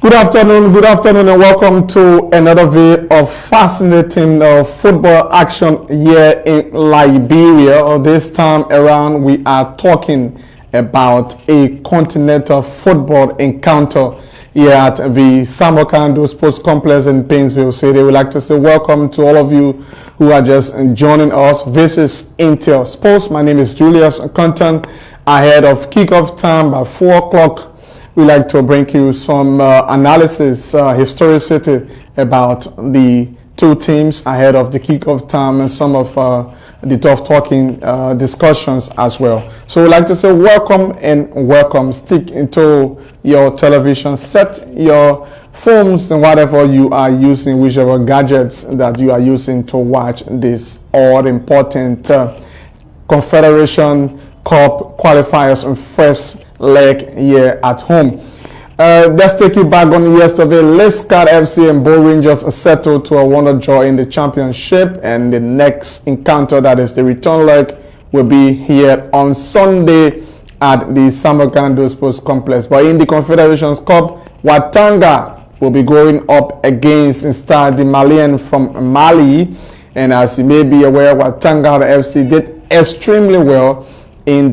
Good afternoon, and welcome to another video of fascinating football action here in Liberia. This time around, we are talking about a continental football encounter here at the Samarkand Sports Complex in Painesville City. We'd like to say welcome to all of you who are just joining us. This is Intel Sports. My name is Julius Conton. Ahead of kickoff time by 4 o'clock, we like to bring you some analysis, historicity about the two teams ahead of the kickoff time and some of the tough talking discussions as well. So we'd like to say welcome and welcome. Stick into your television, set your phones and whatever you are using, whichever gadgets that you are using to watch this all-important Confederation Cup qualifiers and first leg here at home. Let's take you back on yesterday. Lescott FC and Bo Rangers settled to a wonder draw in the championship, and the next encounter, that is the return leg, will be here on Sunday at the Samarkand Sports Complex. But in the Confederations Cup, Watanga will be going up against stade malien from Mali, and as you may be aware, Watanga FC did extremely well in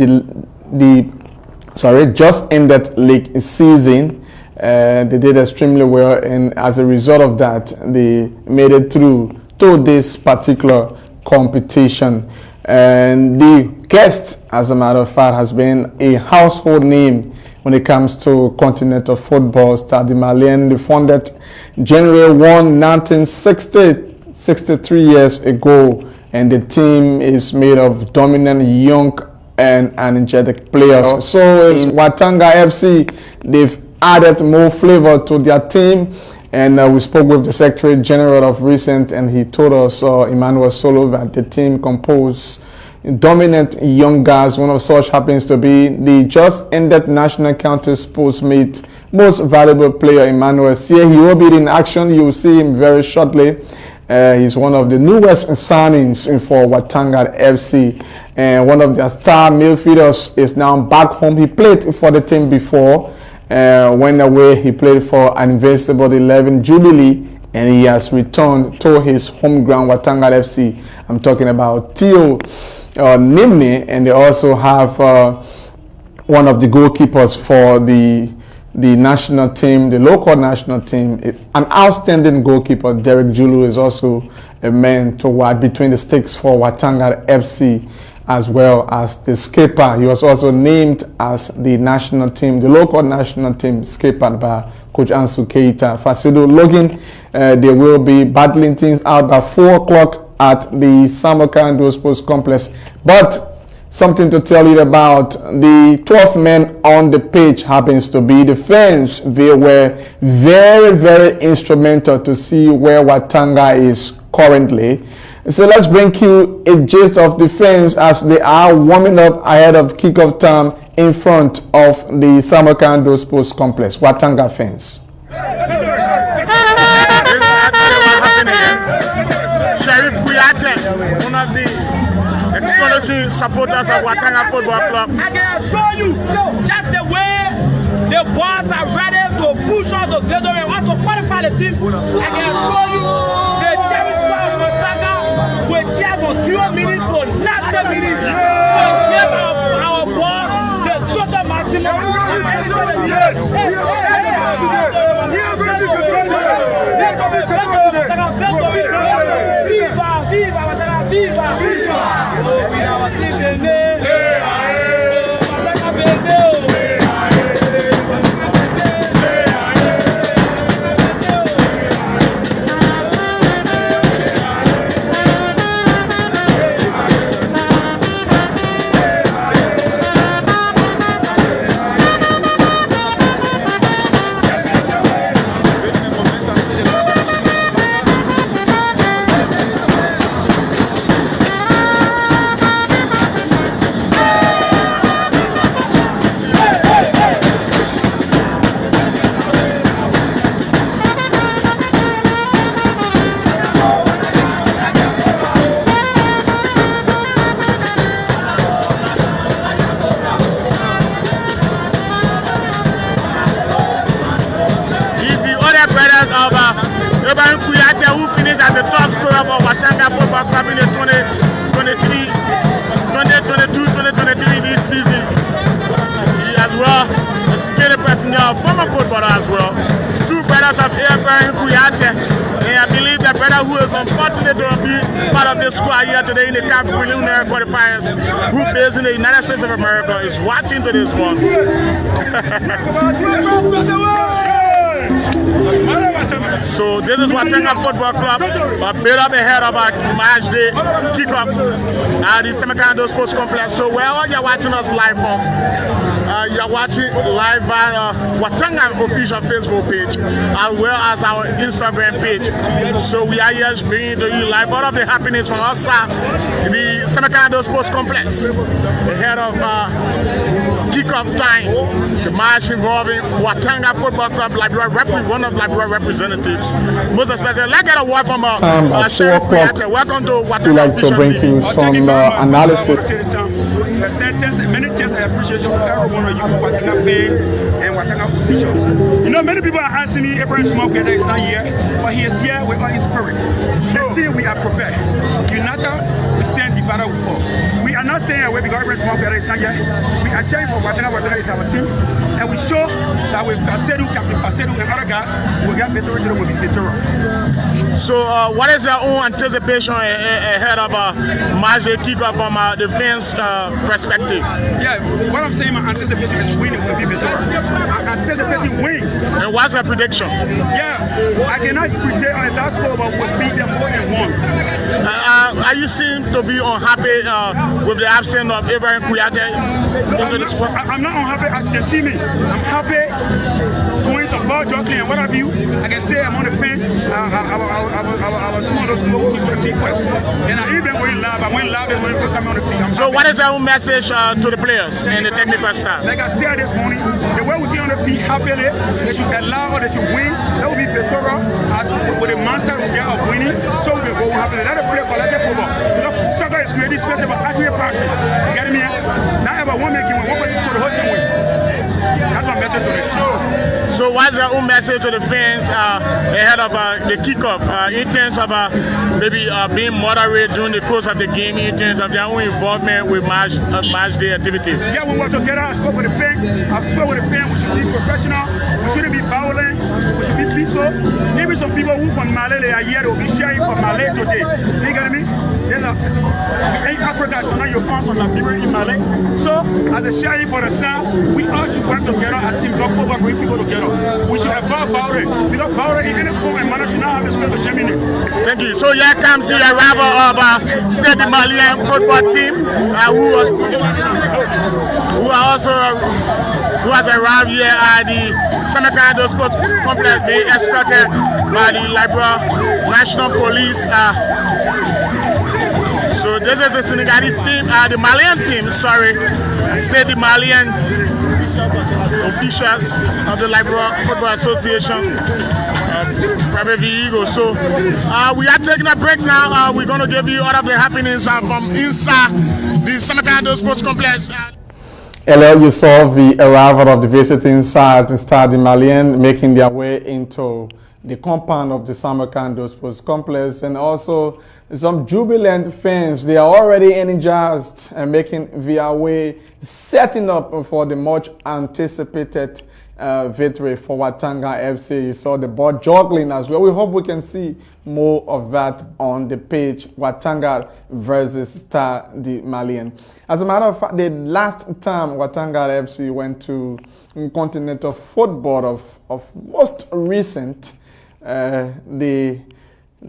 just ended league season. They did extremely well, and as a result of that, they made it through to this particular competition. And the guest, as a matter of fact, has been a household name when it comes to continental football. Stade Malien, they founded January 1, 1960, 63 years ago, and the team is made of dominant young and energetic players. So is Watanga FC. They've added more flavor to their team, and we spoke with the Secretary General of recent, and he told us, Emmanuel Solo, that the team composed dominant young guys. One of such happens to be the just ended National County Sports Meet most valuable player, Emmanuel Sie. He will be in action. You will see him very shortly. He's one of the newest signings for Watanga FC, and one of their star midfielders is now back home. He played for the team before, went away. He played for an Invincible 11 Jubilee, and he has returned to his home ground, Watanga FC. I'm talking about Tio Nimni, and they also have one of the goalkeepers for the national team, the local national team. An outstanding goalkeeper, Derek Julu, is also a man to watch between the sticks for Watanga FC, as well as the skipper. He was also named as the national team, the local national team, skippered by Coach Ansu Keita. Fasido Login, they will be battling things out by 4 o'clock at the Samarkand Sports Complex. But something to tell you about, the 12 men on the pitch happens to be the fans. They were very, very instrumental to see where Watanga is currently. So let's bring you a gist of the fans as they are warming up ahead of kickoff time in front of the Samarkand Sports Complex. Watanga fans. Sheriff Kuyate, one of the excellent supporters of Watanga Football Club. I can show you just the way the boys are ready to push on the victory and want to qualify the team. I can show you the cherish of Watanga will cheer for 0 minutes for 90 minutes. To give our boys the total maximum. Yes. Football Club in the 2022-2023 this season. He as well a skinny person now, former footballer as well. Two brothers of Abraham Kuyate. And I believe the brother who is unfortunate to be part of this squad here today in the CAF preliminary qualifiers, who plays in the United States of America, is watching to this one. So this is Watanga Football Club, built up ahead of our match day kickoff at the Semiconductor Sports Complex. So wherever you're watching us live from, you're watching live via Watanga official Facebook page as well as our Instagram page. So we are here bringing to you live all of the happenings from outside the Semiconductor Sports Complex ahead of kickoff time. The match involving Watanga Football Club, one of Liberia representatives. Most especially, let's get a word from Sheriff Kuyate. Welcome to Watanga. We'd like to bring you some analysis. Many thanks and appreciation to every one of you for Watanga fans and Watanga officials. You know, many people are asking me, Abraham Smoke is not here, but he is here with all his spirit. The thing we are prepared. United, we stand divided we fall. We are not staying away because Abraham Smoke is not here. We are cheering for Watanga. Watanga is our team, and we show that with Fasedu, Captain Fasedu, and other guys, we get better with the veteran. So, what is your own anticipation ahead of match day kickoff from the fans' perspective? Yeah, what I'm saying, my anticipation is winning will be better. I'm anticipating wins. And what's the prediction? Yeah, I cannot predict on that score, but we'll beat them more than one. Are you seem to be unhappy with the absence of Abraham Kuyate into the squad? I'm not unhappy as you can see me. I'm happy doing some ball juggling and what have you. I can say I'm on the fence. I was one of those people who put the feet first. And I even went live. I went live and went to come on the feet. So what is your message to the players and the technical staff? Like I said this morning, the way we get on the feet happily, they should allow or they should win. That will be better as with the mindset we get of winning. So we will happen. Let them play collective football. Because soccer is creating space for accurate passion. You get me? Not ever one making win. One person score the whole team win. That's my message to the show. So what's your own message to the fans ahead of the kickoff in terms of maybe being moderate during the course of the game in terms of their own involvement with match day activities? Yeah, we work together. I spoke with the fans. We should be professional. We shouldn't be violent. We should be peaceful. Maybe some people who from Malay they are here will be sharing from Malay today. You get me? In Africa, so now you're France on Liberia in Malay. So as a sharing for the sound, we all should work together as team go forward, bring people together. We should have violent because violent in any form and manner should not have to spend the 10 minutes. Thank you. So here comes the arrival of stade malien football team who has arrived here at the Semiconductor Sports Complex, being escorted by the Liberia National Police. So this is the Senegalese team, the Malian team, sorry, stade malien officials of the Liberia Football Association, Private Vigo. So we are taking a break now. We're going to give you all of the happenings from inside the Semiconductor Sports Complex. Earlier, you saw the arrival of the visiting side in Stade Malien making their way into the compound of the Semiconductor Sports Complex, and also some jubilant fans. They are already energized and making their way, setting up for the much anticipated victory for Watanga FC. You saw the ball juggling as well. We hope we can see more of that on the page. Watanga versus Stade Malien. As a matter of fact, the last time Watanga FC went to continental football of most recent, they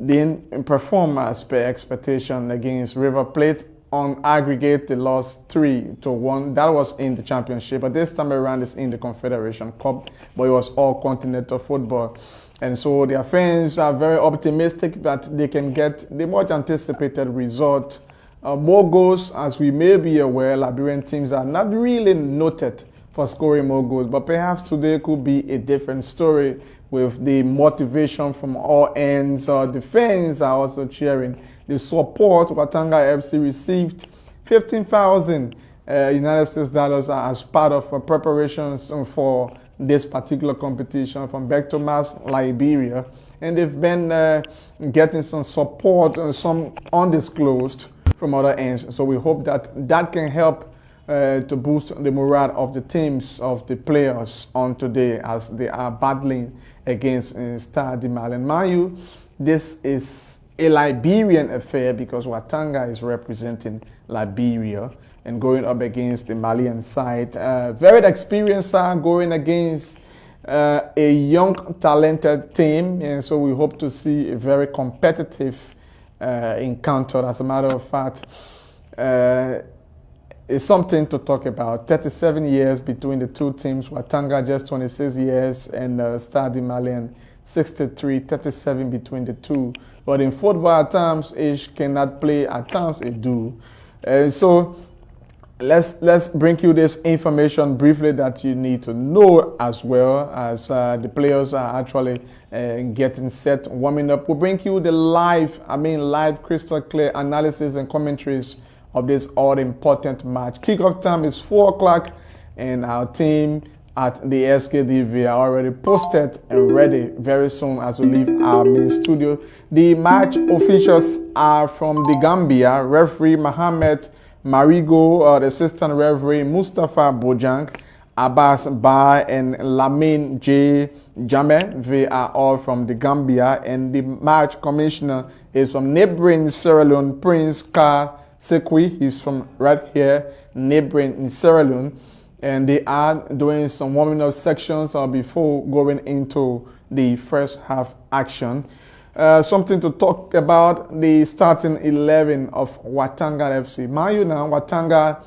didn't perform as per expectation against River Plate. On aggregate, they lost 3-1. That was in the championship, but this time around it's in the Confederation Cup, but it was all continental football. And so their fans are very optimistic that they can get the much anticipated result. More goals, as we may be aware, Liberian teams are not really noted for scoring more goals, but perhaps today could be a different story with the motivation from all ends. The fans are also cheering. The support Watanga FC received 15,000 United States dollars as part of preparations for this particular competition from back to Mass, Liberia. and they've been getting some support, some undisclosed from other ends. So we hope that that can help to boost the morale of the teams, of the players on today as they are battling against Stade Malien. Mind you, this is a Liberian affair because Watanga is representing Liberia and going up against the Malian side. Very experienced side going against a young, talented team, and so we hope to see a very competitive encounter. As a matter of fact, it's something to talk about. 37 years between the two teams. Watanga just 26 years, and Stade Malien 63, 37 between the two. But in football, at times, age cannot play. At times, it do. So let's bring you this information briefly that you need to know, as well as the players are actually getting set, warming up. We'll bring you the live crystal clear analysis and commentaries of this all-important match. Kickoff time is 4 o'clock, and our team at the SKDV are already posted and ready very soon as we leave our main studio. The match officials are from the Gambia: referee Mohamed Marigo, the assistant referee Mustafa Bojang, Abbas Ba, and Lamine J. Jame. They are all from the Gambia, and the match commissioner is from neighboring Sierra Leone, Prince Ka Sekwi. He's from right here, neighboring Sierra Leone. And they are doing some warming up sections before going into the first half action. Something to talk about: the starting 11 of Watanga FC. Mind you now, Watanga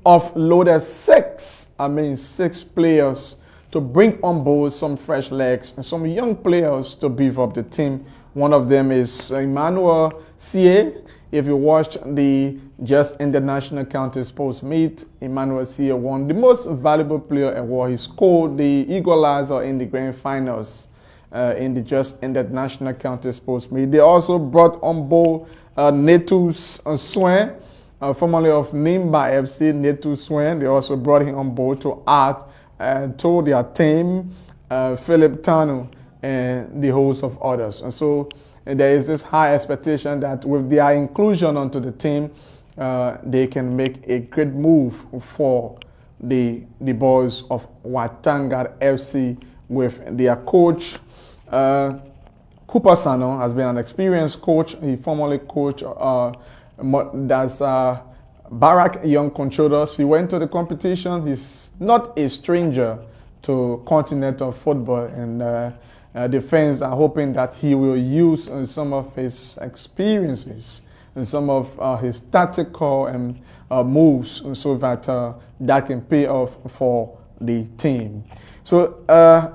offloaded six players to bring on board some fresh legs and some young players to beef up the team. One of them is Emmanuel Sie. If you watched the just ended National County Sports Meet, Emmanuel Sie won the most valuable player award. He scored the equalizer in the grand finals in the just ended National County Sports Meet. They also brought on board Netus Swen, formerly of Nimba FC, Netus Swen. They also brought him on board to add to their team, Philip Tanu, and the host of others. And so there is this high expectation that with their inclusion onto the team, they can make a great move for the boys of Watanga FC with their coach. Cooper Sano has been an experienced coach. He formerly coached Barak Young Controllers. He went to the competition. He's not a stranger to continental football, and the fans are hoping that he will use some of his experiences and some of his tactical and moves so that that can pay off for the team. So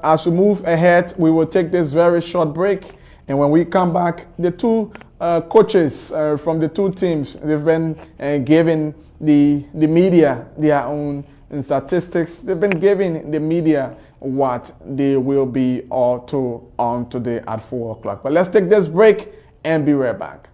as we move ahead, we will take this very short break, and when we come back, the two coaches from the two teams, they've been giving the media their own statistics. They've been giving the media what they will be on today at 4 o'clock. But let's take this break and be right back.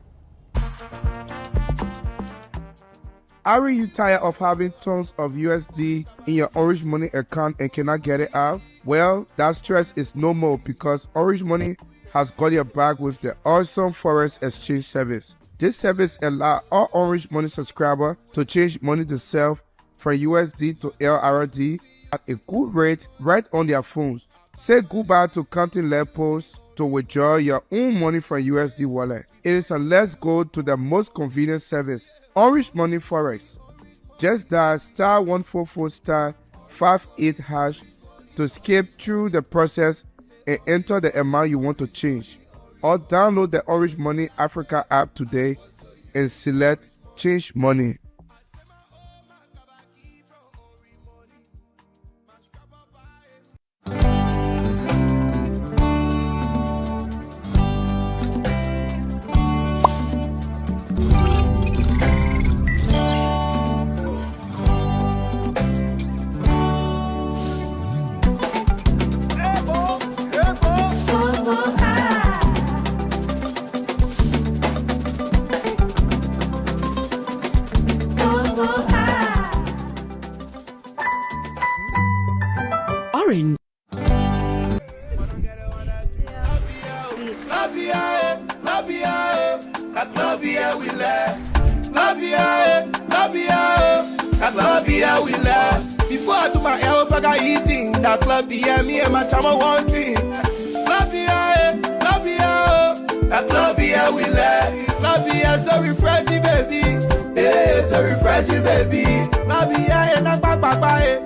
Are you tired of having tons of USD in your Orange Money account and cannot get it out? Well, that stress is no more because Orange Money has got your back with the awesome Forex exchange service. This service allows all Orange Money subscribers to change money themselves from USD to LRD at a good rate right on their phones. Say goodbye to counting levels to withdraw your own money from USD wallet. It is a let's go to the most convenient service, Orange Money Forex. Just dial *144*58# to skip through the process and enter the amount you want to change. Or download the Orange Money Africa app today and select Change Money. That club here we left. Before I do my health, I got eating. That club here, me and my chama one drink. Club here. That club here we left. Club here so refreshing, baby. Hey, so refreshing, baby. Club here and I back.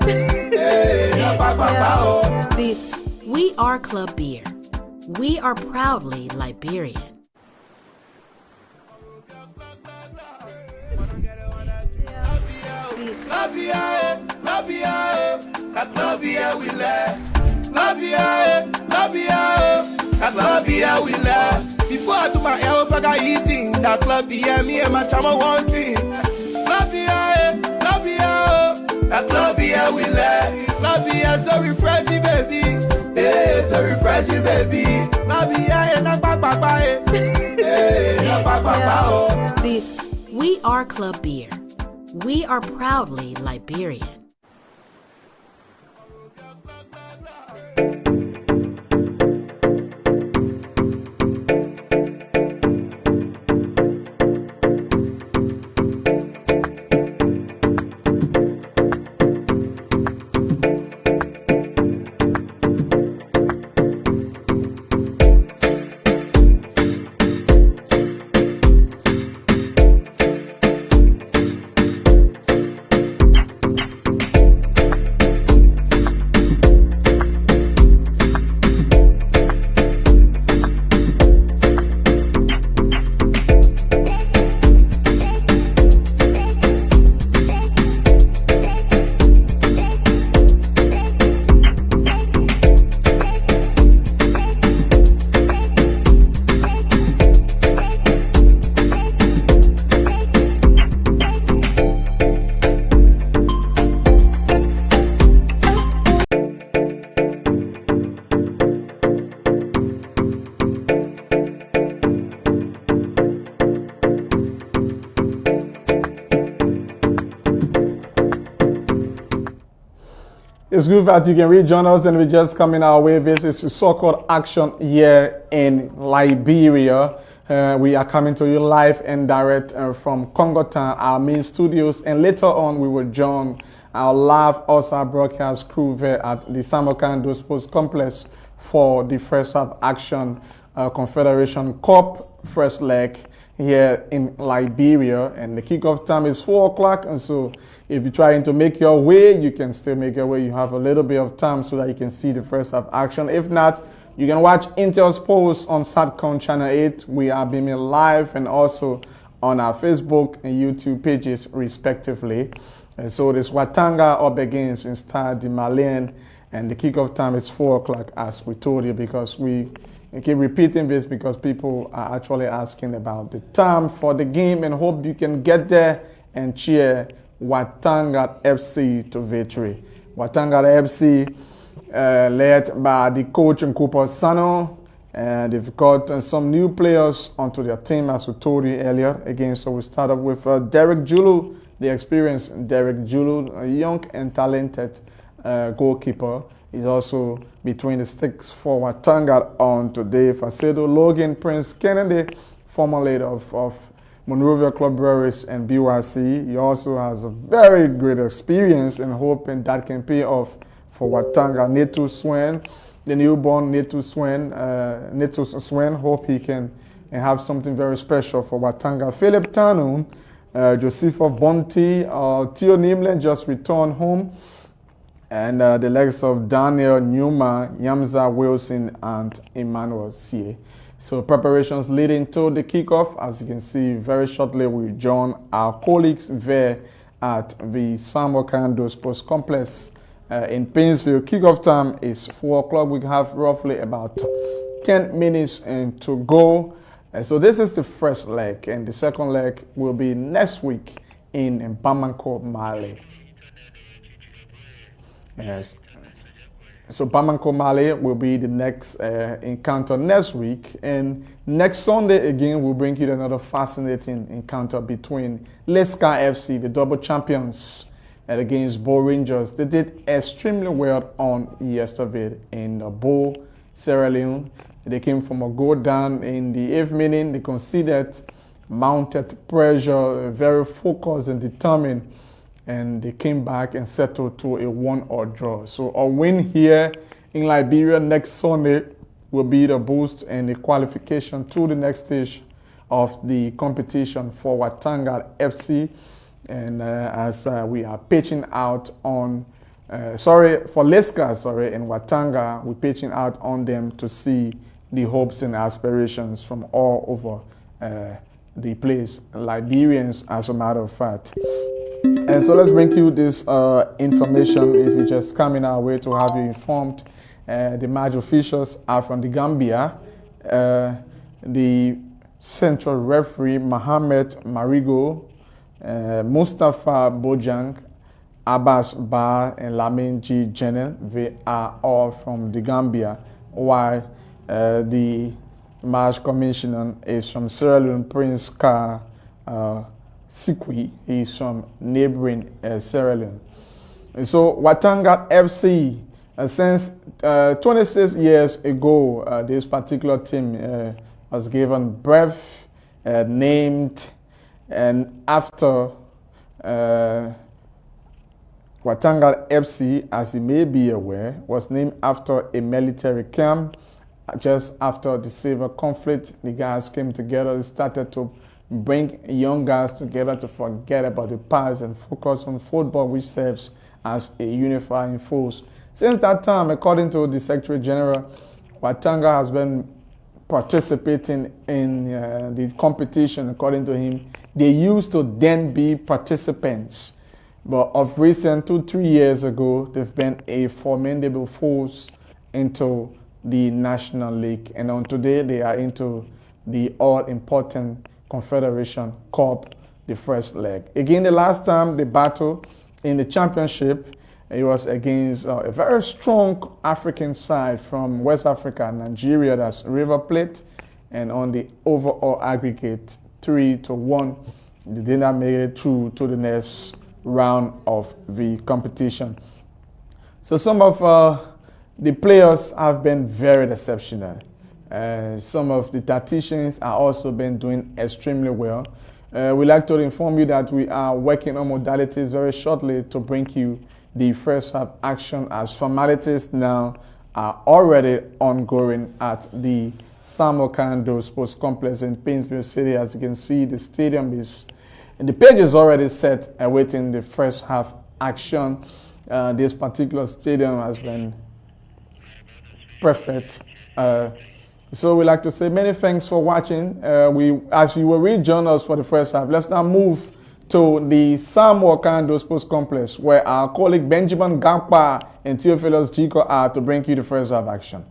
Hey, back. Beats. We are Club Beer. We are proudly Liberian. That club here we left. Love that club here we left. Before I do my health, I got eating. That club here, me and my chama one drink. That club here we left. Club here so refreshing, baby. Hey, so refreshing, baby. Club here and I back. Hey, back. Beats. We are Club Beer. We are proudly Liberian. It's good that you can rejoin us and we're just coming our way. This is so-called action here in Liberia. We are coming to you live and direct from Congo Town, our main studios. And later on, we will join our live also broadcast crew there at the Samokando Sports Complex for the first half action Confederation Cup first leg here in Liberia. And the kickoff time is 4 o'clock. And so if you're trying to make your way, you can still make your way. You have a little bit of time so that you can see the first half action. If not, you can watch Intel's post on SATCOM Channel 8. We are beaming live and also on our Facebook and YouTube pages respectively. And so this Watanga up against in stade, the Malien, and the kickoff time is 4 o'clock as we told you, because we keep repeating this because people are actually asking about the time for the game, and hope you can get there and cheer Watanga FC to victory. Watanga FC led by the coach Nkupo Sano, and they've got some new players onto their team as we told you earlier. Again, so we start up with Derek Julu, the experienced Derek Julu, a young and talented goalkeeper. He's also between the sticks for Watanga on today. Facedo Logan Prince Kennedy, former leader of Monrovia Club Breweries and BYC. He also has a very great experience and hoping that can pay off for Watanga. Neto Swen, the newborn Neto Swen, hope he can have something very special for Watanga. Philip Tanun, Josepha Bonti, Theo Nimlen just returned home, and the legs of Daniel Newman, Yamza Wilson, and Emmanuel Sie. So preparations leading to the kickoff. As you can see, very shortly we join our colleagues there at the Samokando Sports Complex in Painesville. Kickoff time is 4 o'clock. We have roughly about 10 minutes to go. So this is the first leg, and the second leg will be next week in Bamako, Mali. Yes. So Bamako, Mali will be the next encounter next week. And next Sunday, again, we'll bring you another fascinating encounter between Leska FC, the double champions, against Bo Rangers. They did extremely well on yesterday in Bo, Sierra Leone. They came from a goal down in the 8th minute. They conceded mounted pressure, very focused and determined, and they came back and settled to a 1-1 draw. So a win here in Liberia next Sunday will be the boost and the qualification to the next stage of the competition for Watanga FC. And as we are pitching out on, for Lescas, in Watanga, we're pitching out on them to see the hopes and aspirations from all over the place, Liberians as a matter of fact. And so let's bring you this information if you're just coming our way to have you informed. The match officials are from the Gambia. The central referee, Mohamed Marigo, Mustafa Bojang, Abbas Bar, and Lamin G. Jenen, they are all from the Gambia, while the match commissioner is from Sierra Leone, Prince Ka Sikwi. He's from neighboring Sierra Leone. And so Watanga FC, since 26 years ago, this particular team was given birth, named, and after Watanga FC, as you may be aware, was named after a military camp. Just after the civil conflict, the guys came together. They started to bring young guys together to forget about the past and focus on football, which serves as a unifying force. Since that time, according to the Secretary General, Watanga has been participating in the competition. According to him, they used to then be participants, but of recent 2-3 years ago, they've been a formidable force into the National League, and on today they are into the all-important Confederation Cup, the first leg. Again, the last time they battled in the championship, it was against a very strong African side from West Africa, Nigeria, that's River Plate, and on the overall aggregate 3-1, they did not make it through to the next round of the competition. So some of the players have been very exceptional. Some of the tacticians are also been doing extremely well. We'd like to inform you that we are working on modalities very shortly to bring you the first half action, as formalities now are already ongoing at the Samuel Kando Sports Complex in Painesville City. As you can see, the stadium is, and the page is already set awaiting the first half action. This particular stadium has been perfect. So we'd like to say many thanks for watching. As you will rejoin us for the first half, let's now move to the Samuel Kando Sports Complex, where our colleague Benjamin Gapa and Theophilus Jiko are to bring you the first half action.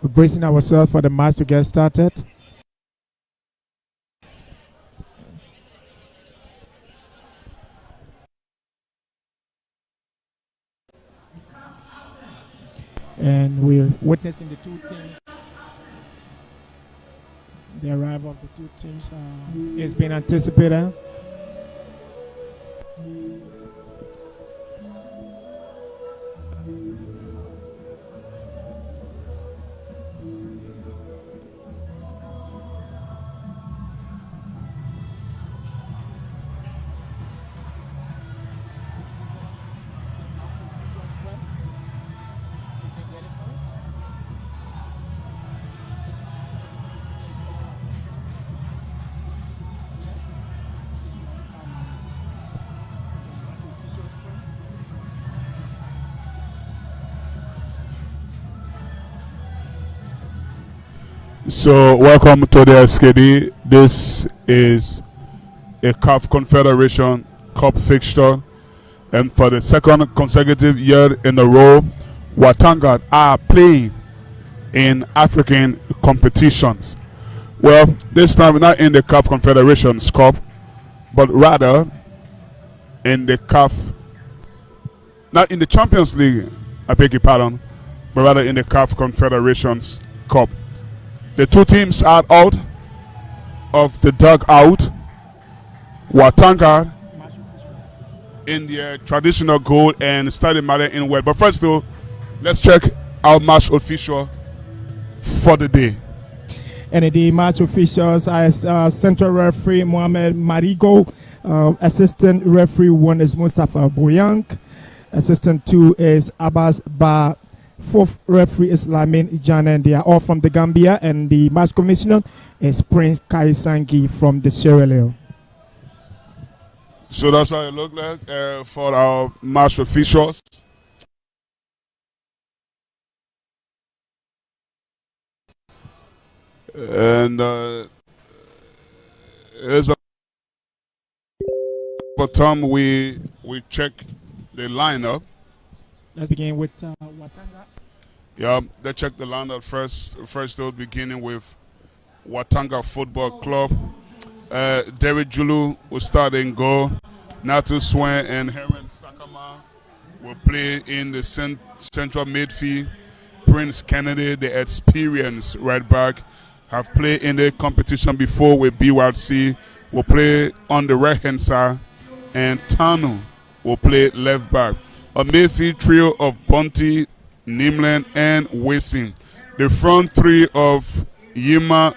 We're bracing ourselves for the match to get started. And we're witnessing the two teams. The arrival of the two teams is being anticipated. So welcome to the SKD. This is a CAF Confederation Cup fixture, and for the second consecutive year in a row, Watanga are playing in African competitions. Well, this time we're not in the CAF Confederations Cup, but rather in the CAF, not in the Champions League, I beg your pardon, but rather in the CAF Confederations Cup. The two teams are out of the dugout, Watanga in their traditional gold and stade malien in red. But first though, let's check our match official for the day. And the match officials are central referee Mohamed Marigo, assistant referee 1 is Mustafa Boyank, assistant 2 is Abbas Ba, 4th referee is Lamin Ijana, they are all from the Gambia, and the match commissioner is Prince Kaisangi from the Sierra Leone. So that's how it look like for our match officials. And as a time we check the lineup. Let's begin with Watanga. Yeah, let's check the lineup first. First, they'll beginning with Watanga Football Club. Derek Julu will start in goal. Natu Swen and Herman Sakama will play in the central midfield. Prince Kennedy, the experienced right back, have played in the competition before with BYC, will play on the right hand side, and Tanu will play left back. A midfield trio of Ponti, Nimland, and Wissing. The front three of Yima,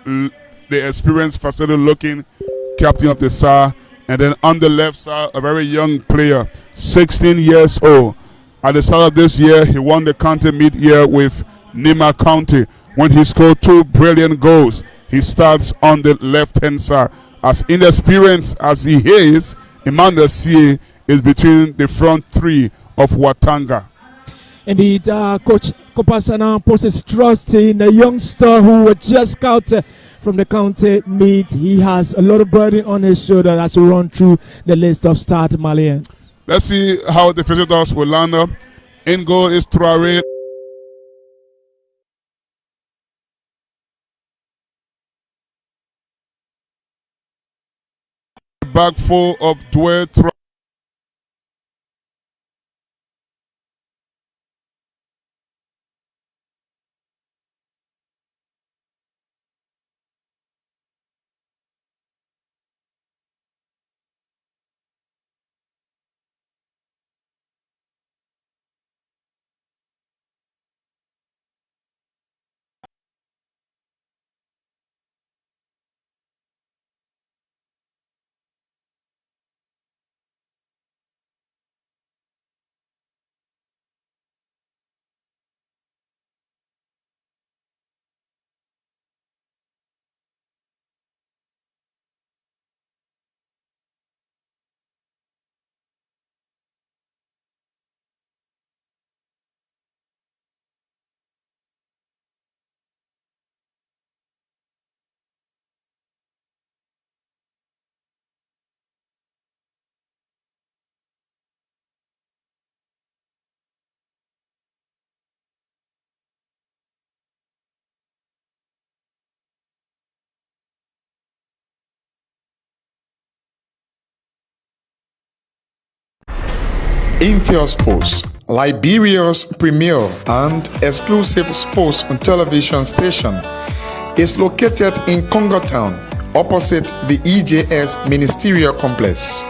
the experienced facility-looking captain of the side, and then on the left side, a very young player, 16 years old. At the start of this year, he won the county mid-year with Nima County when he scored 2 brilliant goals. He starts on the left-hand side. As inexperienced as he is, Emmanuel C is between the front three of Watanga. Indeed, Coach Kopasana poses trust in a youngster who was just scouted from the county meet. He has a lot of burden on his shoulder as we run through the list of start Malian. Let's see how the visitors will land up. In goal is Traore. Back four of Dwyer Traore. Intel Sports, Liberia's premier and exclusive sports and television station, is located in Congo Town, opposite the EJS Ministerial Complex.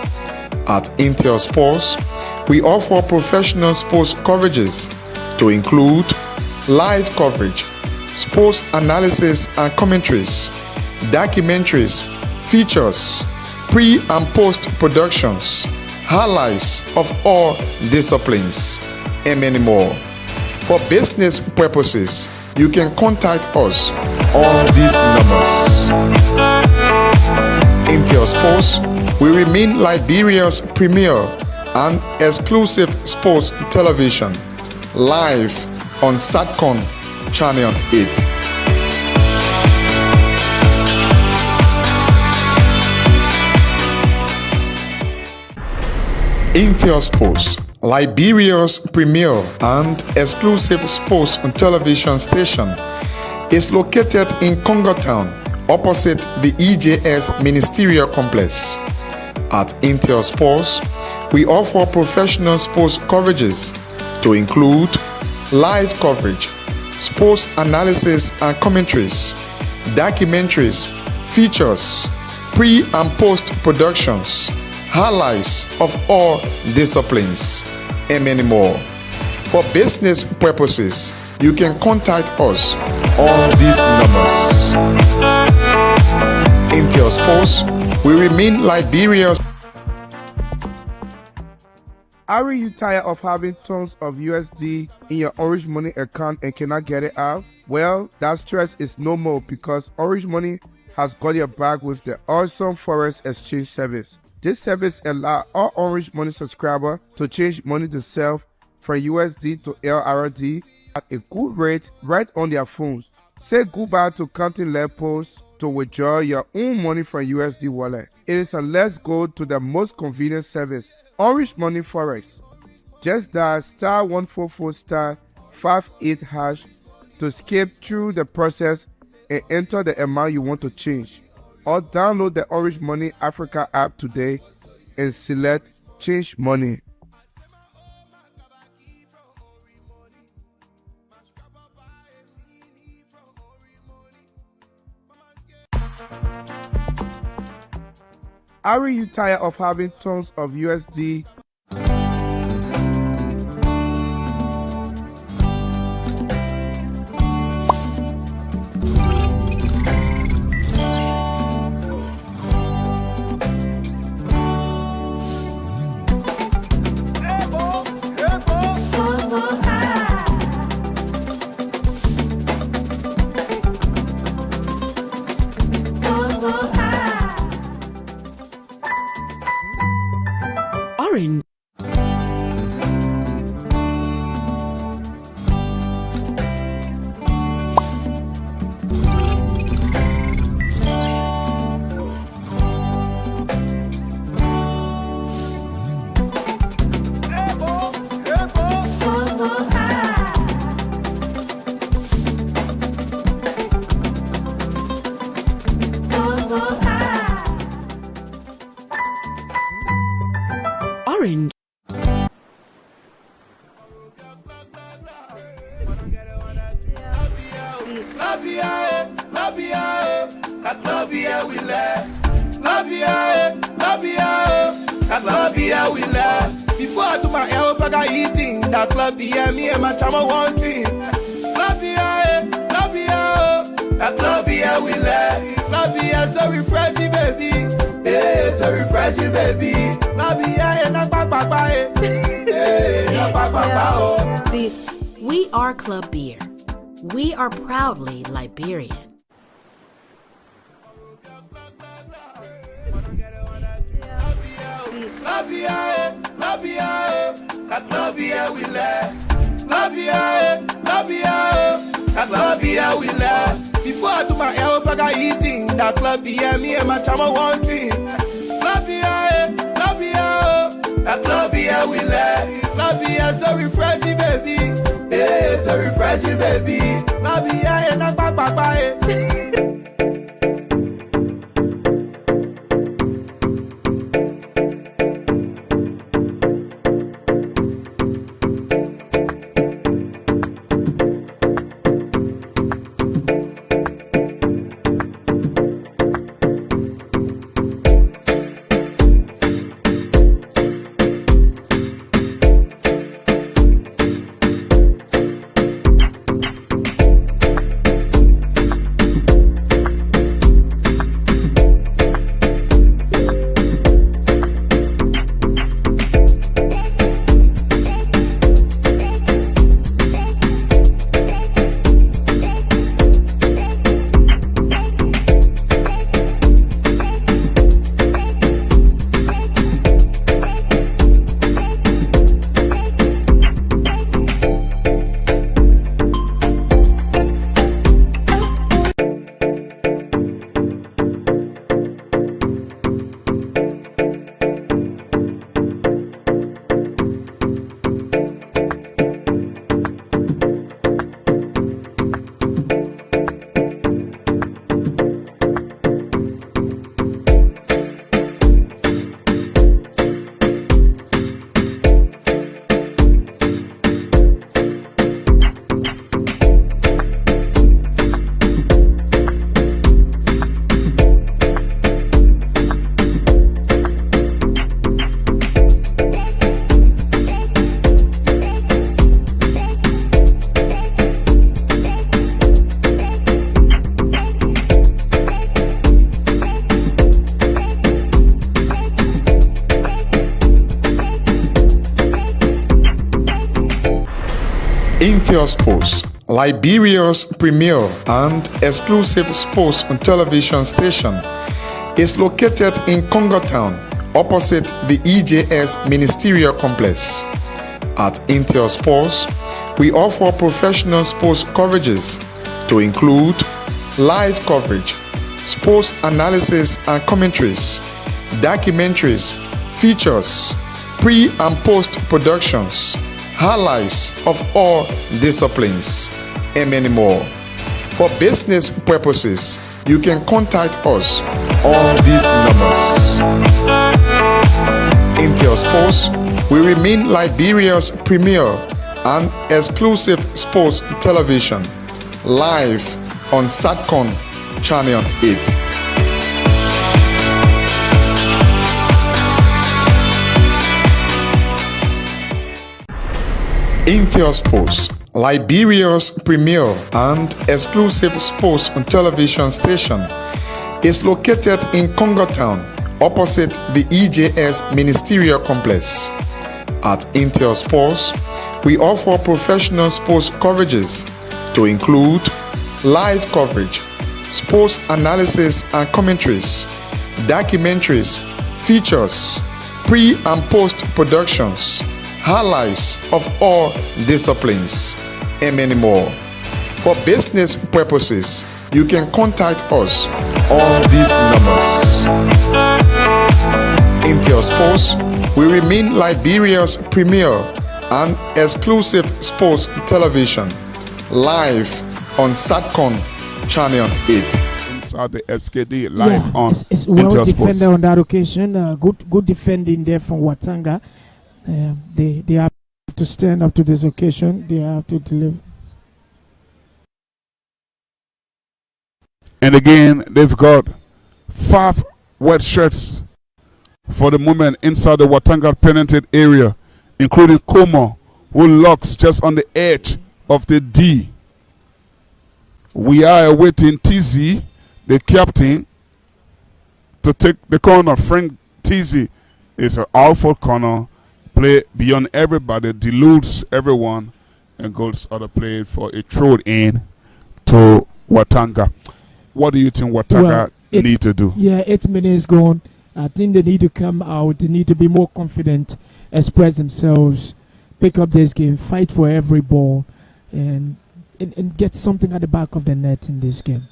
At Intel Sports, we offer professional sports coverages to include live coverage, sports analysis and commentaries, documentaries, features, pre and post productions, highlights of all disciplines, and many more. For business purposes, you can contact us on these numbers. Intel Sports will remain Liberia's premier and exclusive sports television, live on Satcom Channel 8. Intel Sports, Liberia's premier and exclusive sports and television station, is located in Congo Town, opposite the EJS Ministerial Complex. At Intel Sports, we offer professional sports coverages to include live coverage, sports analysis and commentaries, documentaries, features, pre and post productions, highlights of all disciplines, and many more. For business purposes, you can contact us on these numbers. Intel Sports will remain Liberia's. Are you tired of having tons of USD in your Orange Money account and cannot get it out? Well, that stress is no more because Orange Money has got your back with the awesome Forex exchange service. This service allows all Orange Money subscribers to change money themselves from USD to LRD at a good rate right on their phones. Say goodbye to counting levels to withdraw your own money from USD wallet. It is a let's go to the most convenient service, Orange Money Forex. Just dial *144*58# to skip through the process and enter the amount you want to change. Or download the Orange Money Africa app today and select Change Money. Are you tired of having tons of USD? Orange. Orange. Before I do my help, I got eating. That club here, me and my chama one drink. That club here we let. Club here so refreshing, baby. Hey, so refreshing, baby. Club here and not back. Hey, not back. Beats. We are Club Beer. We are proudly Liberian. That club here we let. That club here we let. Before I do my help, I got eating. That club here, me and my chama one drink. That club here we let. Club here so refreshing, baby. Hey, so refreshing, baby. Club here and not back. Intel Sports, Liberia's premier and exclusive sports and television station, is located in Congo Town, opposite the EJS Ministerial Complex. At Intel Sports, we offer professional sports coverages to include live coverage, sports analysis and commentaries, documentaries, features, pre and post productions, highlights of all disciplines, and many more. For business purposes, you can contact us on these numbers. Intel Sports will remain Liberia's premier and exclusive sports television, live on SATCON Channel 8. Intel Sports, Liberia's premier and exclusive sports and television station, is located in Congo Town, opposite the EJS Ministerial Complex. At Intel Sports, we offer professional sports coverages to include live coverage, sports analysis and commentaries, documentaries, features, pre and post productions, highlights of all disciplines, and many more. For business purposes, you can contact us on these numbers. Intel Sports will remain Liberia's premier and exclusive sports television, live on SATCON Channel 8. Inside the SKD, live on it's well Intel defended Sports. on that occasion. Good defending there from Watanga. They have to stand up to this occasion. They have to deliver. And again, they've got 5 wet shirts for the moment inside the Watanga penalty area, including Como, who locks just on the edge of the D. We are awaiting TZ, the captain, to take the corner. Frank TZ is an alpha corner, play beyond everybody, deludes everyone, and goes out of play for a throw in to Watanga. What do you think Watanga need to do? Yeah, 8 minutes gone. I think they need to come out. They need to be more confident, express themselves, pick up this game, fight for every ball, and get something at the back of the net in this game.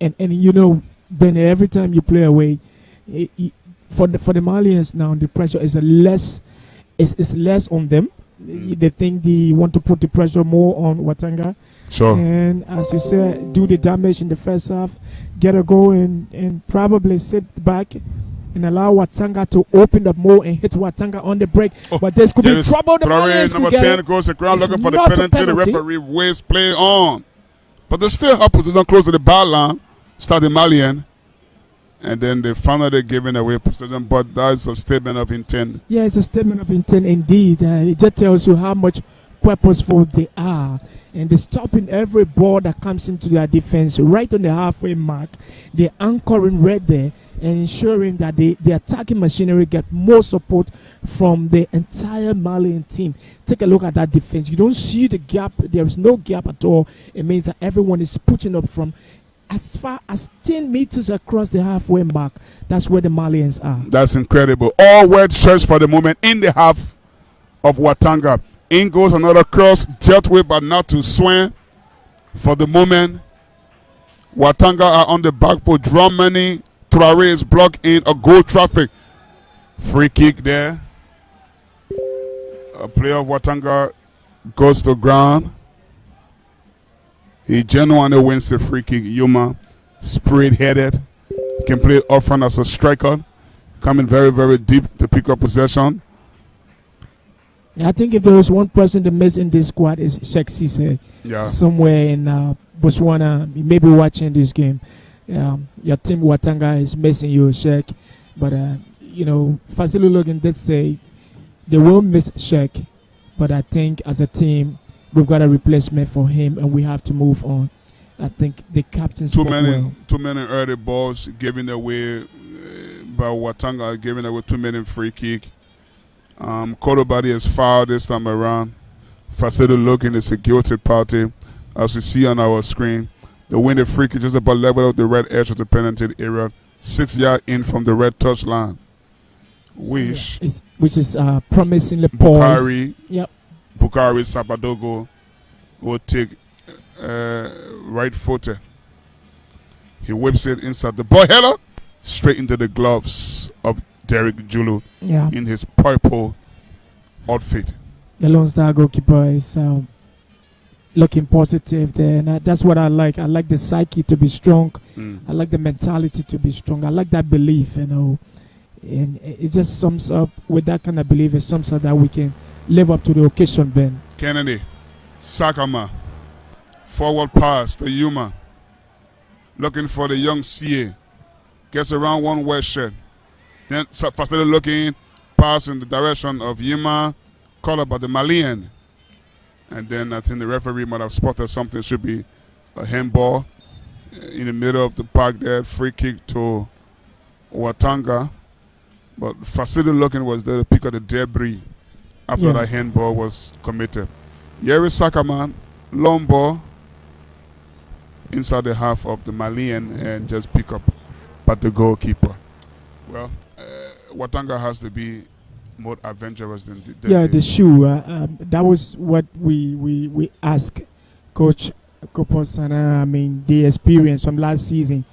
And you know, Benny, every time you play away, for the Malians now, the pressure is less on them. They think they want to put the pressure more on Watanga. Sure. And as you said, do the damage in the first half, get a goal, and probably sit back and allow Watanga to open up more and hit Watanga on the break. But this could be trouble. The Malians number could 10 goes the ground looking for the penalty. The referee waves play on. But they still have position close to the ball line, starting Malien. And then they finally giving away possession, but that's a statement of intent. Yeah, it's a statement of intent indeed. It just tells you how much purposeful they are. And they're stopping every ball that comes into their defense right on the halfway mark. They're anchoring right there and ensuring that the attacking machinery get more support from the entire Malian team. Take a look at that defense. You don't see the gap. There is no gap at all. It means that everyone is pushing up from as far as 10 meters across the halfway mark. That's where the Malians are. That's incredible. All wet shirts for the moment in the half of Watanga. In goes another cross, dealt with but not to swing. For the moment, Watanga are on the back foot. Drummond, Traore is blocked in a goal traffic. Free kick there. A player of Watanga goes to ground. He genuinely wins the free kick. Yuma, spread-headed. Can play up front as a striker. Coming very, very deep to pick up possession. I think if there was one person to miss in this squad is Sheikh Cisse. Yeah. Somewhere in Botswana, you may be watching this game. Your team Watanga is missing you, Sheikh. But, you know, Fasilu Logan did say they will miss Sheikh. But I think as a team, we've got a replacement for him and we have to move on. I think the captain's too many early balls given away by Watanga, giving away too many free kick. Coulibaly is fouled this time around. Facility looking is a guilty party. As we see on our screen, the winning free kick just about level of the red edge of the penalty area, 6 yards in from the red touchline. Which is promisingly poised. Bukari, yep. Bukari Sabadogo will take right footed. He whips it inside the ball header, straight into the gloves of Derek Julu in his purple outfit. The Lone Star goalkeeper is looking positive there, and that's what I like. I like the psyche to be strong. I like the mentality to be strong. I like that belief, and it just sums up with that kind of belief. It sums up that we can live up to the occasion, Ben. Kennedy, Sakama, forward pass to Yuma, looking for the young CA, gets around one west shirt, then Facility looking, pass in the direction of Yuma, called up by the Malien. And then I think the referee might have spotted something. Should be a handball in the middle of the park there. Free kick to Watanga. But Facility looking was there to pick up the debris after that handball was committed. Yeri Sakaman, long ball inside the half of the Malian and just pick up but the goalkeeper. Well, Watanga has to be more adventurous than the shoe. That was what we asked Coach Koposana. I mean, the experience from last season.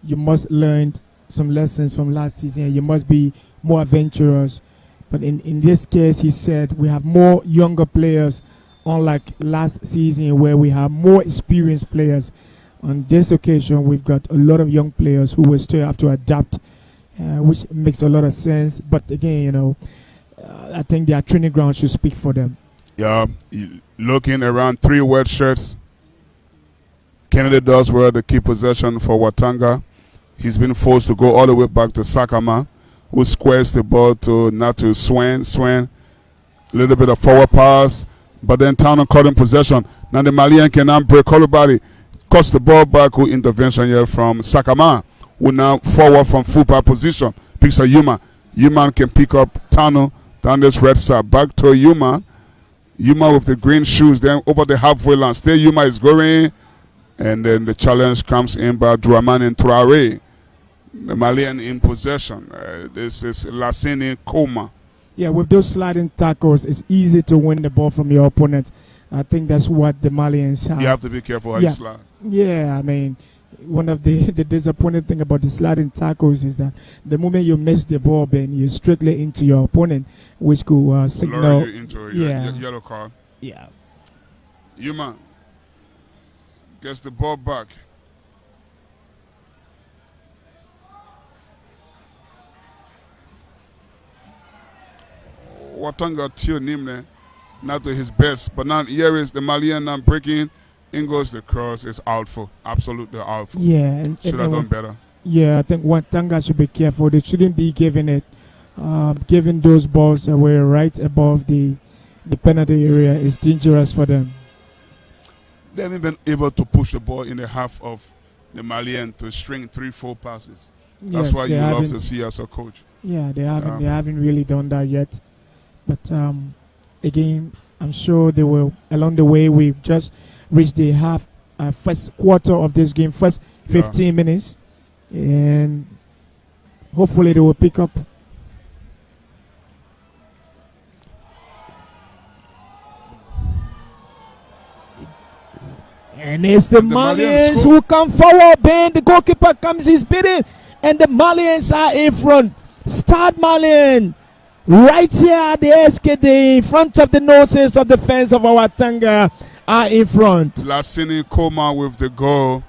You must learn some lessons from last season. You must be more adventurous. But in this case, he said we have more younger players, unlike last season where we have more experienced players. On this occasion, we've got a lot of young players who will still have to adapt, which makes a lot of sense. But again, I think their training ground should speak for them. Yeah, looking around 3 wet shirts. Kennedy does wear the key possession for Watanga. He's been forced to go all the way back to Sakama, who squares the ball to Natu Swan. Swan, a little bit of forward pass, but then Town caught in possession. Now the Malian can now break Coulibaly, cuts the ball back. Who intervention here from Sakama, who now forward from full back position. Picks a Yuma. Yuma can pick up Tano down this red side. Back to Yuma. Yuma with the green shoes. Then over the halfway line. Still Yuma is going. And then the challenge comes in by Dramani and Traore. The Malian in possession. This is Lassini Koma. Yeah, with those sliding tackles, it's easy to win the ball from your opponent. I think that's what the Malians have. You have to be careful how you slide. Yeah, I mean, one of the disappointing thing about the sliding tackles is that the moment you miss the ball, Ben, you're strictly into your opponent, which could signal lure you into a yellow card. Yeah. Yuma gets the ball back. Watanga Tio Nimne, not to his best, but now here is the Malian now breaking. In goes the cross. It's out for absolutely out for. Yeah, should have done better. Yeah, I think Watanga should be careful. They shouldn't be giving it, giving those balls away right above the penalty area. Is dangerous for them. They haven't been able to push the ball in the half of the Malian to string 3-4 passes. That's why you love to see as a coach. Yeah, they haven't really done that yet. But again, I'm sure they will. Along the way, we've just reached the first quarter of this game, first 15 minutes, and hopefully they will pick up. And it's the Malians who come forward. Ben, the goalkeeper comes, he's beaten, and the Malians are in front. Stade Malien, right here at the SKD, in front of the noses of the fans of our Tanga, are in front. Lassini Koma with the goal.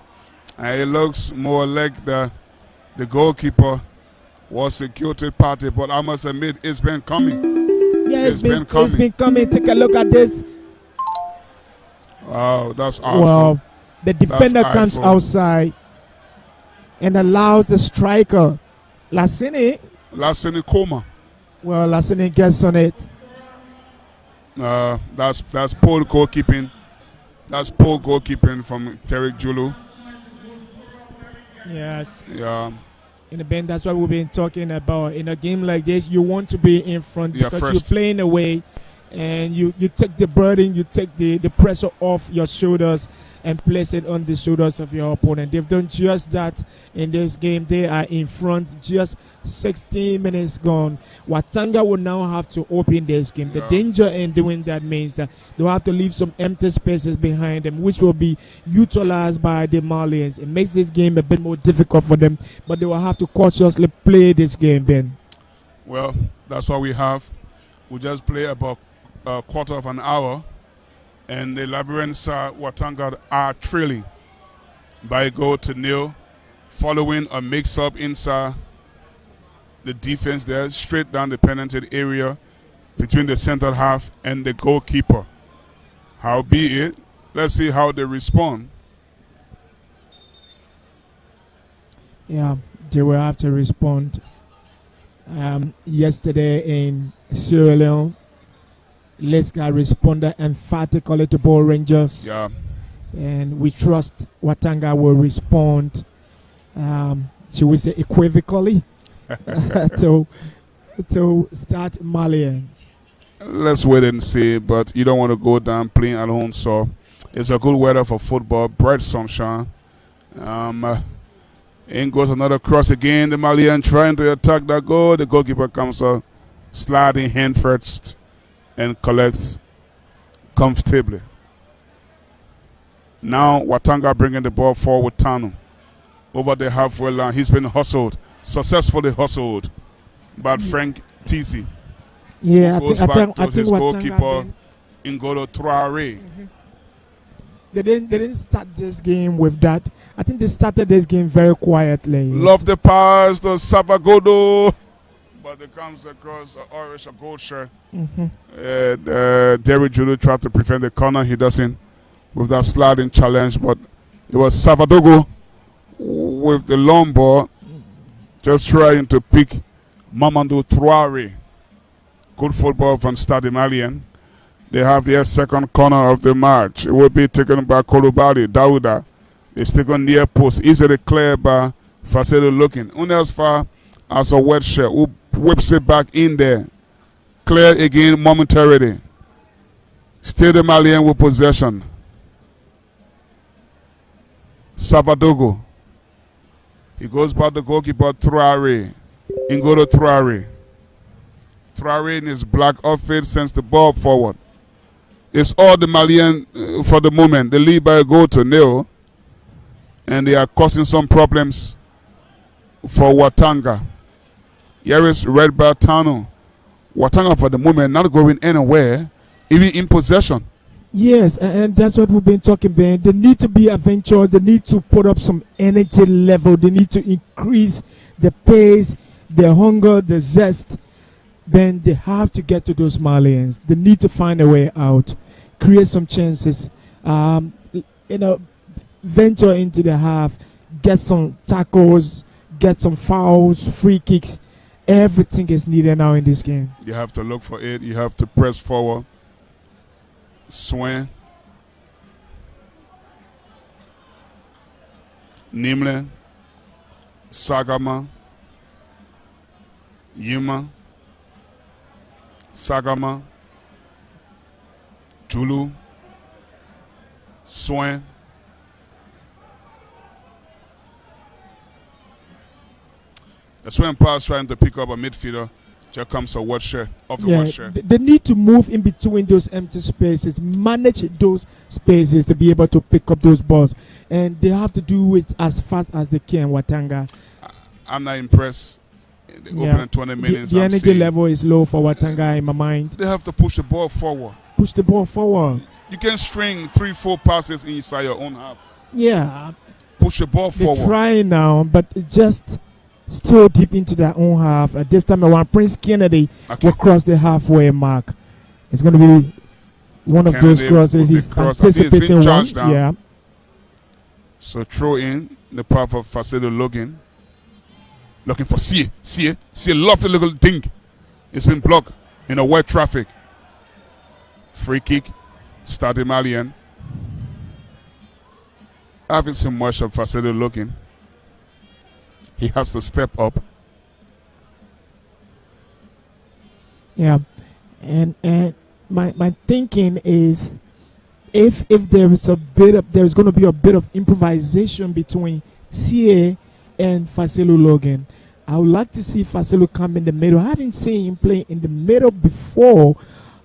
And it looks more like the goalkeeper was a guilty party, but I must admit it's been coming. Yeah, it's been coming. Take a look at this. Wow, that's awful. Well, the defender comes outside and allows the striker, Lassini Koma. Well, Lassini gets on it. That's poor goalkeeping. That's poor goalkeeping from Derek Julu. Yes. Yeah. In the band, that's what we've been talking about. In a game like this, you want to be in front because you're playing away, and you take the burden, you take the pressure off your shoulders and place it on the shoulders of your opponent. They've done just that in this game. They are in front, just 16 minutes gone. Watanga will now have to open this game. The danger in doing that means that they'll have to leave some empty spaces behind them, which will be utilized by the Malians. It makes this game a bit more difficult for them, but they will have to cautiously play this game, Ben. Well, that's what we have. We just play about a quarter of an hour, and the Liberians Watanga are trailing by a goal to nil, following a mix-up inside the defense there, straight down the penalty area between the center half and the goalkeeper. Howbeit, let's see how they respond. Yeah, they will have to respond. Yesterday in Sierra Leone, Leska responded emphatically to Ball Rangers. Yeah. And we trust Watanga will respond, should we say equivocally, to start Malien. Let's wait and see, but you don't want to go down playing at home, so it's a good weather for football, bright sunshine. In goes another cross again. The Malian trying to attack that goal. The goalkeeper comes up, sliding hand first, and collects comfortably. Now Watanga bringing the ball forward with Tanu over the halfway line. He's been hustled, successfully hustled by Frank Tisi. Yeah, goes I back think to his goalkeeper, then, Ngolo Traore. They didn't start this game with that. I think they started this game very quietly. Love the pass to Savagodo, but it comes across Irish, a goal share. Derry Judo tried to prevent the corner. He doesn't with that sliding challenge, but it was Savadogo with the long ball just trying to pick Mamadou Traore. Good football from Stade Malien. They have their second corner of the match. It will be taken by coulibaly. Daouda is taken near post. Easily cleared by Facedo looking. As far as a wet shirt who whips it back in there. Cleared again momentarily. Still the Malien with possession. Savadogo. He goes back to goalkeeper Traore. Ngolo Traore. Traore in his black outfit sends the ball forward. It's all the Malian for the moment. They lead by a goal to nil. And they are causing some problems for Watanga. Here is Red Tanu. Watanga for the moment not going anywhere, even in possession. Yes, and that's what we've been talking about. They need to be adventurous. They need to put up some energy level. They need to increase the pace, the hunger, the zest. Then they have to get to those Malians. They need to find a way out, create some chances, venture into the half, get some tackles, get some fouls, free kicks. Everything is needed now in this game. You have to look for it. You have to press forward. Swing. Nimle. Sagama. Yuma. Sagama. Julu. Swing. The swing pass trying to pick up a midfielder. Just comes a wet shirt off the wet shirt. They need to move in between those empty spaces, manage those spaces to be able to pick up those balls, and they have to do it as fast as they can. Watanga. I'm not impressed. In the opening 20 minutes, the energy level is low for Watanga in my mind. They have to push the ball forward. Push the ball forward. You can string 3-4 passes inside your own half. Yeah. Push the ball forward. They're trying now, but it just still deep into their own half. At this time around, Prince Kennedy will cross the halfway mark. It's going to be one of those crosses. He's anticipating one. Down. Yeah. So throw in the path of Facedo looking for see a lovely little thing. It's been blocked in a wet traffic. Free kick. Stade Malien. I haven't seen much of Facedo looking. he has to step up. Yeah, and my thinking is, if there's going to be a bit of improvisation between CA and Faselu Logan, I would like to see Faselu come in the middle. I haven't seen him play in the middle before,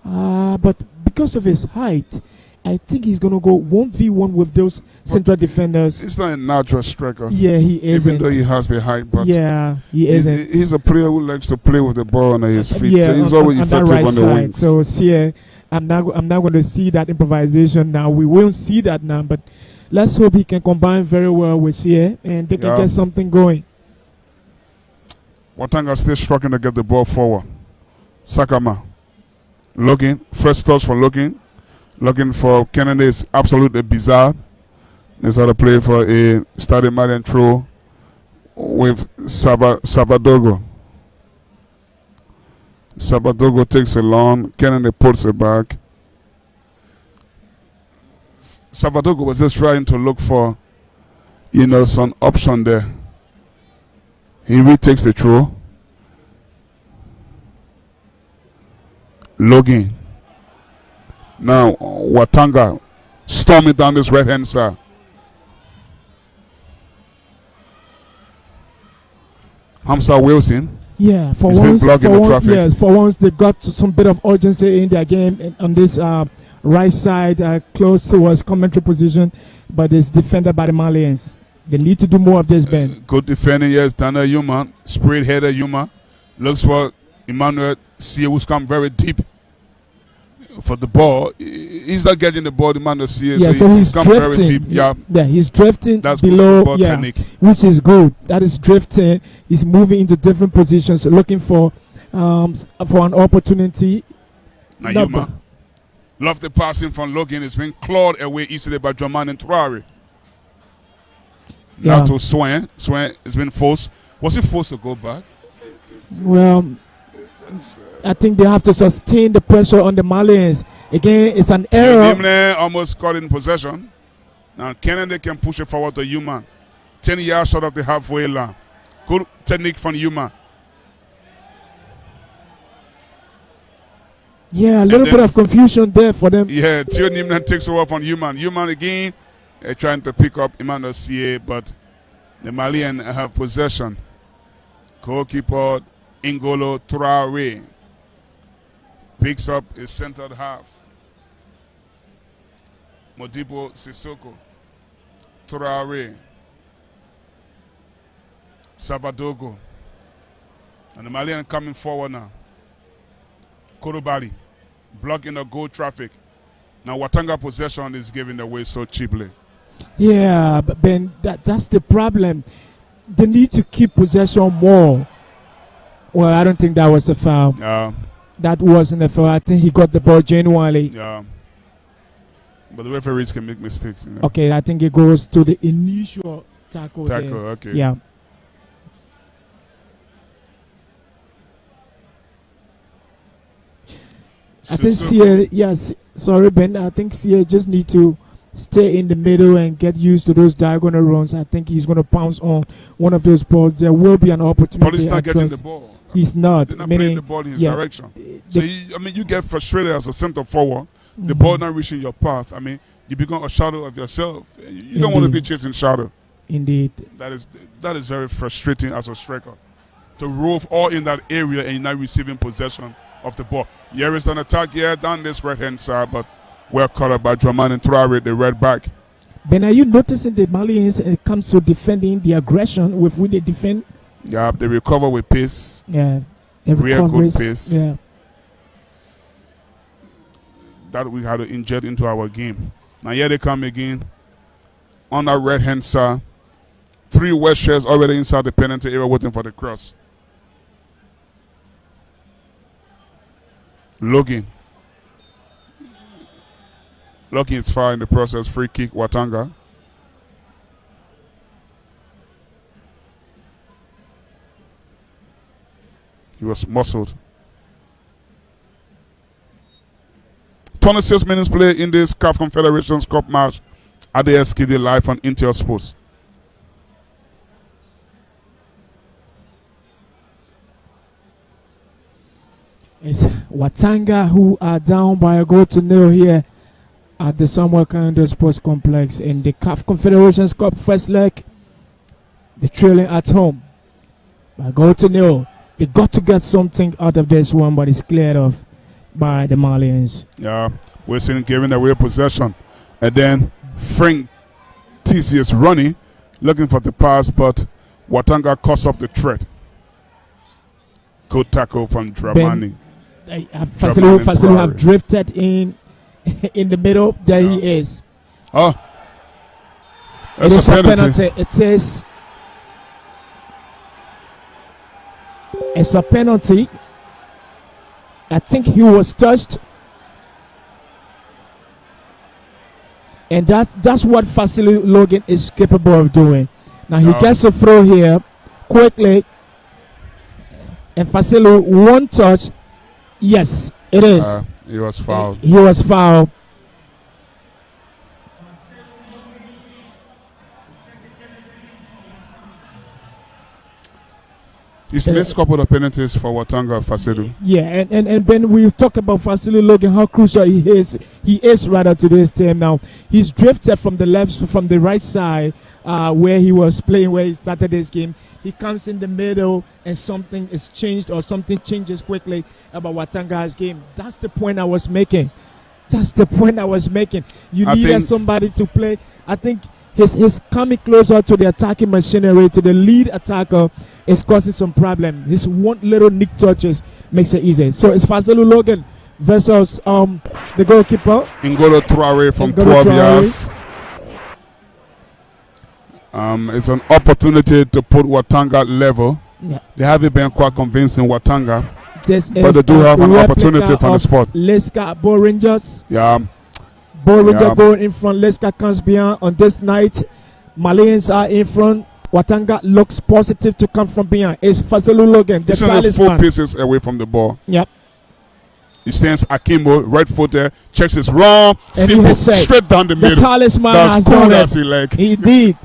but because of his height, I think he's going to go 1v1 with those central defenders. He's not a natural striker. Yeah, he isn't. Even though he has the height, but yeah, he isn't. He's a player who likes to play with the ball under his feet. Yeah, so he's always effective right on the side. wings. So CA, I'm not going to see that improvisation now. We won't see that now, but let's hope he can combine very well with CA and they can get something going. Watanga still struggling to get the ball forward. Sakama looking, first touch for looking for Kennedy is absolutely bizarre. There's how to play for a stade malien throw with Sabadogo. Sabadogo takes it long. Kennedy puts it back. Sabadogo was just trying to look for, some option there. He retakes the throw. Logan. Now Watanga storming down this right hand side. Hamza Wilson. Yeah, for He's once, been blocking the traffic. Yes, for once they got some bit of urgency in their game on this right side, close towards commentary position, but it's defended by the Malians. They need to do more of this, Ben. Good defending, yes. Dana Yuma, spread header Yuma, looks for Emmanuel C, who's come very deep for the ball. He's not getting the ball, Emmanuel C. Yeah, so he's come drifting. very deep. Yeah, he's drifting. That's below, good technique. Which is good. That is drifting. He's moving into different positions, looking for an opportunity. Now Yuma, love the passing from Logan. It's been clawed away easily by Draman and Traore. Now to Swain. Swain has been forced. Was he forced to go back? Well, I think they have to sustain the pressure on the Malians. Again, it's an error. Dimle almost got in possession. Now Kennedy can push it forward to Yuma. 10 yards short of the halfway line. Good technique from Yuma. Yeah, a little bit of confusion there for them. Yeah, Theo Nimnan takes over from Human. Human again trying to pick up Emmanuel CA, but the Malian have possession. Goalkeeper Ingolo Traore picks up his centered half. Modibo Sissoko. Traore. Sabadogo. And the Malian coming forward now. Coulibaly blocking the goal traffic. Now Watanga possession is given away so cheaply. Yeah, but Ben, that's the problem. They need to keep possession more. Well, I don't think that was a foul. That wasn't a foul. I think he got the ball genuinely. Yeah. But the referees can make mistakes. Okay, I think it goes to the initial tackle there. Okay. Yeah. I think CA, yes, sorry Ben, I think CA just need to stay in the middle and get used to those diagonal runs. I think he's going to pounce on one of those balls. There will be an opportunity. But he's not getting the ball. He's not. They're not playing the ball in his direction. So, you get frustrated as a center forward. The ball not reaching your path. You become a shadow of yourself. You don't want to be chasing shadow. Indeed. That is very frustrating as a striker. To rove all in that area and you're not receiving possession of the ball. Here is an attack here down this right-hand side, but we're caught up by Draman and Traore, the red back. Ben, are you noticing the Malians when it comes to defending, the aggression with which they defend? Yeah, they recover with pace. Yeah. Real good pace. Yeah. That we had to inject into our game. Now here they come again. On our right-hand side. 3 West shares already inside the penalty area waiting for the cross. Logan is far in the process. Free kick, Watanga. He was muscled. 26 minutes play in this CAF Confederations Cup match at the SKD live on Intel Sports. It's Watanga who are down by a goal to nil here at the Samuel Kando Sports Complex in the CAF Confederations Cup first leg. They're trailing at home by a goal to nil. They got to get something out of this one, but it's cleared off by the Malians. Yeah, we're seeing giving away possession. And then Frank TC is running, looking for the pass, but Watanga cuts up the threat. Good tackle from Dramani. Fasilu have drifted in the middle. There he is. Oh, it is a penalty. It's a penalty. I think he was touched, and that's what Fasilu Logan is capable of doing. Now he gets a throw here quickly, and Fasilu one touch. Yes, it is. He was fouled. He was fouled. He's missed a couple of penalties for Watanga Fasilu. Yeah, and when we talk about Fasilu Logan, how crucial he is rather to this team now. He's drifted from the right side where he was playing, where he started this game. He comes in the middle and something is changed or something changes quickly about Watanga's game. That's the point I was making. You needed somebody to play. I think his coming closer to the attacking machinery, to the lead attacker, is causing some problem. His one little nick touches makes it easy. So it's Fasilu Logan versus the goalkeeper. Ngolo Traore from 12 yards. It's an opportunity to put Watanga level. Yeah. They haven't been quite convincing Watanga, but they do have an opportunity from the spot. Leska Bo Rangers. Yeah. Bo Rangers going in front. Leska comes behind on this night. Malians are in front. Watanga looks positive to come from behind. It's Fasilu Logan, the talisman. 4 paces away from the ball. Yep. He stands Akimbo, right footer, checks his wrong, simple, straight down the middle. The talisman has cool done as it. he like. He did.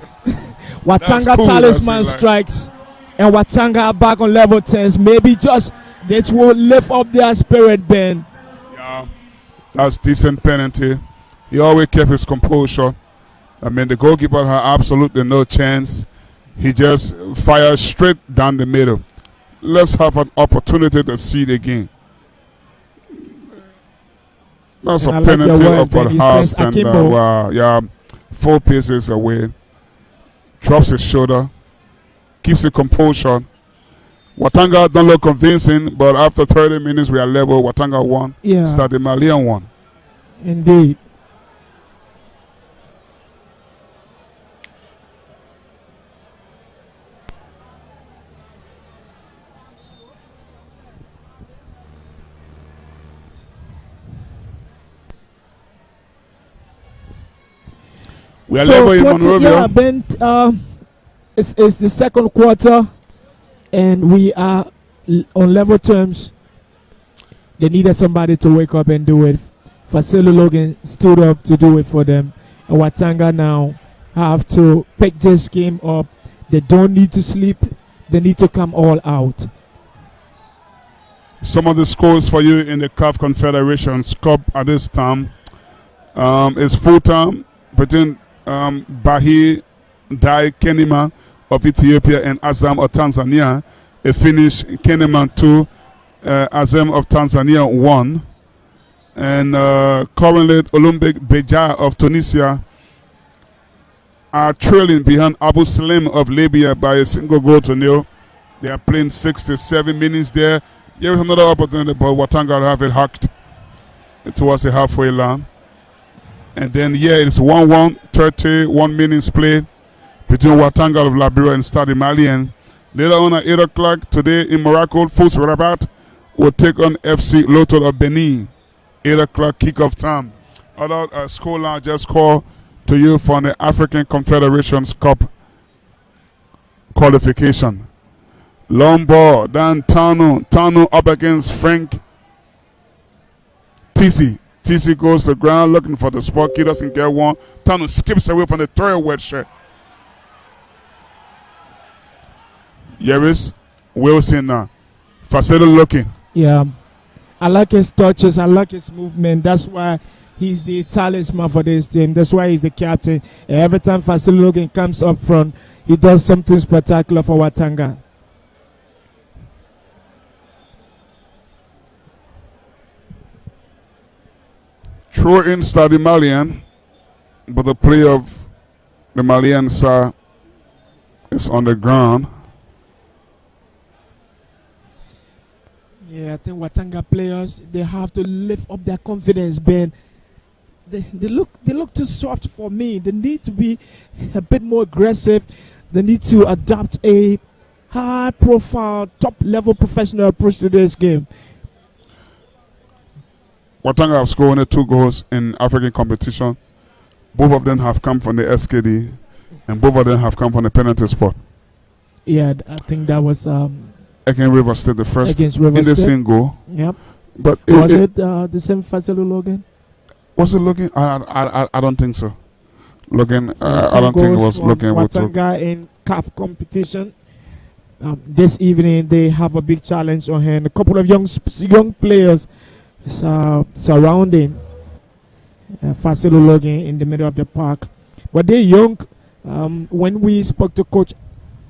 Watanga cool talisman strikes, and Watanga are back on level 10s. Maybe just that will lift up their spirit, Ben. Yeah, that's decent penalty. He always kept his composure. I mean, the goalkeeper had absolutely no chance. He just fired straight down the middle. Let's have an opportunity to see it again. That's a penalty of a high standard. Wow, yeah, 4 paces away. Drops his shoulder, keeps the composure. Watanga don't look convincing, but after 30 minutes we are level. Watanga won. Yeah. Stade Malien won. Indeed. We are level in Monrovia. Yeah, Ben, it's the second quarter, and we are on level terms. They needed somebody to wake up and do it. Fasilu Logan stood up to do it for them. And Watanga now have to pick this game up. They don't need to sleep. They need to come all out. Some of the scores for you in the CAF Confederations Cup at this time is full time between Bahi Dai Kenema of Ethiopia and Azam of Tanzania. A finish Kenema 2, Azam of Tanzania 1. And currently Olympic Beja of Tunisia are trailing behind Abu Salim of Libya by a single goal to nil. They are playing 67 minutes there. There is another opportunity, but Watanga have it hacked towards the halfway line. And then, it's 1-1, 31 minutes played between Watanga of Liberia and Stade Malien. Later on at 8 o'clock today in Morocco, Fous Rabat will take on FC Loto of Benin. 8 o'clock kickoff time. Other scoreline just call to you for the African Confederations Cup qualification. Long ball, then Tano up against Frank TC. TC goes to the ground looking for the spot. He doesn't get one. Tano skips away from the throwaway shot. Yeris Wilson now. Facility looking. Yeah. I like his touches. I like his movement. That's why he's the talisman for this team. That's why he's the captain. Every time Fasile Logan comes up front, he does something spectacular for Watanga. Throw in stade malien, but the play of the Malien side is on the ground. Yeah, I think Watanga players, they have to lift up their confidence, Ben. They look too soft for me. They need to be a bit more aggressive. They need to adopt a high-profile, top-level professional approach to this game. Watanga have scored only 2 goals in African competition. Both of them have come from the SKD, and both of them have come from the penalty spot. Yeah, I think that was Against River State, the first against River in the State. single. Yep. But Was it the same Fasile Logan? Was it looking? I don't think so. Looking, So I don't think it was looking. Watanga in CAF competition. This evening they have a big challenge on hand. A couple of young players surrounding Fasile Logan in the middle of the park. But they're young. When we spoke to Coach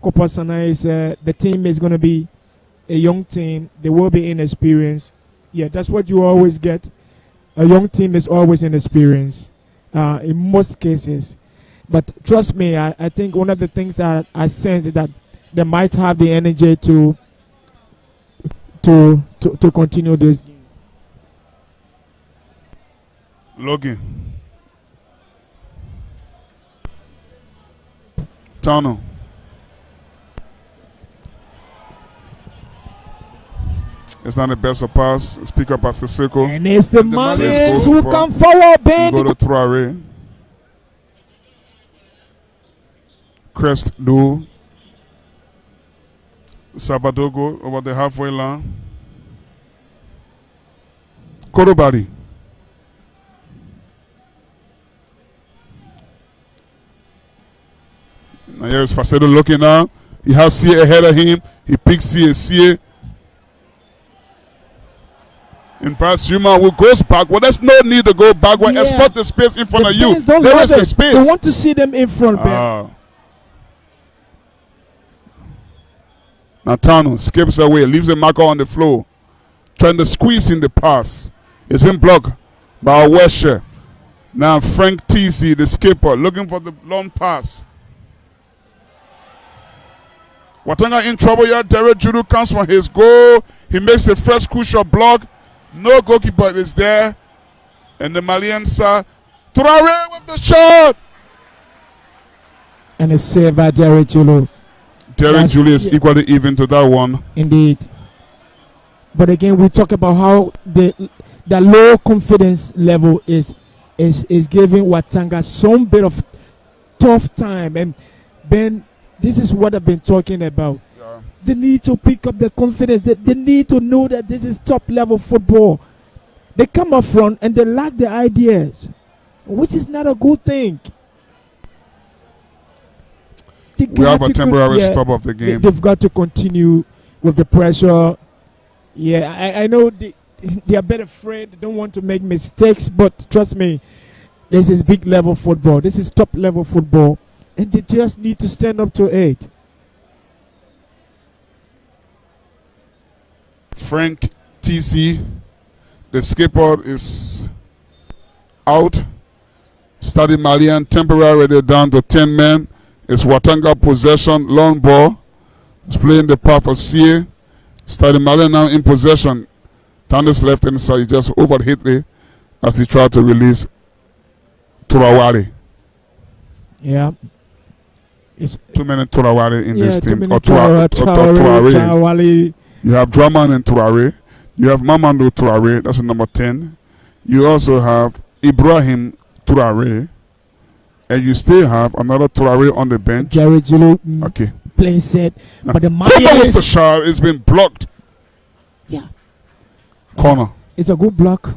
Kopasana, the team is going to be a young team. They will be inexperienced. Yeah, that's what you always get. A young team is always inexperienced in most cases. But trust me, I think one of the things that I sense is that they might have the energy to continue this game. Logan. Tano. It's not the best of pass. Speak up as a circle. And it's the Malians who come forward, Ben. Go to Traore. Crest do. Sabadogo over the halfway line. Coulibaly. Now here's Fasile looking now. He has CA ahead of him. He picks CA. In fact, Yuma will goes back. Well, there's no need to go backward. Yeah. Exploit the space in front of you. Don't There love is the it. space. They want to see them in front, Ben. Natano skips away, leaves the marker on the floor, trying to squeeze in the pass. It's been blocked by Wesher. Now Frank TC, the skipper, looking for the long pass. Watanga in trouble here. Derek Judo comes from his goal. He makes the first crucial block. No goalkeeper is there. And the Malian side. Traore with the shot. And a save by Derek Judo. Derek Julius equally even to that one. Indeed. But again, we talk about how the low confidence level is giving Watanga some bit of tough time. And Ben, this is what I've been talking about. Yeah. They need to pick up the confidence. They need to know that this is top level football. They come up front and they lack the ideas, which is not a good thing. We have a temporary stop of the game. They've got to continue with the pressure. Yeah, I know they are a bit afraid. They don't want to make mistakes, but trust me, this is big level football. This is top level football, and they just need to stand up to it. Frank TC, the skipper, is out. Stade Malien temporarily down to 10 men. It's Watanga possession, long ball. It's playing the part for CA. Stade Malien now in possession. Tannis left inside. He just overhit it as he tried to release Turawari. Yeah. It's 2 minutes Turawari in this team. Or Turawari. You have Draman and Traore. You have Mamadou Traore. That's number 10. You also have Ibrahim Traore. And you still have another Traore on the bench. Jerry Julu Okay. playing set. But the Corner with the shot. It's been blocked. Yeah. Corner. It's a good block.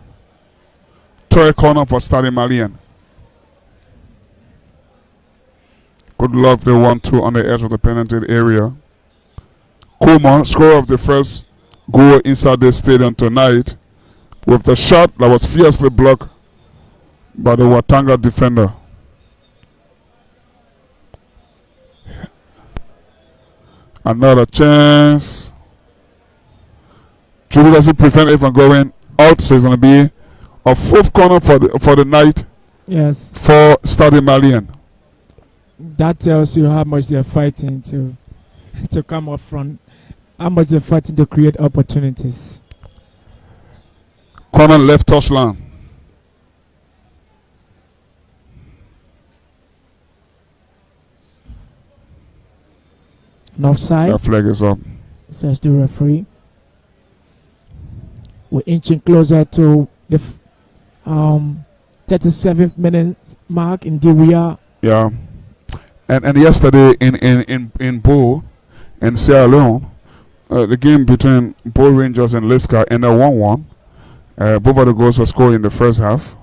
Third corner for Stade Malien. Good luck. They 1-2 on the edge of the penalty area. Coleman, scorer of the first goal inside the stadium tonight. with the shot that was fiercely blocked by the Watanga defender. Another chance. Julie doesn't prevent it from going out, so it's going to be a fourth corner for the night. Yes. For Stade Malien. That tells you how much they're fighting to come up front, how much they're fighting to create opportunities. Corner left touchline. North side. The flag is up. Says the referee. We're inching closer to the 37th minute mark. Indeed, we are. Yeah. And yesterday in Bo, in Sierra Leone, the game between Bo Rangers and Liska ended 1-1. Both of the goals were scored in the first half.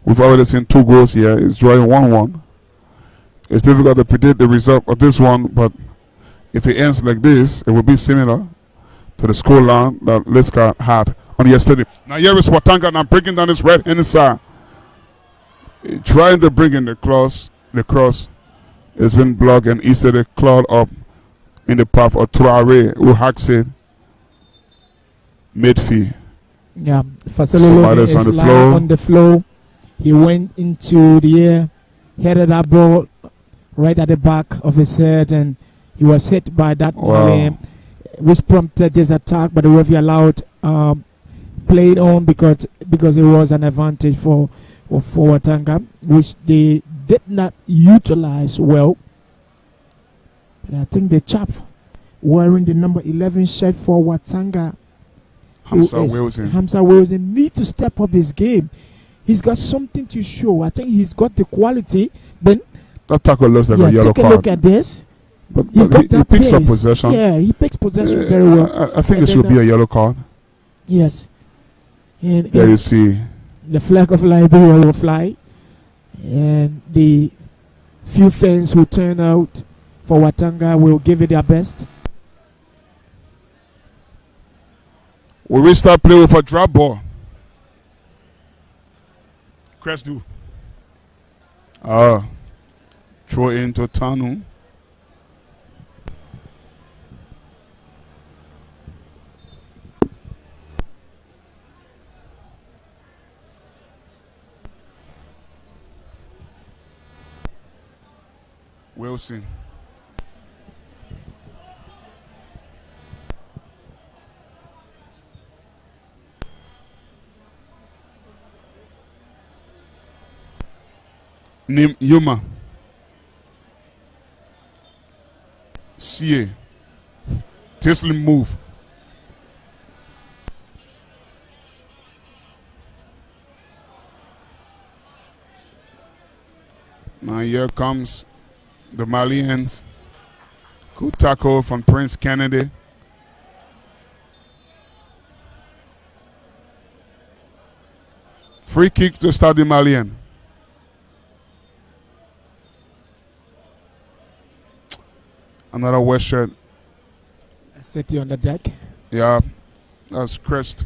We've already seen 2 goals here. It's drawing 1-1. It's difficult to predict the result of this one, but if it ends like this, it will be similar to the score line that Liska had on yesterday. Now here is Watanga now breaking down his right hand side. Trying to bring in the cross. The cross has been blocked and instead it clawed up in the path of Traore, who hacks it midfield. Yeah, Fasololo is on the floor. He went into the air, headed that ball right at the back of his head, and he was hit by that malien, which prompted his attack, but the referee allowed played on because it was an advantage for Watanga, which they did not utilize well. But I think the chap wearing the number 11 shirt for Watanga, Hamza Wilson, need to step up his game. He's got something to show. I think he's got the quality. Then that tackle looks like a yellow card. Take a look at this. But he picks up possession. Yeah, he picks possession very well. I think it should be a yellow card. Yes. And there you see. The flag of Liberia will fly. And the few fans who turn out for Watanga will give it their best. We restart play with a drop ball. Crest do. Throw it into Tanu. Wilson. Nim Yuma. CA. Tesla move. Now here comes the Malians. Good tackle from Prince Kennedy. Free kick to Stade Malien. Another west shirt. City on the deck. Yeah, that's Crest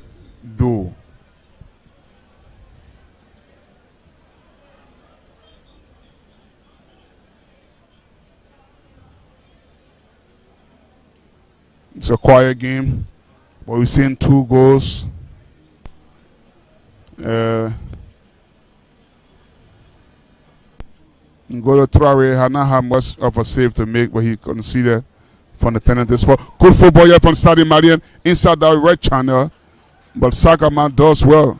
Do. It's a quiet game, but we've seen 2 goals. Ngolo Traore had not had much of a save to make, but he conceded from the penalty spot. Good football here from Stade Malien inside that red channel, but Sakaman does well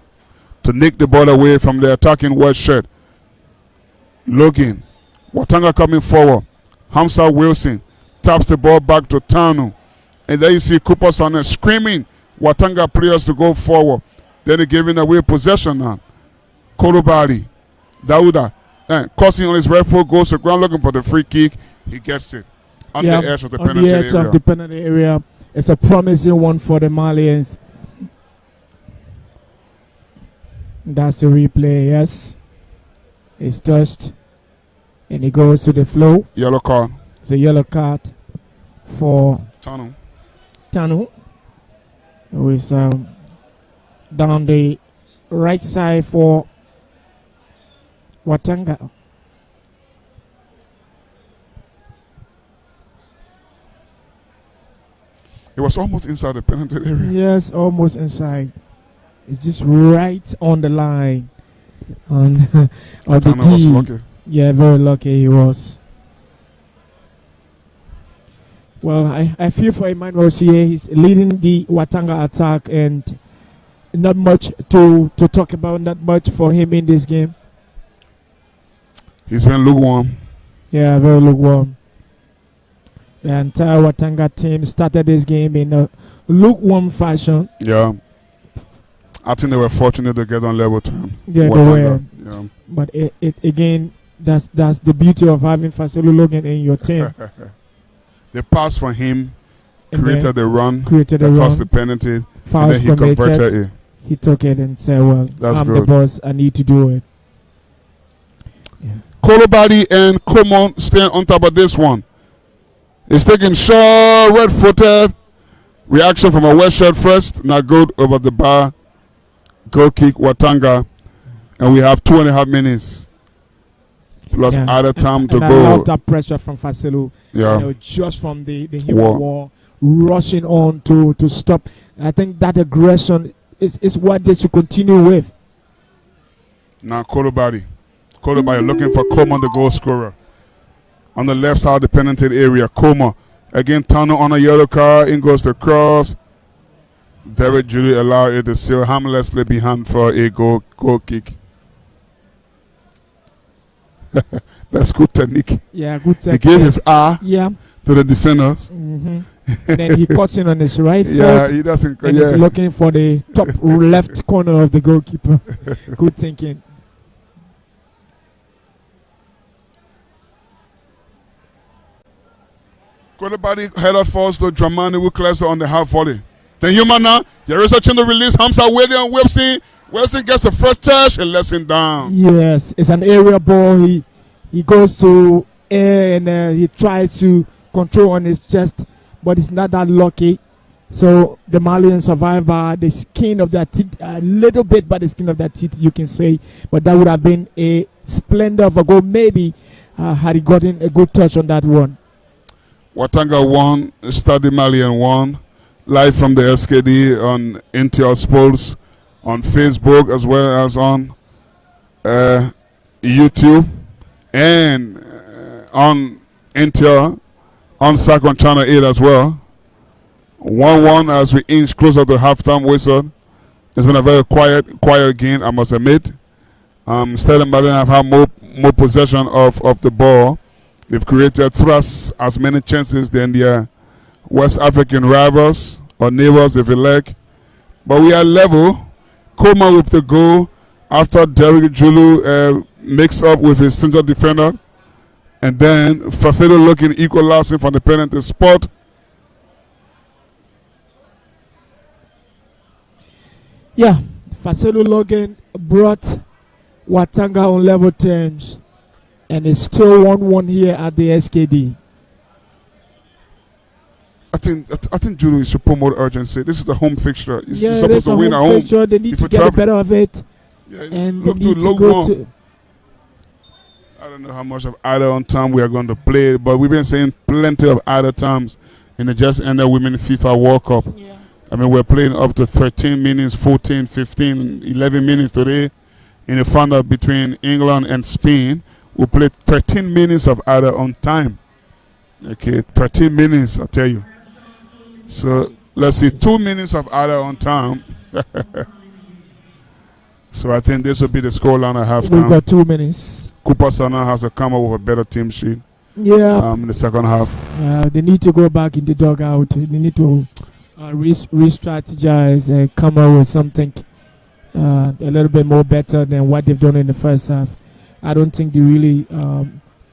to nick the ball away from the attacking white shirt. Logan, Watanga coming forward. Hamza Wilson taps the ball back to Tanu. And there you see Cooper Sonnet screaming Watanga players to go forward. Then they're giving away possession now. coulibaly, Daouda, crossing on his right foot, goes to ground looking for the free kick. He gets it on the edge of the penalty area. On the edge of the penalty area. It's a promising one for the Malians. That's the replay, yes. It's touched. And it goes to the flow. Yellow card. It's a yellow card for Tanu. Who is down the right side for Watanga. It was almost inside the penalty area. Yes, almost inside. It's just right on the line. On the was tee. lucky. Yeah, very lucky he was. Well, I feel for Emmanuel here. He's leading the Watanga attack, and not much to talk about, not much for him in this game. He's been lukewarm. Yeah, very lukewarm. The entire Watanga team started this game in a lukewarm fashion. Yeah. I think they were fortunate to get on level terms. Yeah, Watanga. they were. Yeah. But it again, that's the beauty of having Faselu Logan in your team. They passed from him, And created then a run, created a across run. the penalty, and Fouls then he converted committed. it. He took it and said, well, That's I'm the good. boss. I need to do it. Coulibaly and Coleman staying on top of this one. He's taking short, red-footed. Reaction from a west shot first. Now good over the bar. Goal kick, Watanga. And we have 2.5 minutes. Plus other time to and go. I love that pressure from Faselu. Yeah. You know, just from the human wall, rushing on to stop. I think that aggression is what they should continue with. Now Coulibaly looking for Coleman, the goal scorer. On the left side of the penalty area, Coleman. Again, Tano on a yellow card. In goes the cross. Derek Julie allowed it to sail harmlessly behind for a goal kick. That's good technique. Yeah, good He technique. gave his eye to the defenders. Then he cuts in on his right Yeah, foot. he doesn't. And he's looking for the top left corner of the goalkeeper. Good thinking. Coulibaly header falls to Dramani Wicklesser on the half volley. Then Humana, you're researching the release. Hamza William Wilson. Wilson gets the first touch and lets him down. Yes, it's an area ball. He goes to air and he tries to control on his chest, but it's not that lucky. So the Malian survived by the skin of their teeth, a little bit by the skin of their teeth, you can say. But that would have been a splendor of a goal, maybe, had he gotten a good touch on that one. Watanga won, Stade Malien won. Live from the SKD on NTR Sports, on Facebook as well as on YouTube and on NTR, on SAC on Channel 8 as well. 1-1 as we inch closer to halftime whistle. It's been a very quiet game, I must admit. Stade Malien have had more possession of the ball. They've created thrusts as many chances than their West African rivals or neighbors, if you like. But we are level. Coleman with the goal after Derek Julu mix up with his center defender. And then Faselu looking equalizing from the penalty spot. Yeah, Faselu Logan brought Watanga on level terms. And it's still 1-1 here at the SKD. I think Julu should put more urgency. This is the home fixture. You're Yeah, supposed to win at home. fixture. They need to get the better of it. Yeah, and look they need to to look go on. to. I don't know how much of either on time we are going to play, but we've been saying plenty of either times in the just ended Women FIFA World Cup. Yeah. I mean, we're playing up to 13 minutes, 14, 15, 11 minutes today in the final between England and Spain. We played 13 minutes of either on time. Okay, 13 minutes, I tell you. So let's see, 2 minutes of either on time. So I think this will be the scoreline at halftime. We've got 2 minutes. Cooper Sana has to come up with a better team sheet. Yeah. In the second half. They need to go back in the dugout. They need to re-strategize and come up with something a little bit more better than what they've done in the first half. I don't think they really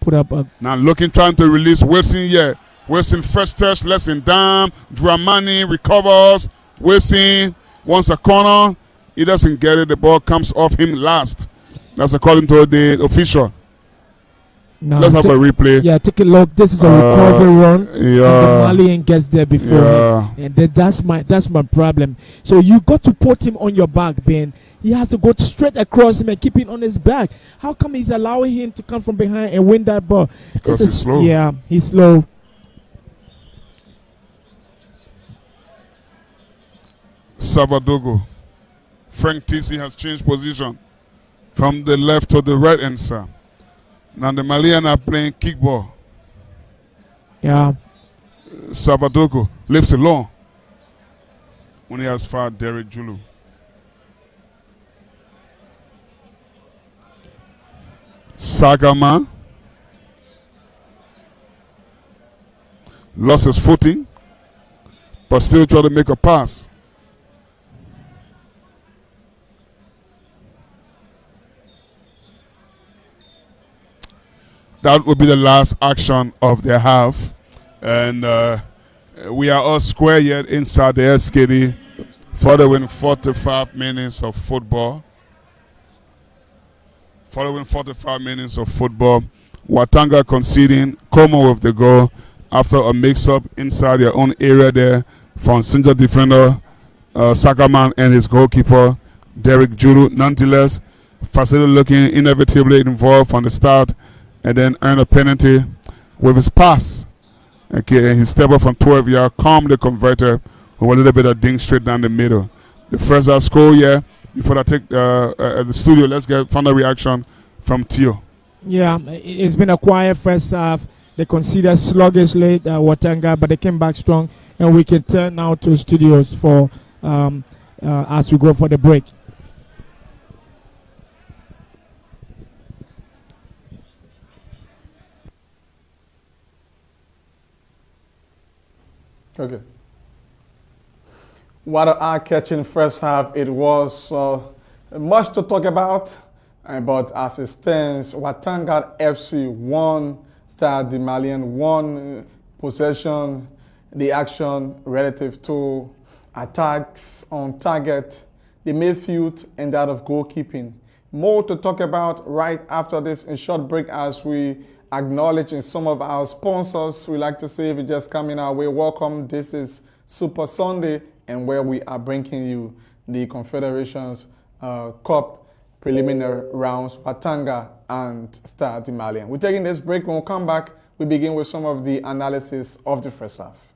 put up a... Now trying to release Wilson. Yeah, Wilson first touch, lets him down. Dramani recovers. Wilson wants a corner. He doesn't get it. The ball comes off him last. That's according to the official. Now, let's have a replay. Yeah, take a look. This is a recovery run. Yeah. And the Malian gets there before him. And then that's my problem. So you got to put him on your back, Ben. He has to go straight across him and keep it on his back. How come he's allowing him to come from behind and win that ball? Because he's slow. Yeah, he's slow. Sabadogo. Frank TC has changed position from the left to the right hand side. Now the Malian are playing kickball. Yeah. Sabadogo lifts it long. When he has fouled Derek Julu. Sagama lost his footing, but still try to make a pass. That will be the last action of the half, and we are all square yet inside the SKD following 45 minutes of football. Following 45 minutes of football, Watanga conceding, Como with the goal after a mix-up inside their own area there from senior defender Sakaman and his goalkeeper Derek Juru. Nonetheless, Facility looking inevitably involved from the start and then earn a penalty with his pass. Okay, and he stepped up from 12 yards, calmly converted with a little bit of ding straight down the middle. The first score, yeah. Before I take the studio, let's get final reaction from Tio. Yeah, it's been a quiet first half. They considered sluggishly Watanga, but they came back strong, and we can turn now to studios for as we go for the break. Okay. What an eye-catching first half it was. Much to talk about, but as it stands, Watanga FC won, Stade Malien won possession, the action relative to attacks on target, the midfield, and that of goalkeeping. More to talk about right after this in short break as we acknowledge in some of our sponsors. We like to say if you're just coming our way, welcome. This is Super Sunday, and where we are bringing you the Confederations Cup preliminary rounds, Watanga and Stade Malien. We're taking this break. When we come back, we begin with some of the analysis of the first half.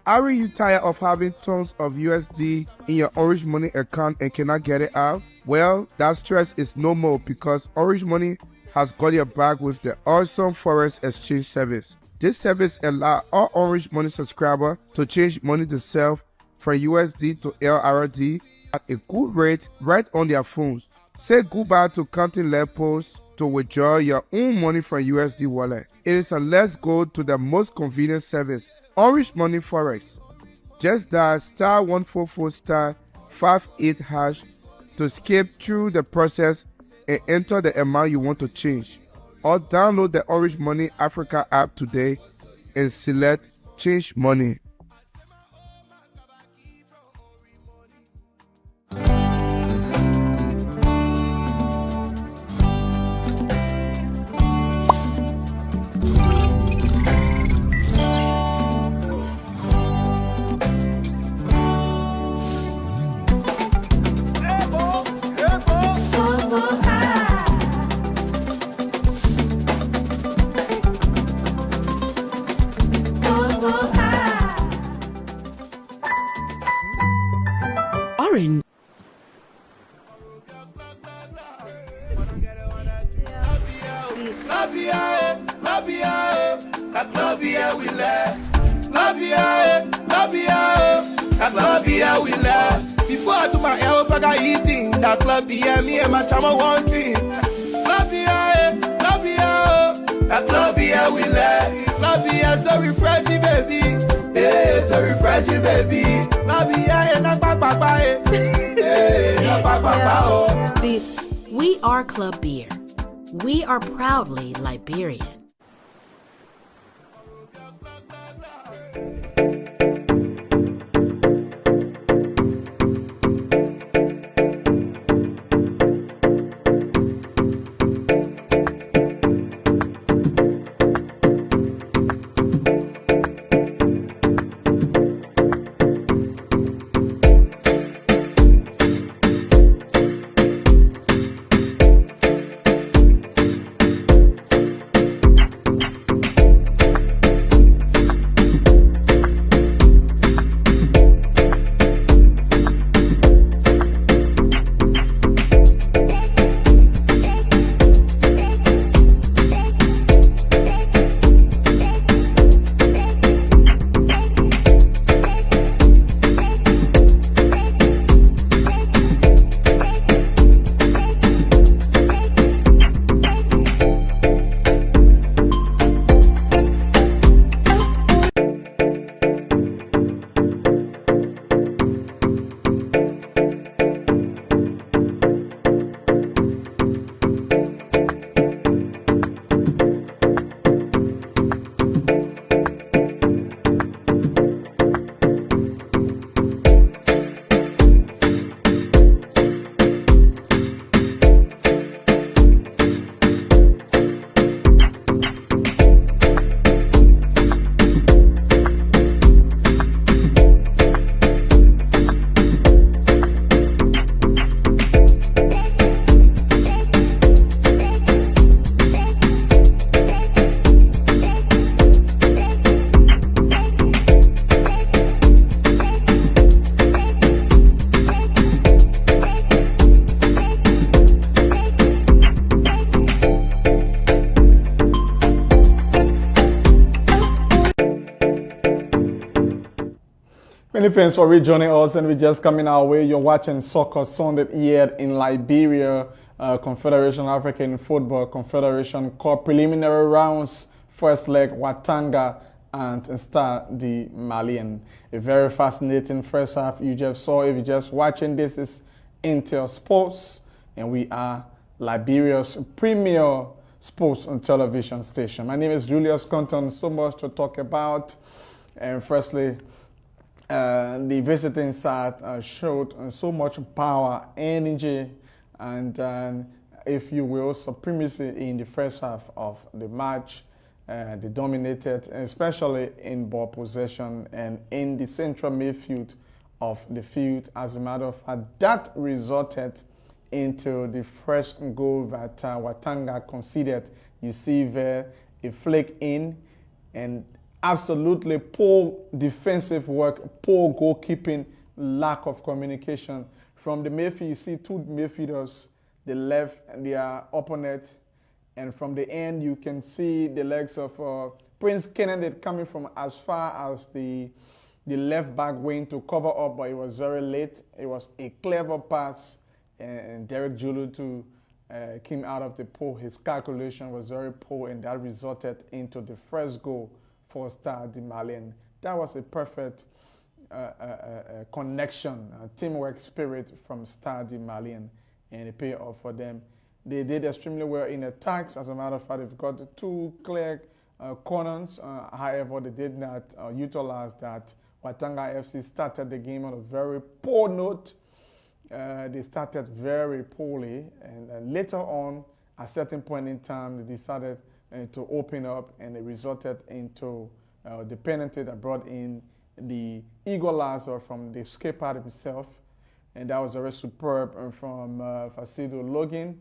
Are you tired of having tons of USD in your Orange Money account and cannot get it out? Well, that stress is no more because Orange Money has got your back with the awesome Forex exchange service. This service allows all Orange Money subscribers to change money themselves from USD to LRD at a good rate right on their phones. Say goodbye to counting levels to withdraw your own money from USD wallet. It is a let's go to the most convenient service, Orange Money Forex. Just dial *144*58# to skip through the process and enter the amount you want to change. Or download the Orange Money Africa app today and select Change Money. Orange. Before I do my elf, I got eating. That club, yeah, me and my chama one dream. That club, yeah, we let. Club, yeah, so refreshing, baby. Hey, so refreshing, baby. Club, yeah, and I'm back, hey, back, Beats. We are Club Beer. We are proudly Liberian. Many thanks for rejoining us, and we're just coming our way. You're watching Soccer Sunday here in Liberia, Confederation African Football Confederation Cup preliminary rounds, first leg Watanga and stade Malien. A very fascinating first half you just saw. If you're just watching, this is Intel Sports, and we are Liberia's premier sports and television station. My name is Julius Compton. So much to talk about, and firstly, the visiting side showed so much power, energy, and if you will, supremacy in the first half of the match. They dominated, especially in ball possession and in the central midfield of the field. As a matter of fact, that resulted into the first goal that Watanga conceded. You see there a flick in, and absolutely poor defensive work, poor goalkeeping, lack of communication. From the midfield, you see two midfielders, they left their opponent, and from the end, you can see the legs of Prince Kennedy coming from as far as the left back wing to cover up, but it was very late. It was a clever pass, and Derek Julu came out of the pool. His calculation was very poor, and that resulted into the first goal for stade Malien. That was a perfect connection, teamwork spirit from stade Malien, and it paid off for them. They did extremely well in attacks. As a matter of fact, they've got two clear corners. However, they did not utilize that. Watanga FC started the game on a very poor note. They started very poorly, and later on, at a certain point in time, they decided to open up, and it resulted into the penalty that brought in the equalizer from the skipper himself, and that was very superb from Facido Logan,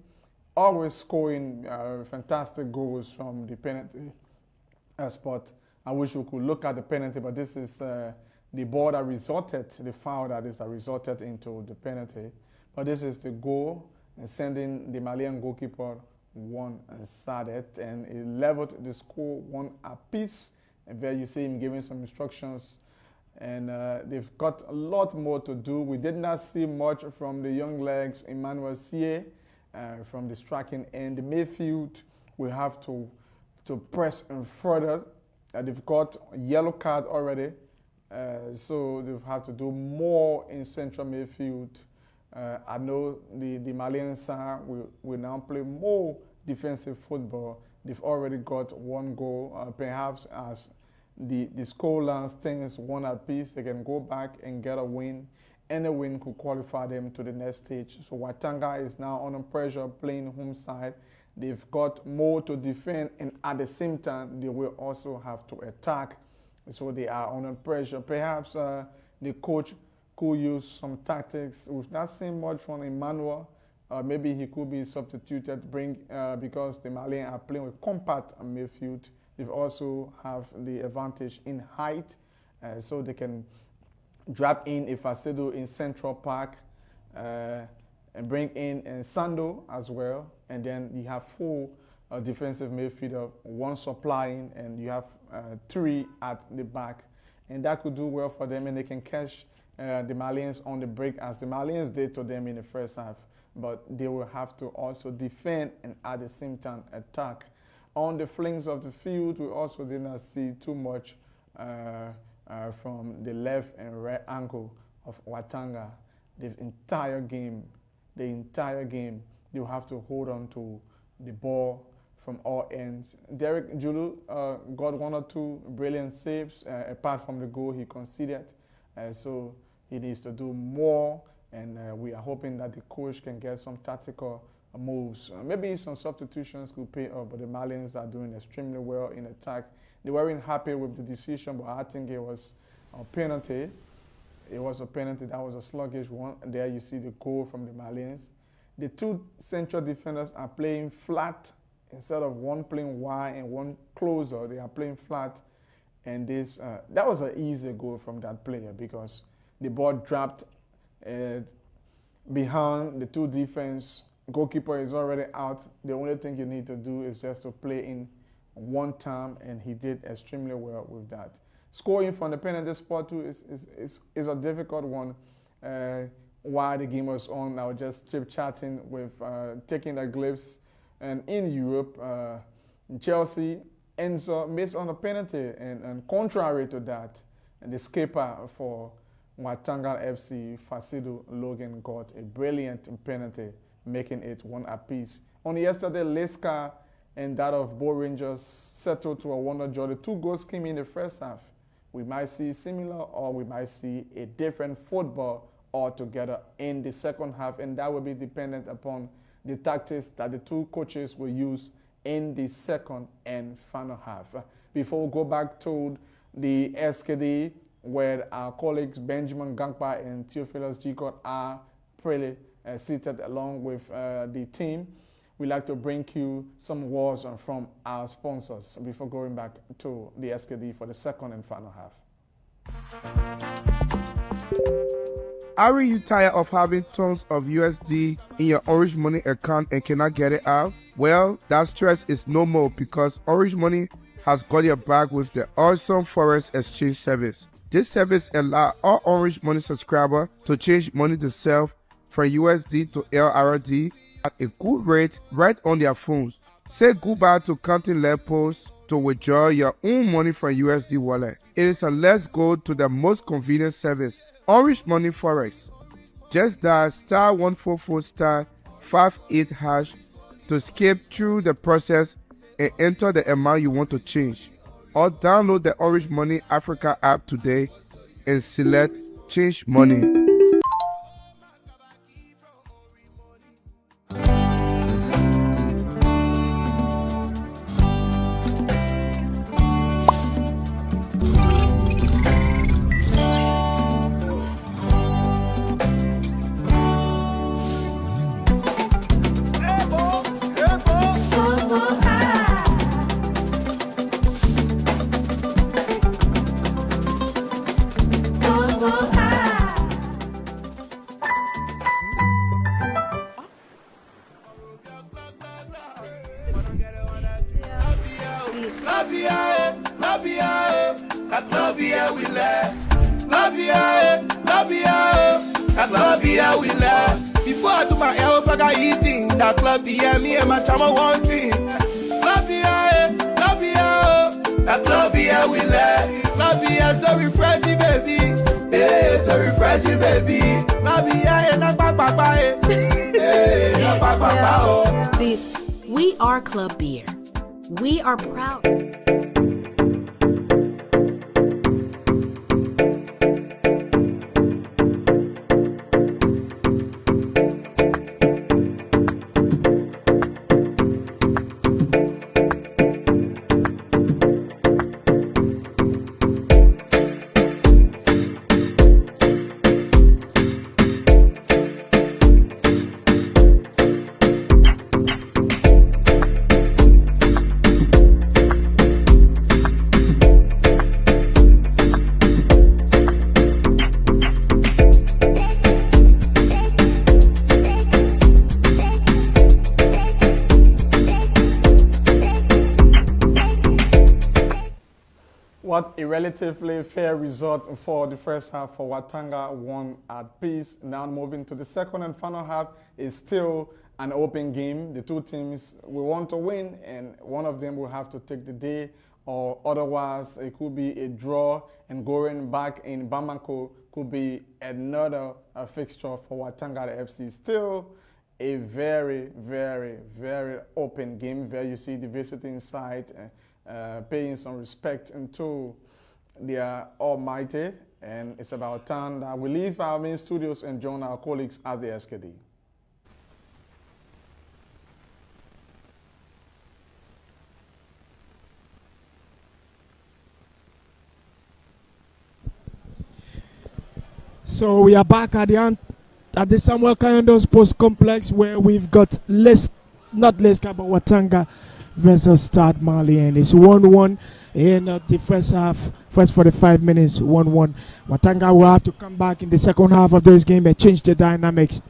always scoring fantastic goals from the penalty spot. I wish we could look at the penalty, but this is the ball that resulted, the foul that resulted into the penalty. But this is the goal, and sending the Malian goalkeeper one sided, and it leveled the score one apiece. And there you see him giving some instructions, and they've got a lot more to do. We did not see much from the young legs, Emmanuel Sie, from the striking end. The midfield, we have to press and further. They've got a yellow card already, so they've had to do more in central midfield. I know the Malian side will now play more defensive football. They've already got one goal. Perhaps as the scoreline stands one apiece, they can go back and get a win. Any win could qualify them to the next stage. So Watanga is now under pressure, playing home side. They've got more to defend, and at the same time, they will also have to attack. So they are under pressure. Perhaps the coach could use some tactics. We've not seen much from Emmanuel. Maybe he could be substituted, because the Malians are playing with compact midfield. They also have the advantage in height, so they can drop in a Facedo in Central Park and bring in Sando as well. And then you have four defensive midfielder, one supplying, and you have three at the back. And that could do well for them, and they can catch the Malians on the break, as the Malians did to them in the first half. But they will have to also defend and at the same time attack. On the flanks of the field, we also did not see too much from the left and right angle of Watanga. The entire game, they'll have to hold on to the ball from all ends. Derek Julu got one or two brilliant saves, apart from the goal he conceded. So he needs to do more, and we are hoping that the coach can get some tactical moves. Maybe some substitutions could pay off, but the Malians are doing extremely well in attack. They weren't happy with the decision, but I think it was a penalty. It was a penalty. That was a sluggish one. And there you see the goal from the Malians. The two central defenders are playing flat. Instead of one playing wide and one closer, they are playing flat. And this that was an easy goal from that player, because the ball dropped behind the two defense. Goalkeeper is already out. The only thing you need to do is just to play in one time, and he did extremely well with that. scoring from the penalty spot too is a difficult one. While the game was on, I was just chit-chatting with taking a glimpse, and in Europe, Chelsea Enzo missed on a penalty, and contrary to that, and the skipper for Watanga FC, Fasido Logan, got a brilliant penalty, making it 1 apiece. On yesterday, Leicester and that of Bo Rangers settled to a 1-0 draw. The 2 goals came in the first half. We might see similar, or we might see a different football altogether in the second half, and that will be dependent upon the tactics that the 2 coaches will use in the second and final half. Before we go back to the SKD, where our colleagues Benjamin Gangpa and Theophilus Gicot are pretty seated along with the team, we'd like to bring you some words from our sponsors before going back to the SKD for the second and final half. Are you tired of having tons of USD in your Orange Money account and cannot get it out? Well, that stress is no more because Orange Money has got your back with the awesome Forex exchange service. This service allows all Orange Money subscribers to change money themselves from USD to LRD at a good rate right on their phones. Say goodbye to counting levels to withdraw your own money from USD wallet. It is a let's go to the most convenient service, Orange Money Forex. Just dial *144*58# to skip through the process and enter the amount you want to change. Or download the Orange Money Africa app today and select Change Money. Before I do my elf, I got eating. That club, yeah, me and my chama one drink. That club, yeah, we let. Club, yeah, so refreshing, baby. Hey, so refreshing, baby. Club, yeah, and I'm back, hey, back, Beats. We are Club Beer. We are proud. What a relatively fair result for the first half for Watanga, 1 apiece. Now moving to the second and final half is still an open game. The 2 teams will want to win, and one of them will have to take the day, or otherwise it could be a draw, and going back in Bamako could be another fixture for Watanga FC. Still a very, very, very open game where you see the visiting side paying some respect to their almighty, and it's about time that we leave our main studios and join our colleagues at the SKD. So we are back at the Samuel Kayando Sports Complex, where we've got not Leicester, but Watanga versus Stade Malien. It's 1-1 in the first half. First 45 minutes, 1-1. Watanga will have to come back in the second half of this game and change the dynamics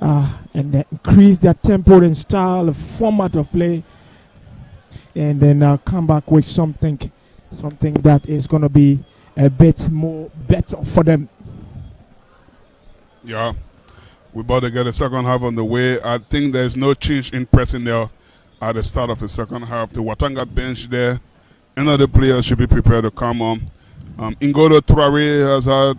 and increase their tempo and style, the format of play, and then come back with something that is going to be a bit more better for them. Yeah, we're about to get the second half on the way. I think there's no change in personnel at the start of the second half. The Watanga bench there, another player should be prepared to come on. Ingodo Traore has had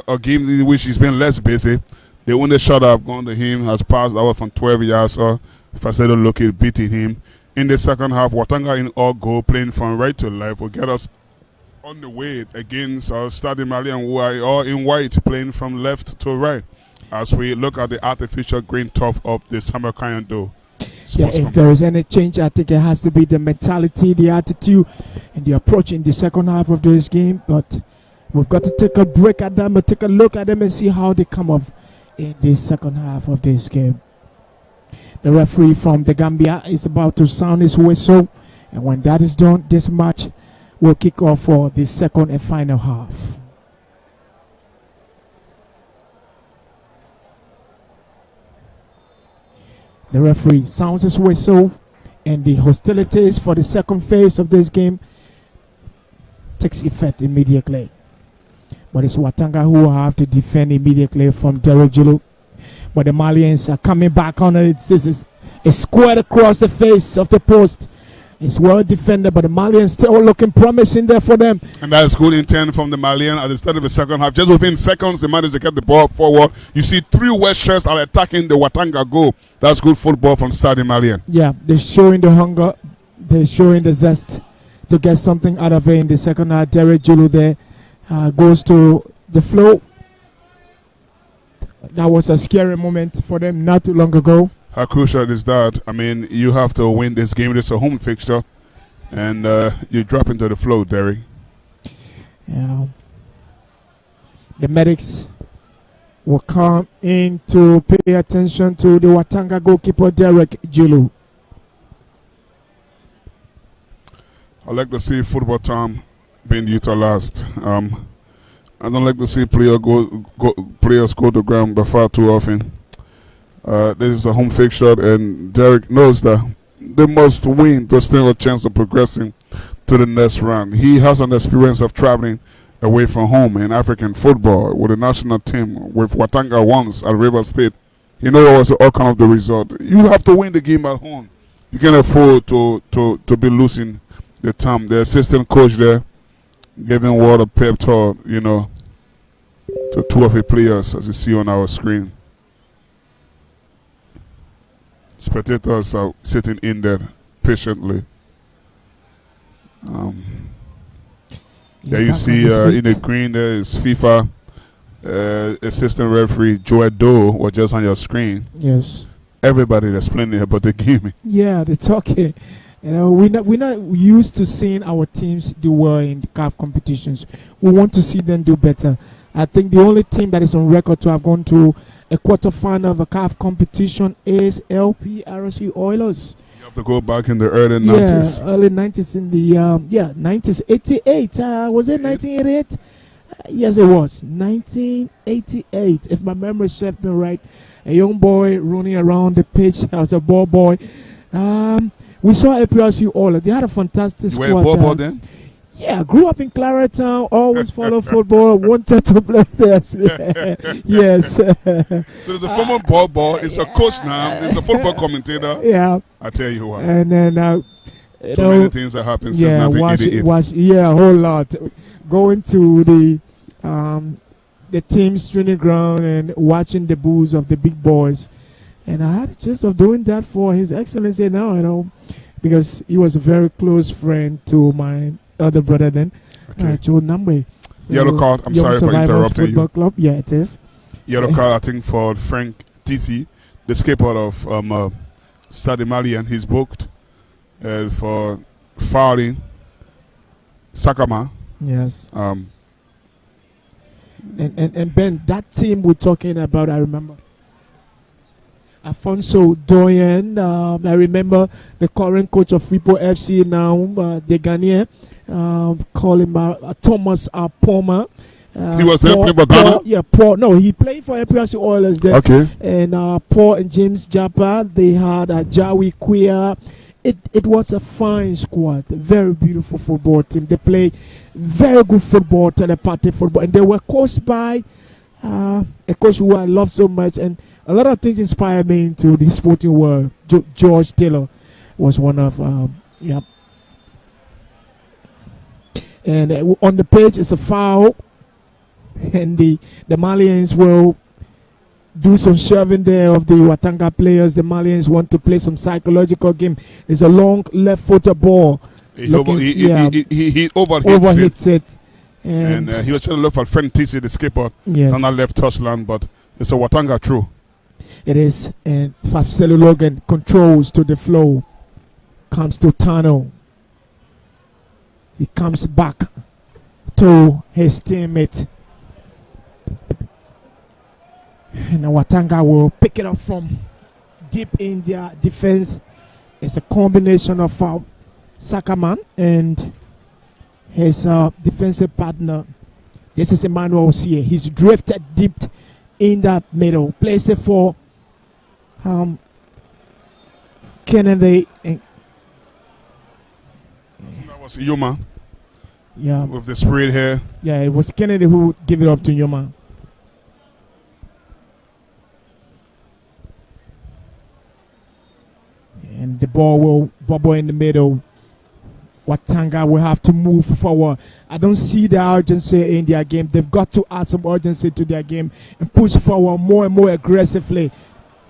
a game in which he's been less busy. The only shot I've gone to him has passed out from 12 yards, or if I said to look at beating him. In the second half, Watanga in all goal, playing from right to left, will get us on the way against Stade Malien, who are all in white, playing from left to right, as we look at the artificial green turf of the Summer Kayando. Yeah, if there is any change, I think it has to be the mentality, the attitude, and the approach in the second half of this game. But we've got to take a break at them, take a look at them and see how they come up in the second half of this game. The referee from the Gambia is about to sound his whistle, and when that is done, this match will kick off for the second and final half. The referee sounds his whistle, and the hostilities for the second phase of this game takes effect immediately. But it's Watanga who will have to defend immediately from Derek Julu. But the Malians are coming back on it. This is a square across the face of the post. It's well defended, but the Malians still looking promising there for them. And that's good intent from the Malian at the start of the second half. Just within seconds, they managed to get the ball forward. You see 3 West shirts are attacking the Watanga goal. That's good football from Stade Malien. Yeah, they're showing the hunger. They're showing the zest to get something out of it in the second half. Derek Julu there goes to the flow. That was a scary moment for them not too long ago. How crucial is that? I mean, you have to win this game. It's a home fixture, and you drop into the flow, Derry. Yeah. The medics will come in to pay attention to the Watanga goalkeeper, Derek Julu. I like to see football time being utilized. I don't like to see players go to ground by far too often. This is a home fixture, and Derek knows that they must win to stand a chance of progressing to the next round. He has an experience of traveling away from home in African football with the national team, with Watanga once at River State. He knows what was the outcome of the result. You have to win the game at home. You can't afford to be losing the time. The assistant coach there giving word of pep talk, you know, to 2 of the players, as you see on our screen. Spectators are sitting in there patiently. There you see in the green there is FIFA assistant referee Joe Doe, or just on your screen. Yes. Everybody that's playing about the game. Yeah, they're talking. You know, we're not used to seeing our teams do well in the CAF competitions. We want to see them do better. I think the only team that is on record to have gone to a quarterfinal of a CAF competition is LPRC Oilers. You have to go back in the early 90s. Yeah, early 90s in the 90s, 88. Was it 1988? Yes, it was 1988. If my memory serves me right, a young boy running around the pitch as a ball boy. We saw LPRC Oilers. They had a fantastic squad. You were a ball boy then? Yeah, grew up in Claretown, always followed football, wanted to play this. Yes. So there's a former ball boy, it's a coach now, there's a football commentator. Yeah. I tell you what. And then too many things that happened since 1988. A whole lot. Going to the team's training ground and watching the bulls of the big boys. And I had a chance of doing that for His Excellency now, you know, because he was a very close friend to my other brother then, Joe Nambe. So yellow card, I'm sorry for interrupting you. Club. Yeah, it is. Yellow card, I think, for Frank TC, the skipper of Stade Malien. He's booked for fouling Sakama. Yes. And Ben, that team we're talking about, I remember Alfonso Doyen. I remember the current coach of Freeport FC now, the Ghanaian. Call him Thomas Poma. He was there playing for Ghana? Yeah, Paul. No, he played for LPRC Oilers there. Okay. And Paul and James Japa, they had Jawi Quia it was a fine squad, a very beautiful football team. They play very good football, telepathic football, and they were coached by a coach who I love so much, and a lot of things inspired me into the sporting world. George Taylor was one of yeah. And on the pitch, it's a foul, and the Malians will do some shoving there of the Watanga players. The Malians want to play some psychological game. It's a long left-footed ball. He overhits it. And he was trying to look for friend TC, the skipper, on that left touchline, but it's a Watanga through. It is, and Fafselu Logan controls to the flow, comes to Tano. He comes back to his teammate. And Watanga will pick it up from deep in their defense. It's a combination of Sakaman and his defensive partner. This is Emmanuel Osie. He's drifted deep in that middle. Plays it for Kennedy. That was Yuma. Yeah. With the spread here. Yeah, it was Kennedy who gave it up to Yuma. And the ball will bubble in the middle. Watanga will have to move forward. I don't see the urgency in their game. They've got to add some urgency to their game and push forward more and more aggressively.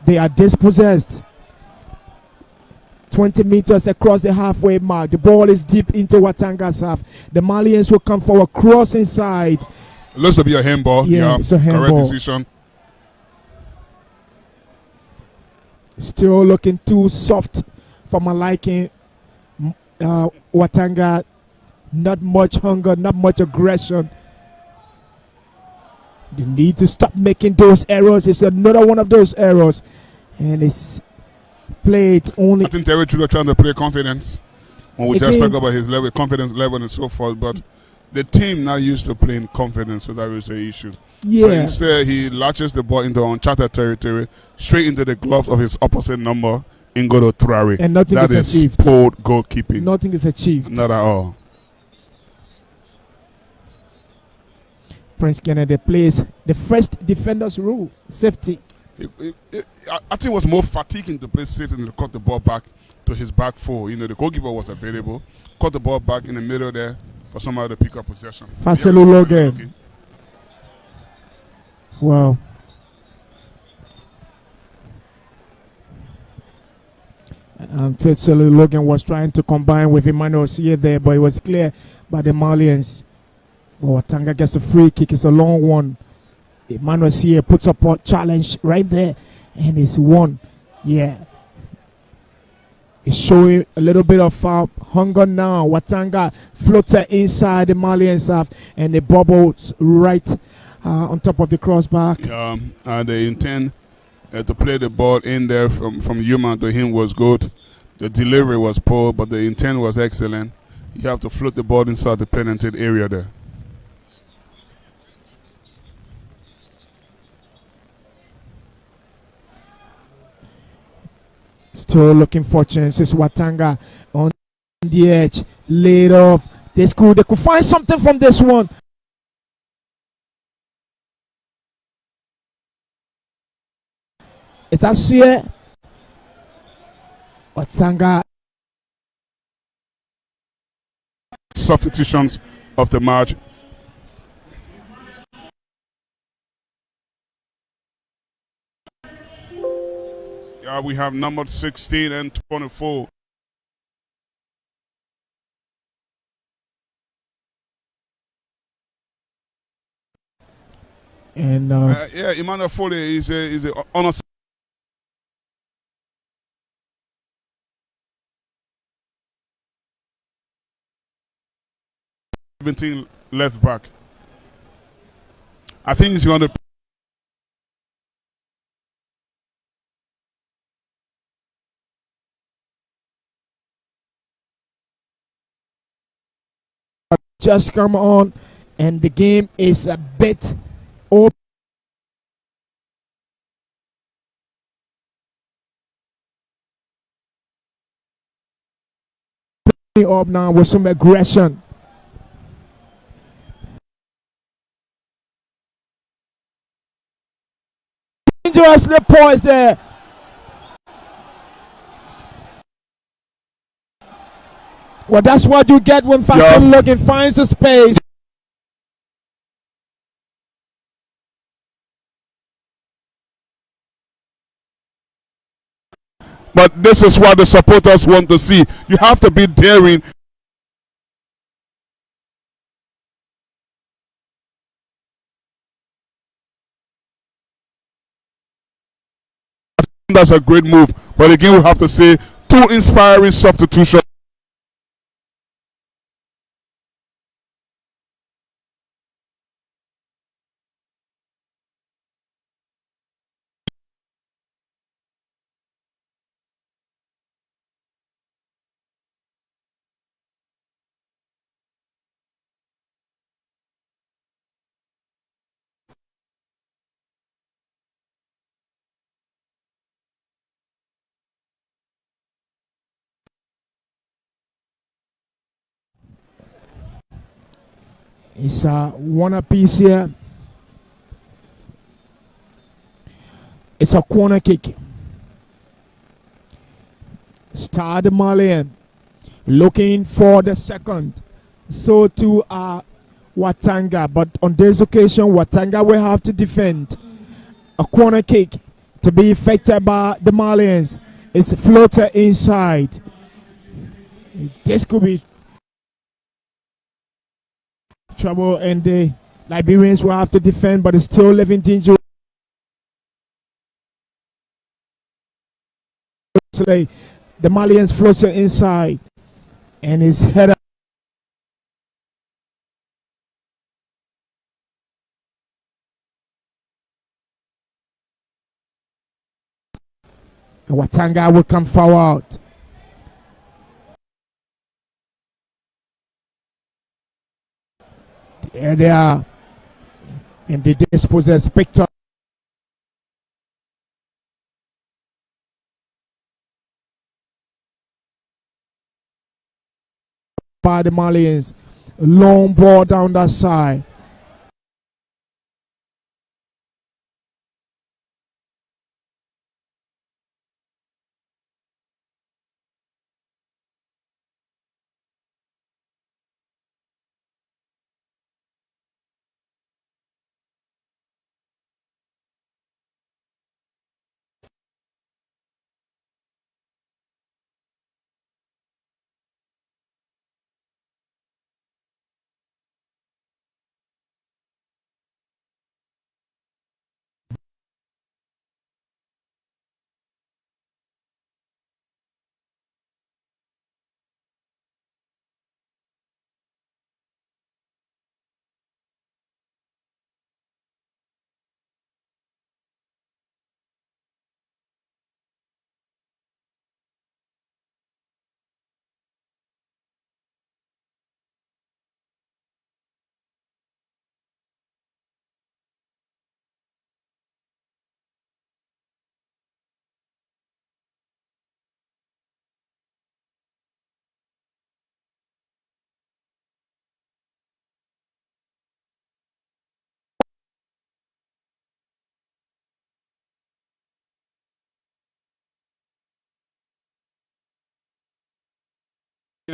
They are dispossessed. 20 meters across the halfway mark. The ball is deep into Watanga's half. The Malians will come forward, cross inside. Looks to be a handball. Yeah, it's a handball. Correct decision. Still looking too soft for my liking. Watanga, not much hunger, not much aggression. They need to stop making those errors. It's another one of those errors. And it's played only. I think Terry Trudeau trying to play confidence. When we just talk about his level, confidence level and so forth. But the team not used to playing confidence, so that was the issue. Yeah. So instead, he latches the ball into uncharted territory, straight into the gloves of his opposite number, Ngodo Traore. And nothing is achieved. That is poor goalkeeping. Nothing is achieved. Not at all. Prince Kennedy plays the first defender's rule, safety. I think it was more fatiguing to play safe than to cut the ball back to his back four. You know, the goalkeeper was available, cut the ball back in the middle there for somebody to pick up possession. Faselu Logan. Wow. And Faselu Logan was trying to combine with Emmanuel Osie there, but it was clear by the Malians. But Watanga gets a free kick. It's a long one. Emmanuel Osie puts up a challenge right there, and it's won. Yeah. It's showing a little bit of hunger now. Watanga floats it inside the Malians half, and it bubbles right on top of the crossbar. And the intent to play the ball in there from Yuma to him was good. The delivery was poor, but the intent was excellent. You have to float the ball inside the penalty area there. Still looking for chances. Watanga on the edge, laid off. They could find something from this one. It's Osie. Watanga. Substitutions of the match. We have number 16 and 24. And yeah, Emmanuel Foley is a honest. Left back. I think he's going to. Just come on, and the game is a bit open. Up now with some aggression. Dangerously poised there. Well, that's what you get when Faston looking finds a space. But this is what the supporters want to see. You have to be daring. That's a great move. But again, we have to say 2 inspiring substitutions. It's a one apiece here. It's a corner kick. Stade Malien looking for the second. So too Watanga, but on this occasion Watanga will have to defend. A corner kick to be effected by the Malians. It's a floater inside. This could be trouble, and the Liberians will have to defend, but it's still living danger. The Malians floater inside, and his header. And Watanga will come forward. There they are, and they dispossess Victor. By the Malians, long ball down that side.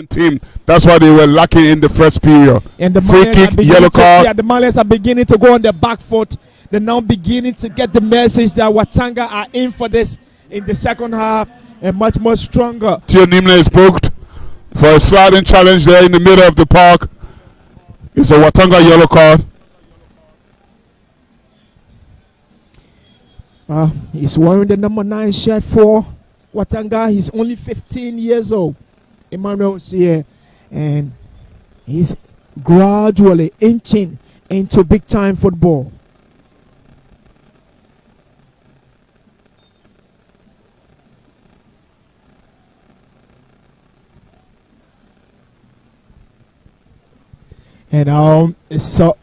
Team. That's why they were lucky in the first period. And the free kick, yellow card. Yeah, the Malians are beginning to go on their back foot. They're now beginning to get the message that Watanga are in for this in the second half and much more stronger. Tio Nimle is booked for a sliding challenge there in the middle of the park. It's a Watanga yellow card. He's wearing the number 9 shirt for Watanga. He's only 15 years old. Emmanuel's here, and he's gradually inching into big time football. And it's a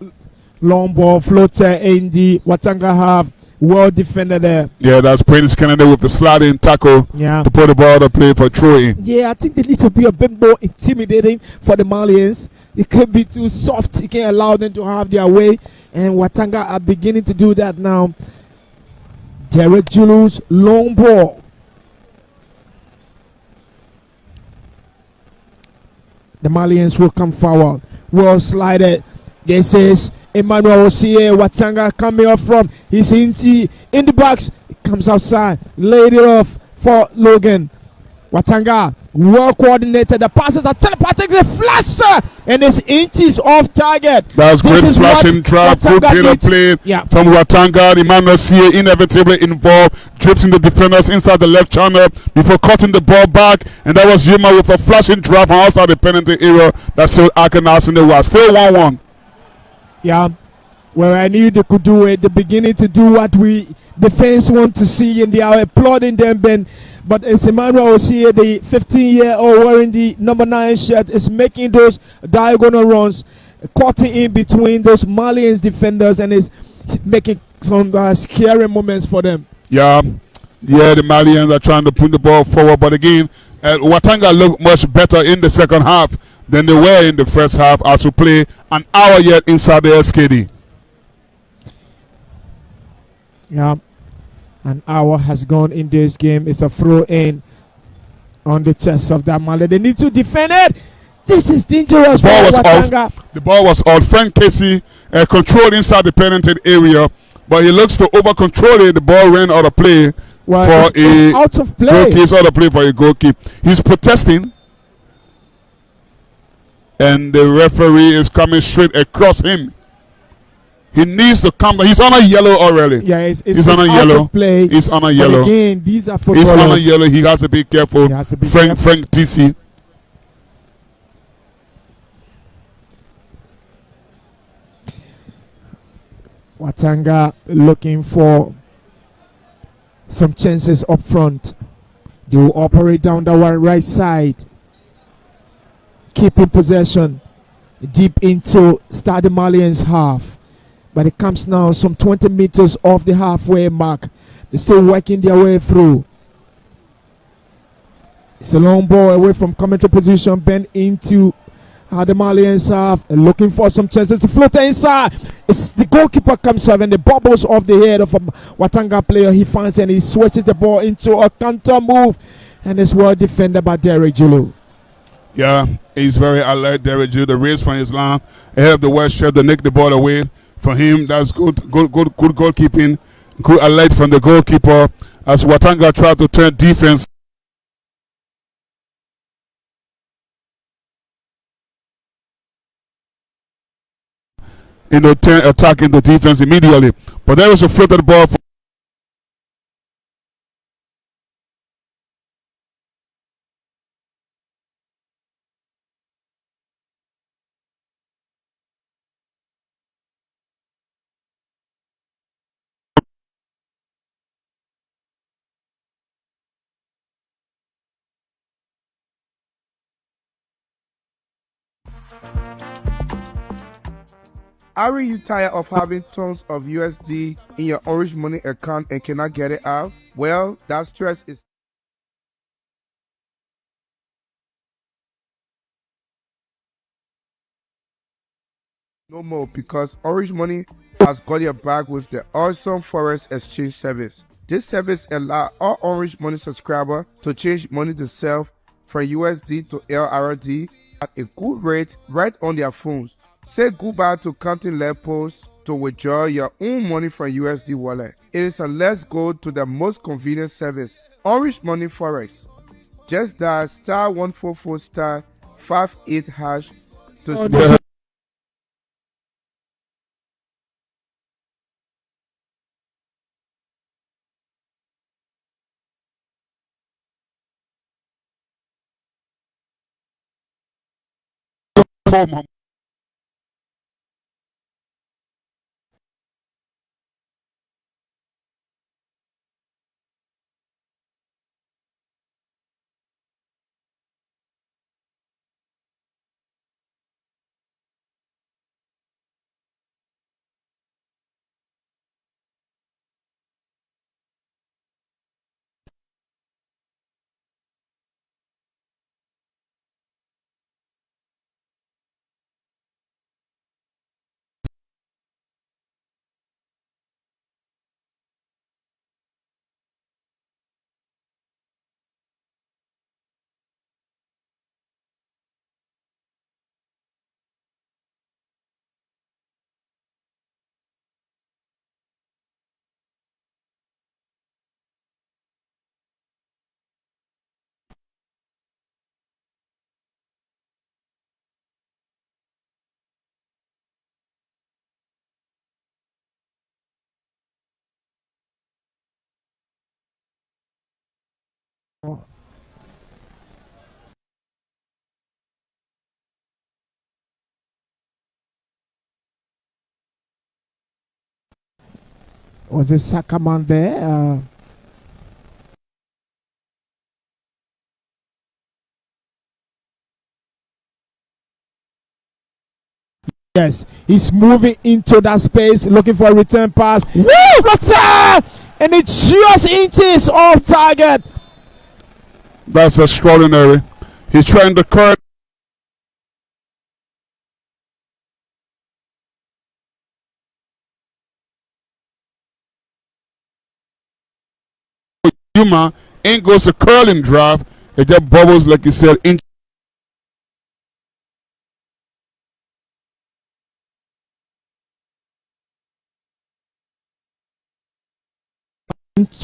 long ball floater in the Watanga half. well defended there. Yeah, that's Prince Kennedy with the sliding tackle to put the ball to play for throw-in. Yeah, I think they need to be a bit more intimidating for the Malians. It could be too soft. You can't allow them to have their way. And Watanga are beginning to do that now. Derek Julu's long ball. The Malians will come forward. Well slided. This is Emmanuel Osie. Watanga coming off from his in the box. It comes outside. Laid it off for Logan. Watanga, well coordinated. The passes are telepathic. They flash, and it's inches off target. That's great flashing trap. Good Peter play from Watanga. Emmanuel Osie inevitably involved, drifting the defenders inside the left channel before cutting the ball back. And that was Yuma with a flashing trap from outside the penalty area. That's still Arkansas in the West. Still 1-1. Yeah, well, I knew they could do it. They're beginning to do what we defense want to see, and they are applauding them, Ben. But it's Emmanuel Osie, the 15-year-old wearing the number 9 shirt, is making those diagonal runs, cutting in between those Malians defenders, and is making some scary moments for them. Yeah, the Malians are trying to put the ball forward, but again, Watanga looked much better in the second half than they were in the first half as we play an hour yet inside the SKD. Yeah. An hour has gone in this game. It's a throw in on the chest of that Mali. They need to defend it. This is dangerous. The ball was out. Frank Casey controlled inside the penalty area, but he looks to over control it. The ball ran out of play it's out of play. He's out of play for a goalkeeper. He's protesting, and the referee is coming straight across him. He needs to come. He's on a yellow already. Yeah, he's on a yellow. Play. He's on a yellow. But again, these are footballers. He's on a yellow. He has to be careful. Frank TC. Watanga looking for some chances up front. They will operate down the right side, keeping possession deep into Stade Malien's half. But it comes now some 20 meters off the halfway mark. They're still working their way through. It's a long ball away from commentary position, bent into the Malians half, looking for some chances. The floater inside. It's the goalkeeper comes up and the bubbles off the head of a Watanga player. He finds and he switches the ball into a counter move, and it's well defended by Derek Julu. Yeah, he's very alert, Derek Julu. The race from his line ahead of the West Shell to nick the ball away. For him, that's good goalkeeping, good alert from the goalkeeper as Watanga tried to turn defense. Turn attack into defense immediately. But there was a floated ball Are you tired of having tons of USD in your Orange Money account and cannot get it out? Well, that stress is no more because Orange Money has got your back with the awesome Forex exchange service. This service allows all Orange Money subscribers to change money themselves from USD to LRD at a good rate right on their phones. Say goodbye to counting levels to withdraw your own money from USD wallet. It is a let's go to the most convenient service, Orange Money Forex. Just dial *144 *58# to home. Was it Sakaman there? Yes, he's moving into that space, looking for a return pass. Woo! Flutter! And it just inches off target. That's extraordinary. He's trying to curl. Yuma, in goes a curling drive. It just bubbles, like you said, in.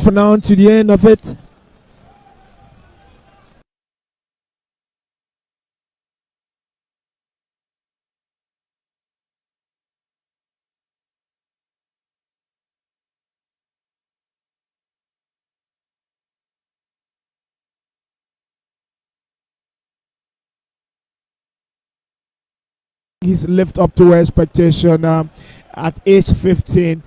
For now, to the end of it. He's lived up to expectation at age 15.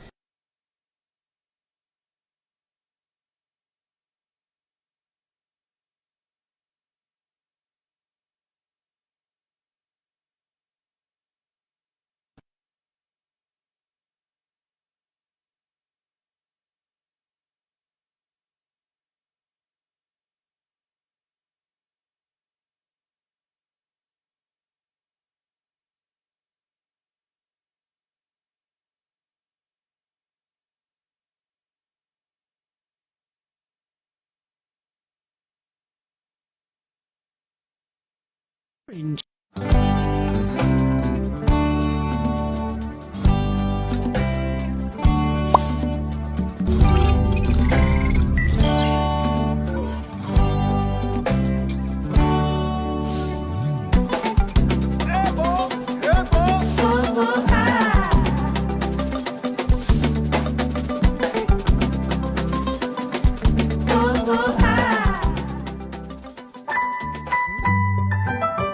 Orange.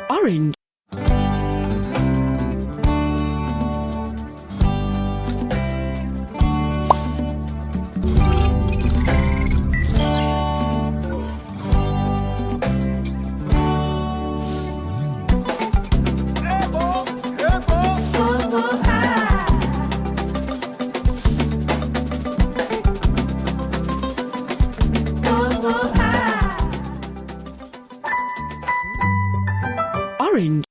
Orange. Orange.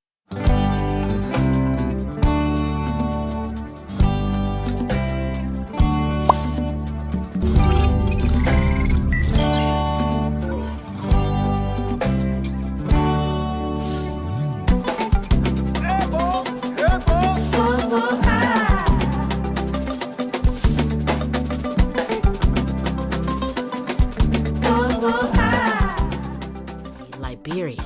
Liberian.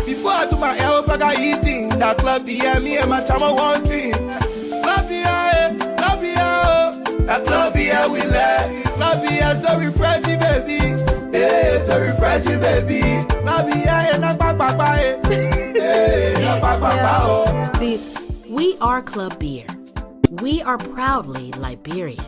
Before I do my help, I got eating. That club, yeah, me and my chama one dream. That club, yeah, we let. Club, yeah, so refreshing, baby. Yeah, so refreshing, baby. Club, yeah, and I'm back, Beats. We are Club Beer. We are proudly Liberian.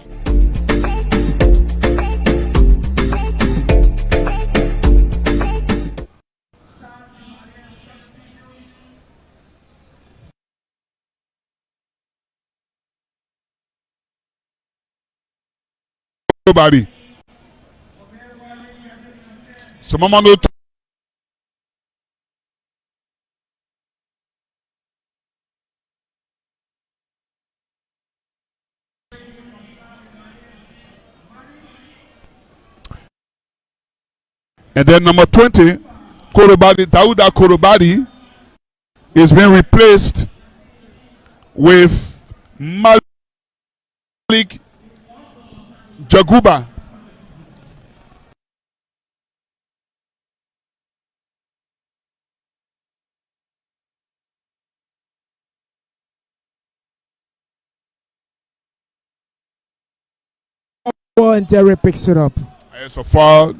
Nobody. So mama no. And then number 20, Korobadi, Daouda Korobadi is being replaced with Malik Jaguba. Ball and Terry picks it up. It's a foul.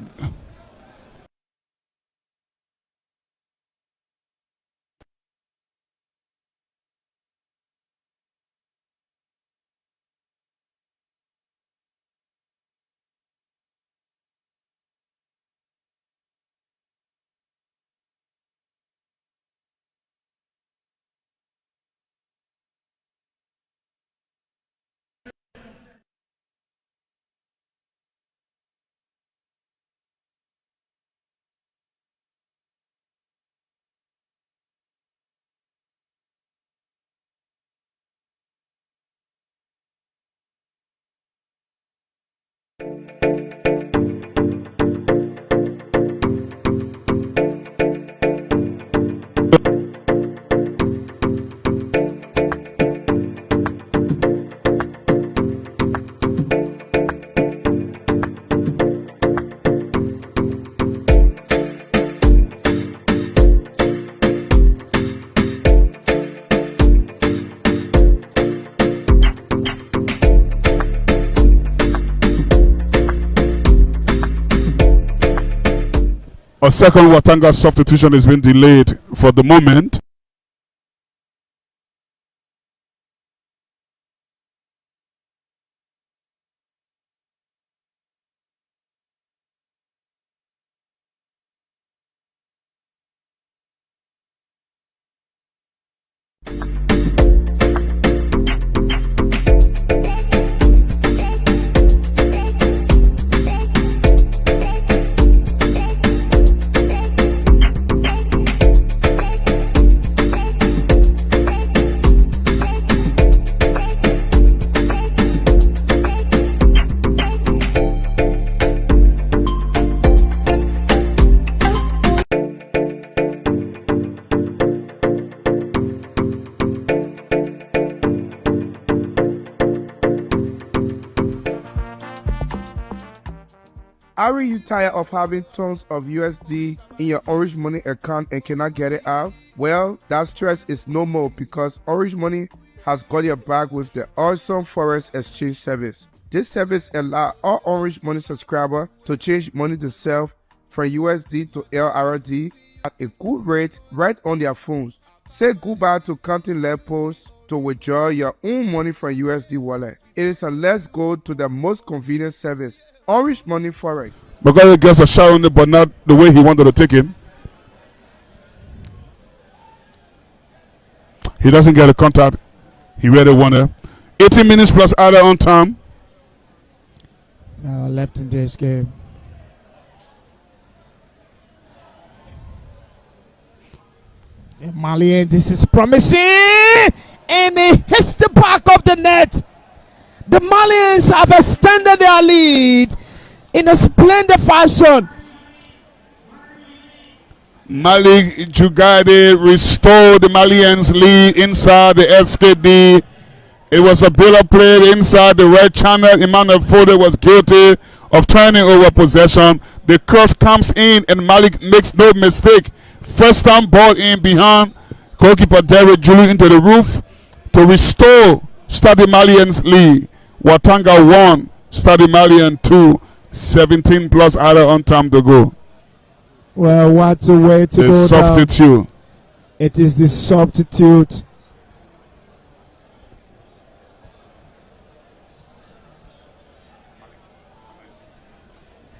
A second Watanga substitution has been delayed for the moment. Are you tired of having tons of USD in your Orange Money account and cannot get it out? Well, that stress is no more because Orange Money has got your back with the awesome Forex exchange service. This service allows all Orange Money subscribers to change money themselves from USD to LRD at a good rate right on their phones. Say goodbye to counting levels to withdraw your own money from USD wallet. It is a let's go to the most convenient service, Orange Money Forex. Because he gets a shot on it, but not the way he wanted to take him. He doesn't get a contact. He really wanted 18 minutes plus other on time. Left in this game. Malien, this is promising, and he hits the back of the net. The Malians have extended their lead in a splendid fashion. Malik Jugade restored the Malians' lead inside the SKD. It was a build-up play inside the red channel. Emmanuel Fode was guilty of turning over possession. The cross comes in and Malik makes no mistake. First time ball in behind. Goalkeeper Derek Julu into the roof to restore Stade Malien's lead. Watanga 1, Stade Malien 2, 17 plus other on time to go. Well, what a way to go. The substitute. Down. It is the substitute.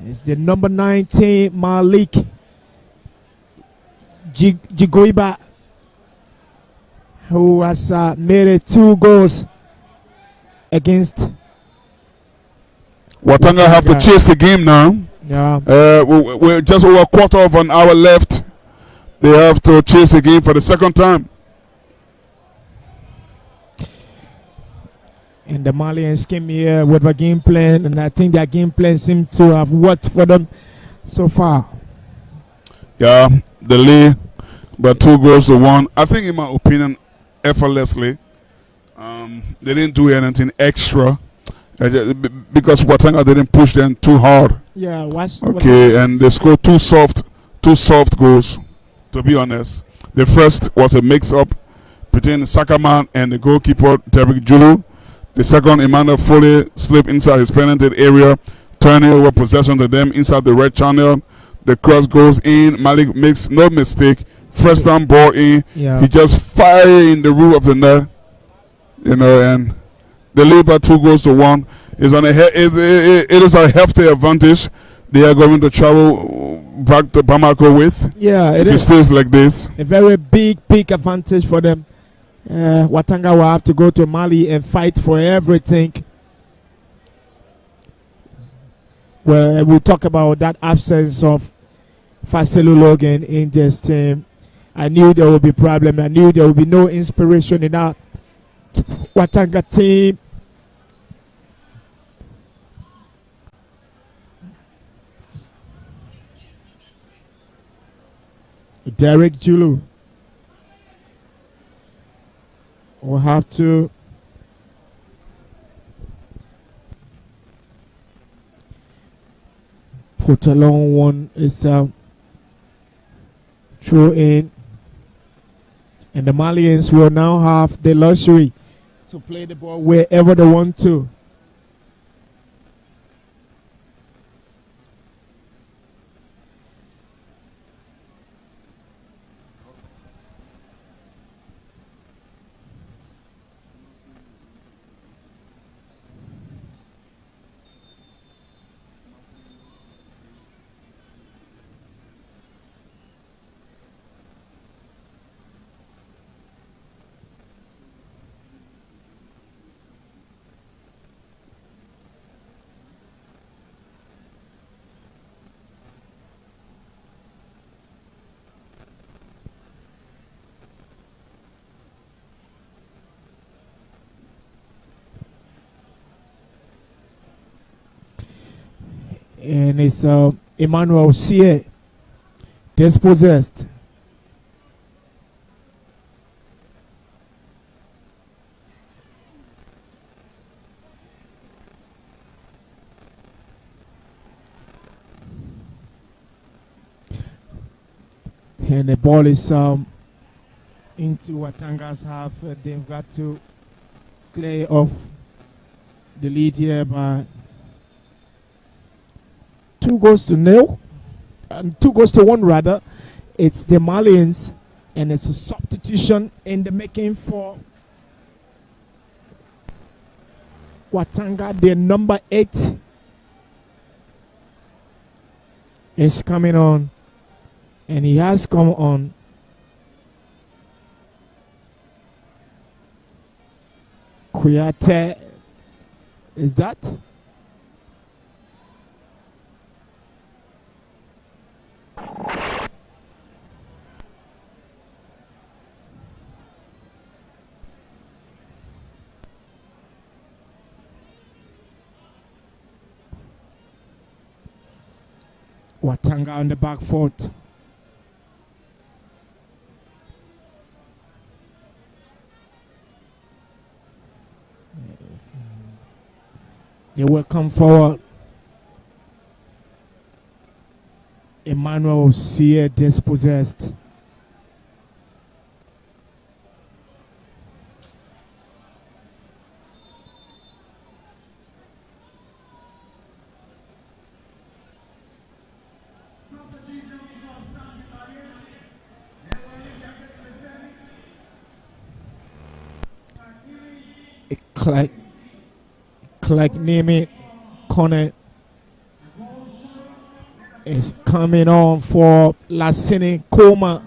It's the number 19 Malik Jigoiba, who has made it 2 goals against Watanga. Have to chase the game now. Yeah. We're just over a quarter of an hour left. They have to chase the game for the second time. And the Malians came here with a game plan, and I think their game plan seems to have worked for them so far. Yeah, the lead by 2 goals to 1. I think, in my opinion, effortlessly. They didn't do anything extra because Watanga didn't push them too hard. Yeah, okay, and they scored 2 soft goals. To be honest, the first was a mix-up between Sakaman and the goalkeeper Derek Julu. The second, Emmanuel Foley slipped inside his penalty area, turning over possession to them inside the red channel. The cross goes in. Malik makes no mistake. First time ball in. Yeah. He just fired in the roof of the net. You know, and the lead by 2-1 is on it is a hefty advantage they are going to travel back to Bamako with. Yeah, it stays like this. A very big advantage for them. Watanga will have to go to Mali and fight for everything. Well, we'll talk about that absence of Faselu Logan in this team. I knew there would be problem. I knew there would be no inspiration in that Watanga team. Derek Julu will have to put a long one. Is throw in, and the Malians will now have the luxury to play the ball wherever they want to. And it's Emmanuel Sie dispossessed. And the ball is into Watanga's half. They've got to clear off the lead here by 2-0, and 2-1 rather. It's the Malians, and it's a substitution in the making for Watanga. The number 8 is coming on, and he has come on. Kuyate, is that? Watanga on the back foot. They will come forward. Emmanuel Sie dispossessed. Clark Nimi Connor is coming on for Lassini Koma.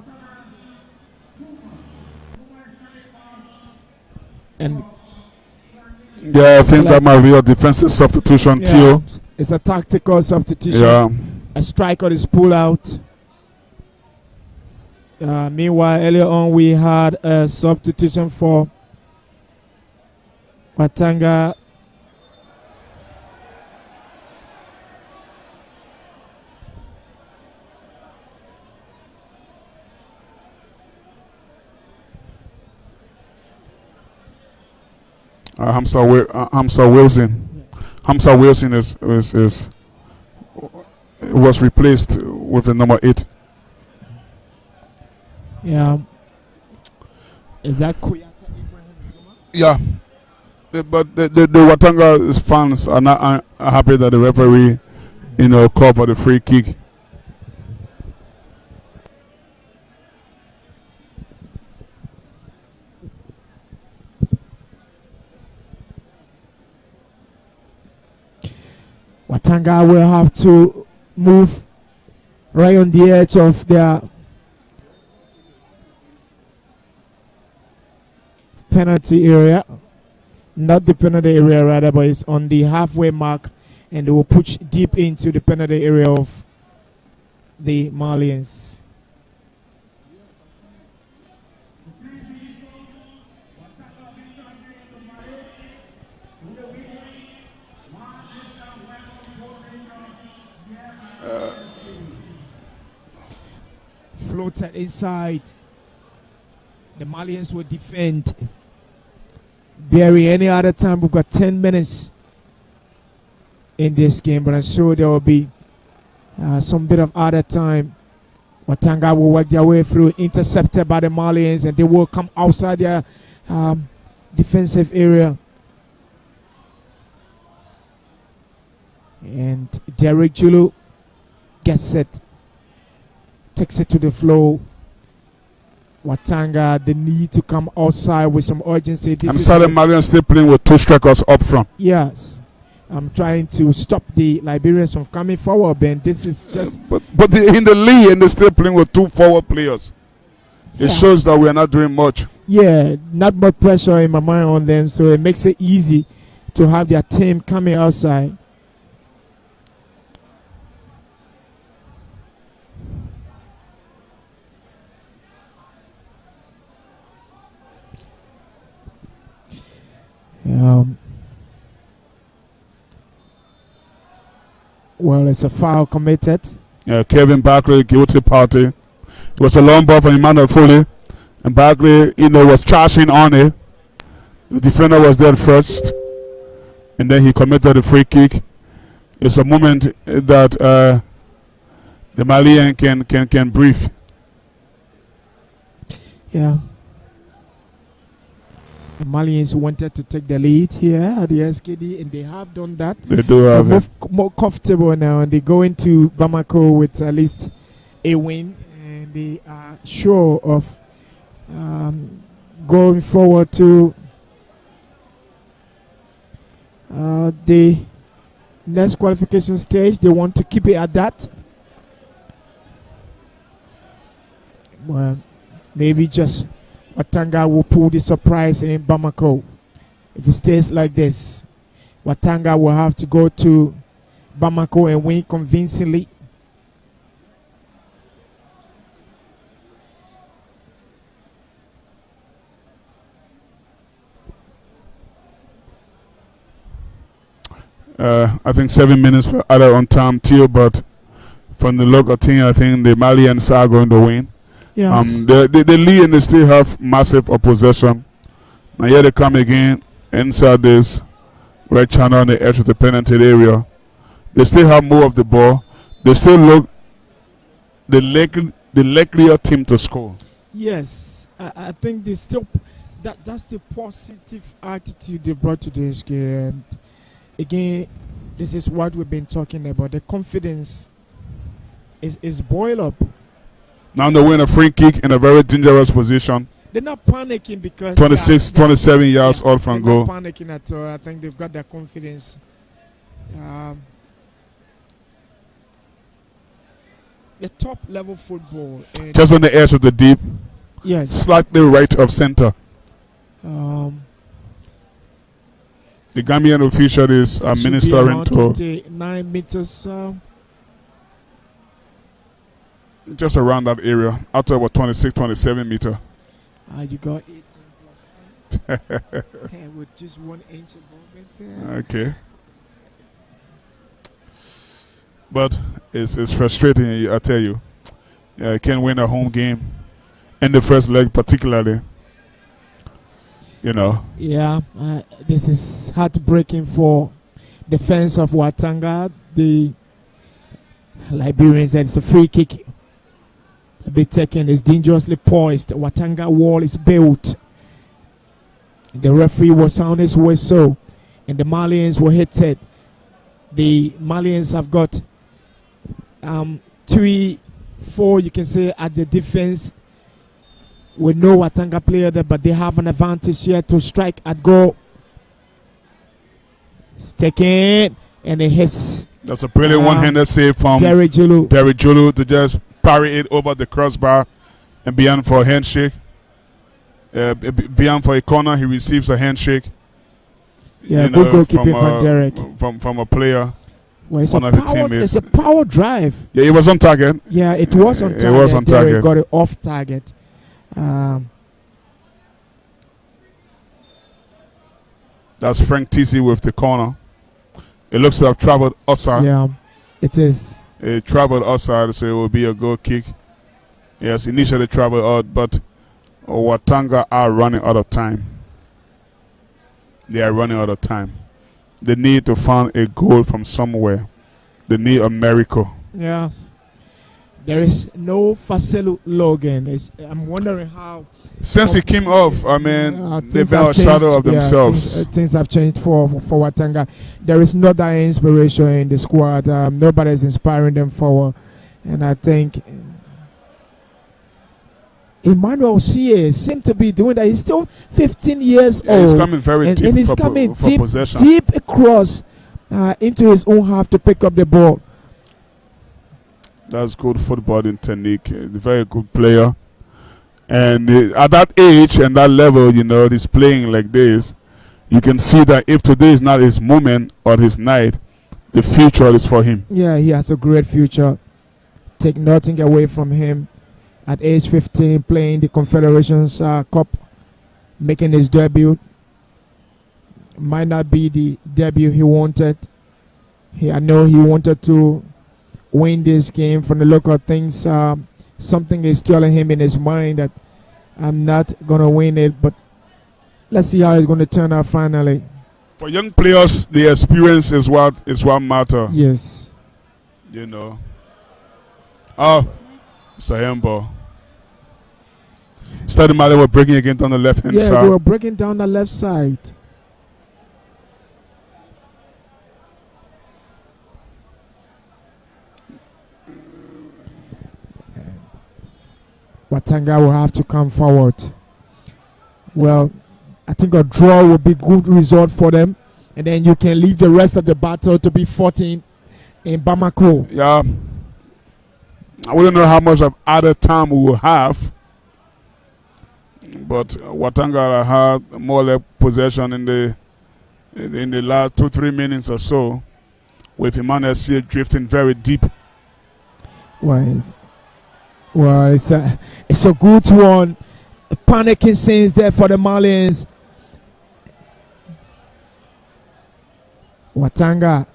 And yeah, I think that might be a defensive substitution too. It's a tactical substitution. Yeah. A striker is pulled out. Meanwhile, earlier on we had a substitution for Watanga. Hamza Wilson. Hamza Wilson was replaced with the number 8. Yeah. Is that Kuyata Ibrahim Zuma? Yeah. but the Watanga fans are not are happy that the referee, called for the free kick. Watanga will have to move right on the edge of their penalty area. Not the penalty area rather, but it's on the halfway mark, and they will push deep into the penalty area of the Malians. Floated inside. The Malians will defend. Barry, any other time, we've got 10 minutes in this game, but I'm sure there will be some bit of other time. Watanga will work their way through, intercepted by the Malians, and they will come outside their defensive area. And Derek Julu gets it, takes it to the floor. Watanga, the need to come outside with some urgency. I'm sorry, Malian still playing with 2 strikers up front. Yes. I'm trying to stop the Liberians from coming forward, Ben. This is just... But in the league, and they're still playing with 2 forward players. It shows that we are not doing much. Yeah, not much pressure in my mind on them, so it makes it easy to have their team coming outside. Well, it's a foul committed. Kevin Barkley, guilty party. It was a long ball from Emmanuel Foley, and Barkley, was charging on it. The defender was there first, and then he committed a free kick. It's a moment that the Malien can breathe. Yeah. The Malians wanted to take the lead here at the SKD, and they have done that. They do have it. More comfortable now, and they go into Bamako with at least a win, and they are sure of going forward to the next qualification stage. They want to keep it at that. Well, maybe just Watanga will pull the surprise in Bamako. If it stays like this, Watanga will have to go to Bamako and win convincingly. I think 7 minutes for other on time too, but from the local team, I think the Malians are going to win. Yes. The lead, and they still have massive opposition. Now here they come again inside this red channel on the edge of the penalty area. They still have more of the ball. They still look the likelier team to score. Yes, I think they still that's the positive attitude they brought to this game. And again, this is what we've been talking about. The confidence is boiled up. Now they win a free kick in a very dangerous position. They're not panicking because 27 yards out from goal. They're not panicking at all. I think they've got their confidence. The top level football. Just on the edge of the deep. Yes. Slightly right of center. The Gambian official is ministering to 9 meters. Just around that area, out to about 26, 27 meter. You got 18 plus 8. With just 1 inch above it there. Okay. But it's frustrating, I tell you. You can't win a home game in the first leg particularly. Yeah, this is heartbreaking for the fans of Watanga. The Liberians, and it's a free kick. A bit taken, is dangerously poised. Watanga wall is built. The referee will sound his whistle, and the Malians will hit it. The Malians have got 3, 4, you can say, at the defense with no Watanga player there, but they have an advantage here to strike at goal. It's taken, and it hits. That's a brilliant one-handed save from Derek Julu to just parry it over the crossbar and beyond for a handshake. Beyond for a corner, he receives a handshake. Yeah, good goalkeeping from Derek. From a player. Well, it's a power drive. Yeah, it was on target. Yeah, it was on target. It was on target. Derek got it off target. That's Frank TC with the corner. It looks to have traveled outside. Yeah, it is. It traveled outside, so it will be a goal kick. Yes, initially traveled out, but Watanga are running out of time. They are running out of time. They need to find a goal from somewhere. They need a miracle. Yeah. There is no Faselu Logan. I'm wondering how. Since he came off, I mean, they've been a shadow of themselves. Things have changed for Watanga. There is no that inspiration in the squad. Nobody is inspiring them forward. And I think Emmanuel Sie seems to be doing that. He's still 15 years old. He's coming very deep, and he's coming deep, possession. Deep across into his own half to pick up the ball. That's good footballing technique. A very good player. And at that age and that level, you know, he's playing like this. You can see that if today is not his moment or his night, the future is for him. Yeah, he has a great future. Take nothing away from him. At age 15, playing the Confederations Cup, making his debut. Might not be the debut he wanted. I know he wanted to win this game from the look of things. Something is telling him in his mind that I'm not going to win it, but let's see how it's going to turn out finally. For young players, the experience is what matters. Yes. You know. Oh, it's a handball. Stade Malien were breaking again down the left-hand side. Yeah, they were breaking down the left side. Watanga will have to come forward. Well, I think a draw will be good result for them. And then you can leave the rest of the battle to be 14 in Bamako. Yeah. I wouldn't know how much of added time we will have. But Watanga had more or less possession in the last 2-3 minutes or so, with Emmanuel Sie drifting very deep. Well, it's a good one. Panicking scenes there for the Malians. Watanga.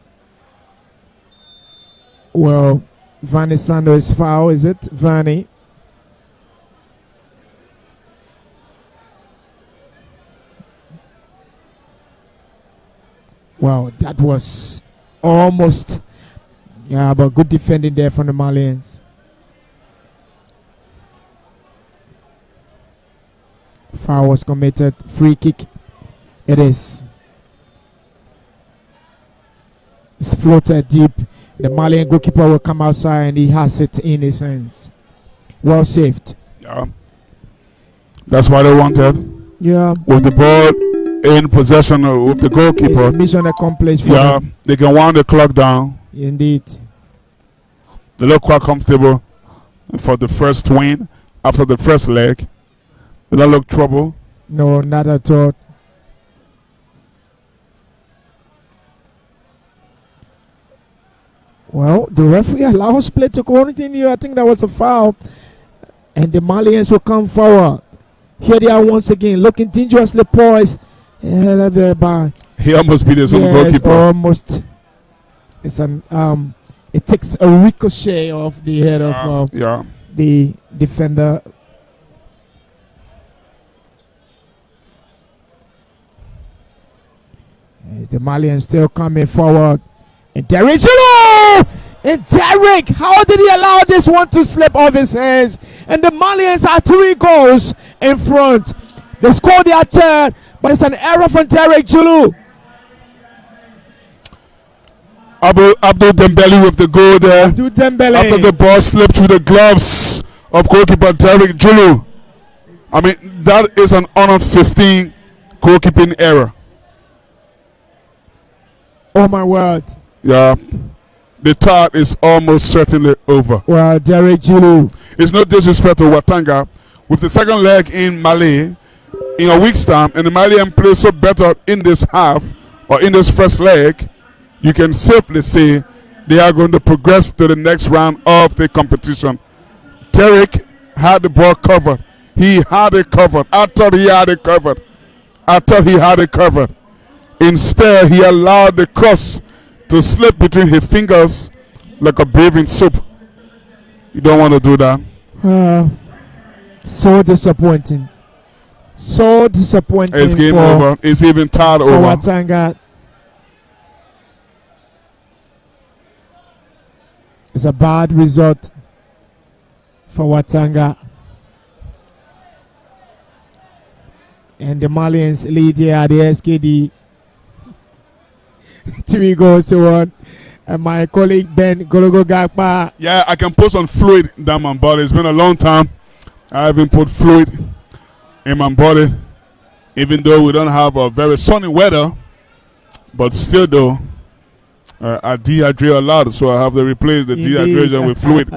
Well, Vani Sando is foul, is it? Vani. Wow, that was almost, yeah, but good defending there from the Malians. Foul was committed. Free kick. It is. It's floated deep. The Malian goalkeeper will come outside and he has it in his hands. Well saved. Yeah. That's what they wanted. Yeah. With the ball in possession with the goalkeeper. It's mission accomplished for them. They can wind the clock down. Indeed. They look quite comfortable for the first win after the first leg. They don't look trouble. No, not at all. Well, the referee allows play to continue. I think that was a foul. And the Malians will come forward. Here they are once again, looking dangerously poised. He almost beat his own goalkeeper. Almost. It's an it takes a ricochet off the head of the defender. The Malians still coming forward. And Derek Zulu! And Derek, how did he allow this one to slip off his hands? And the Malians are 3 goals in front. They scored their third, But it's an error from Derek Julu. Abdul Dembele with the goal there. Abdul Dembele. After the ball slipped through the gloves of goalkeeper Derek Julu. I mean, that is an honored 15 goalkeeping error. Oh my word. Yeah. The third is almost certainly over. Well, Derek Julu. It's no disrespect to Watanga. With the second leg in Mali in a week's time, and the Malian play so better in this half or in this first leg, you can safely say they are going to progress to the next round of the competition. Derek had the ball covered. He had it covered. I thought he had it covered. Instead, he allowed the cross to slip between his fingers like a bathing soap. You don't want to do that. So disappointing. It's game over. It's even tied over. Watanga. It's a bad result for Watanga. And the Malians lead here at the SKD. 3 goals to 1. And my colleague Ben Gologo Gakpa. Yeah, I can post on fluid down my body. It's been a long time. I haven't put fluid in my body. Even though we don't have a very sunny weather. But still though, I dehydrate a lot. So I have to replace the dehydration with fluid.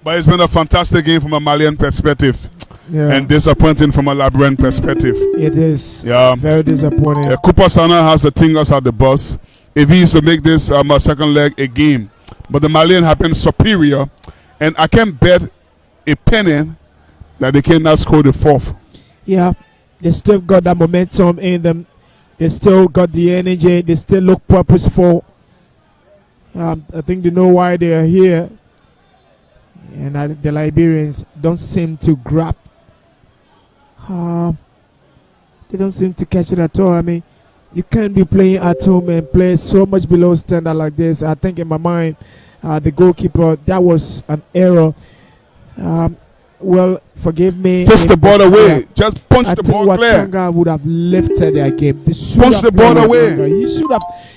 But it's been a fantastic game from a Malian perspective. Yeah. And disappointing from a Liberian perspective. It is. Yeah. Very disappointing. Cooper Sana has the tingers at the bus. If he used to make this second leg a game. But the Malian have been superior. And I can bet a penny that they cannot score the fourth. Yeah. They still got that momentum in them. They still got the energy. They still look purposeful. I think they know why they are here. And the Liberians don't seem to grab. They don't seem to catch it at all. I mean, you can't be playing at home and play so much below standard like this. I think in my mind, the goalkeeper, that was an error. Well, forgive me. Fist the ball away. Just punch the ball clear. Watanga would have lifted their game. Punch the ball away.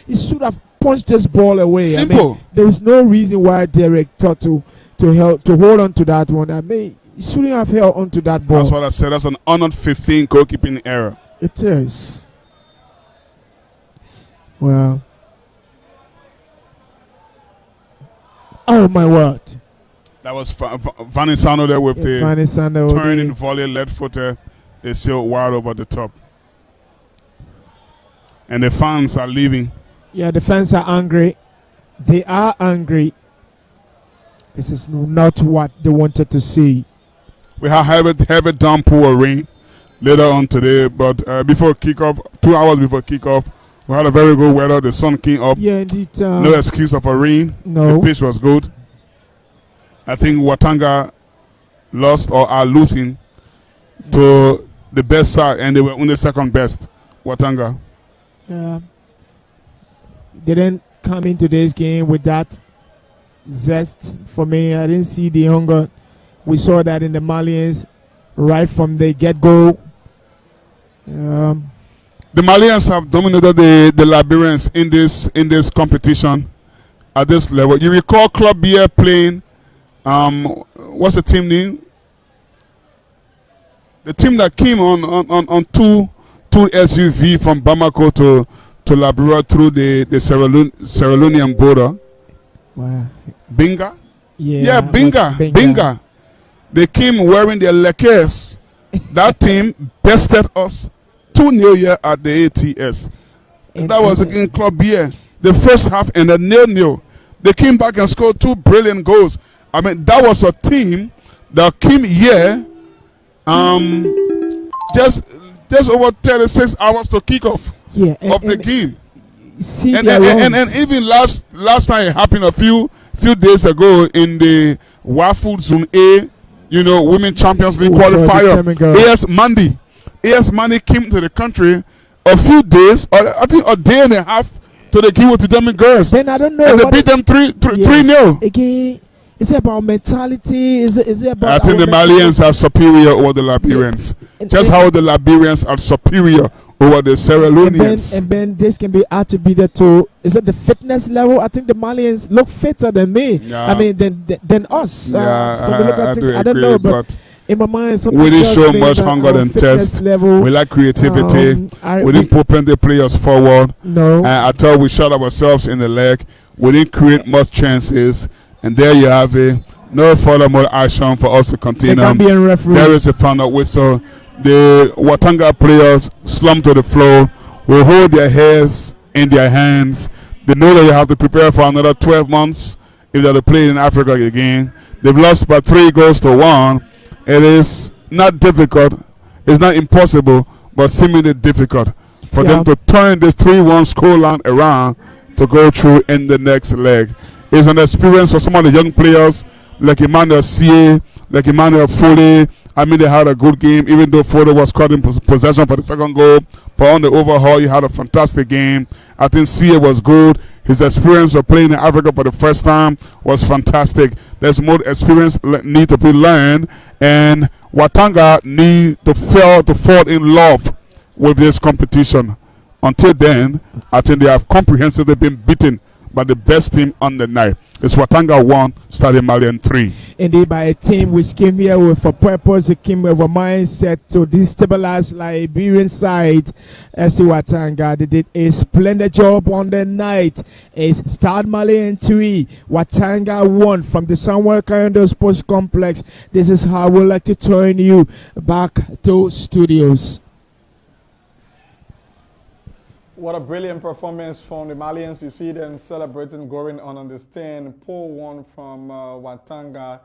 He should have punched this ball away. Simple. I mean, there was no reason why Derek thought to hold on to that one. I mean, he shouldn't have held on to that ball. That's what I said. That's an honored 15 goalkeeping error. It is. Well. Oh my word. That was Vanisano there with the turning volley left footer. They sailed wide over the top. And the fans are leaving. Yeah, the fans are angry. They are angry. This is not what they wanted to see. We have heavy downpour rain later on today, but before kickoff, 2 hours before kickoff, we had a very good weather. The sun came up. Yeah, indeed. No excuse of a rain. No. The pitch was good. I think Watanga lost or are losing to the best side, and they were only second best. Watanga. Yeah. They didn't come into this game with that zest. For me, I didn't see the hunger. We saw that in the Malians right from the get-go. The Malians have dominated the Liberians in this competition at this level. You recall Club Beer playing what's the team name? The team that came on two SUV from Bamako to Liberia through the Sierra Leonean border. Wow. Binga? Yeah, Binga. They came wearing their lekes. That team bested us 2-0 here at the ATS. That was against Club Beer. The first half and then 0-0. They came back and scored 2 brilliant goals. I mean, that was a team that came here just over 36 hours to kick off of the game. And even last time it happened a few days ago in the WAFU Zone A, Women Champions League qualifier. AS Mandi came to the country a few days, or I think a day and a half to the game with the German girls. Then I don't know. And they beat them 3-0. Again, Is it about mentality? Is it about? I think the Malians are superior over the Liberians. Just how the Liberians are superior over the Sierra Leoneans. And then this can be attributed to, is it the fitness level? I think the Malians look fitter than me. Yeah. I mean, than us. Yeah, from the look of things, I don't agree, know, but in my mind, we didn't show much hunger and test. Level, we like creativity. We didn't put plenty of players forward. No. I thought we shot ourselves in the leg. We didn't create much chances. And there you have it. No further more action for us to continue. There is a final whistle. The Watanga players slump to the floor. Will hold their heads in their hands. They know that they have to prepare for another 12 months if they're to play in Africa again. They've lost by 3-1. It is not difficult. It's not impossible, but seemingly difficult for them to turn this 3-1 scoreline around to go through in the next leg. It's an experience for some of the young players like Emmanuel C.A., like Emmanuel Foley. I mean, they had a good game, even though Foley was caught in possession for the second goal. But on the overhaul, he had a fantastic game. I think C.A. was good. His experience of playing in Africa for the first time was fantastic. There's more experience need to be learned. And Watanga need to fall in love with this competition. Until then, I think they have comprehensively been beaten by the best team on the night. It's Watanga 1, Stade Malien 3. Indeed, by a team which came here with a purpose, it came with a mindset to destabilize Liberian side. FC Watanga, they did a splendid job on the night. It's Stade Malien 3, Watanga 1 from the Samuel Kayando Sports Complex. This is how we'd like to turn you back to studios. What a brilliant performance from the Malians. You see them celebrating, going on the stand. Poor one from Watanga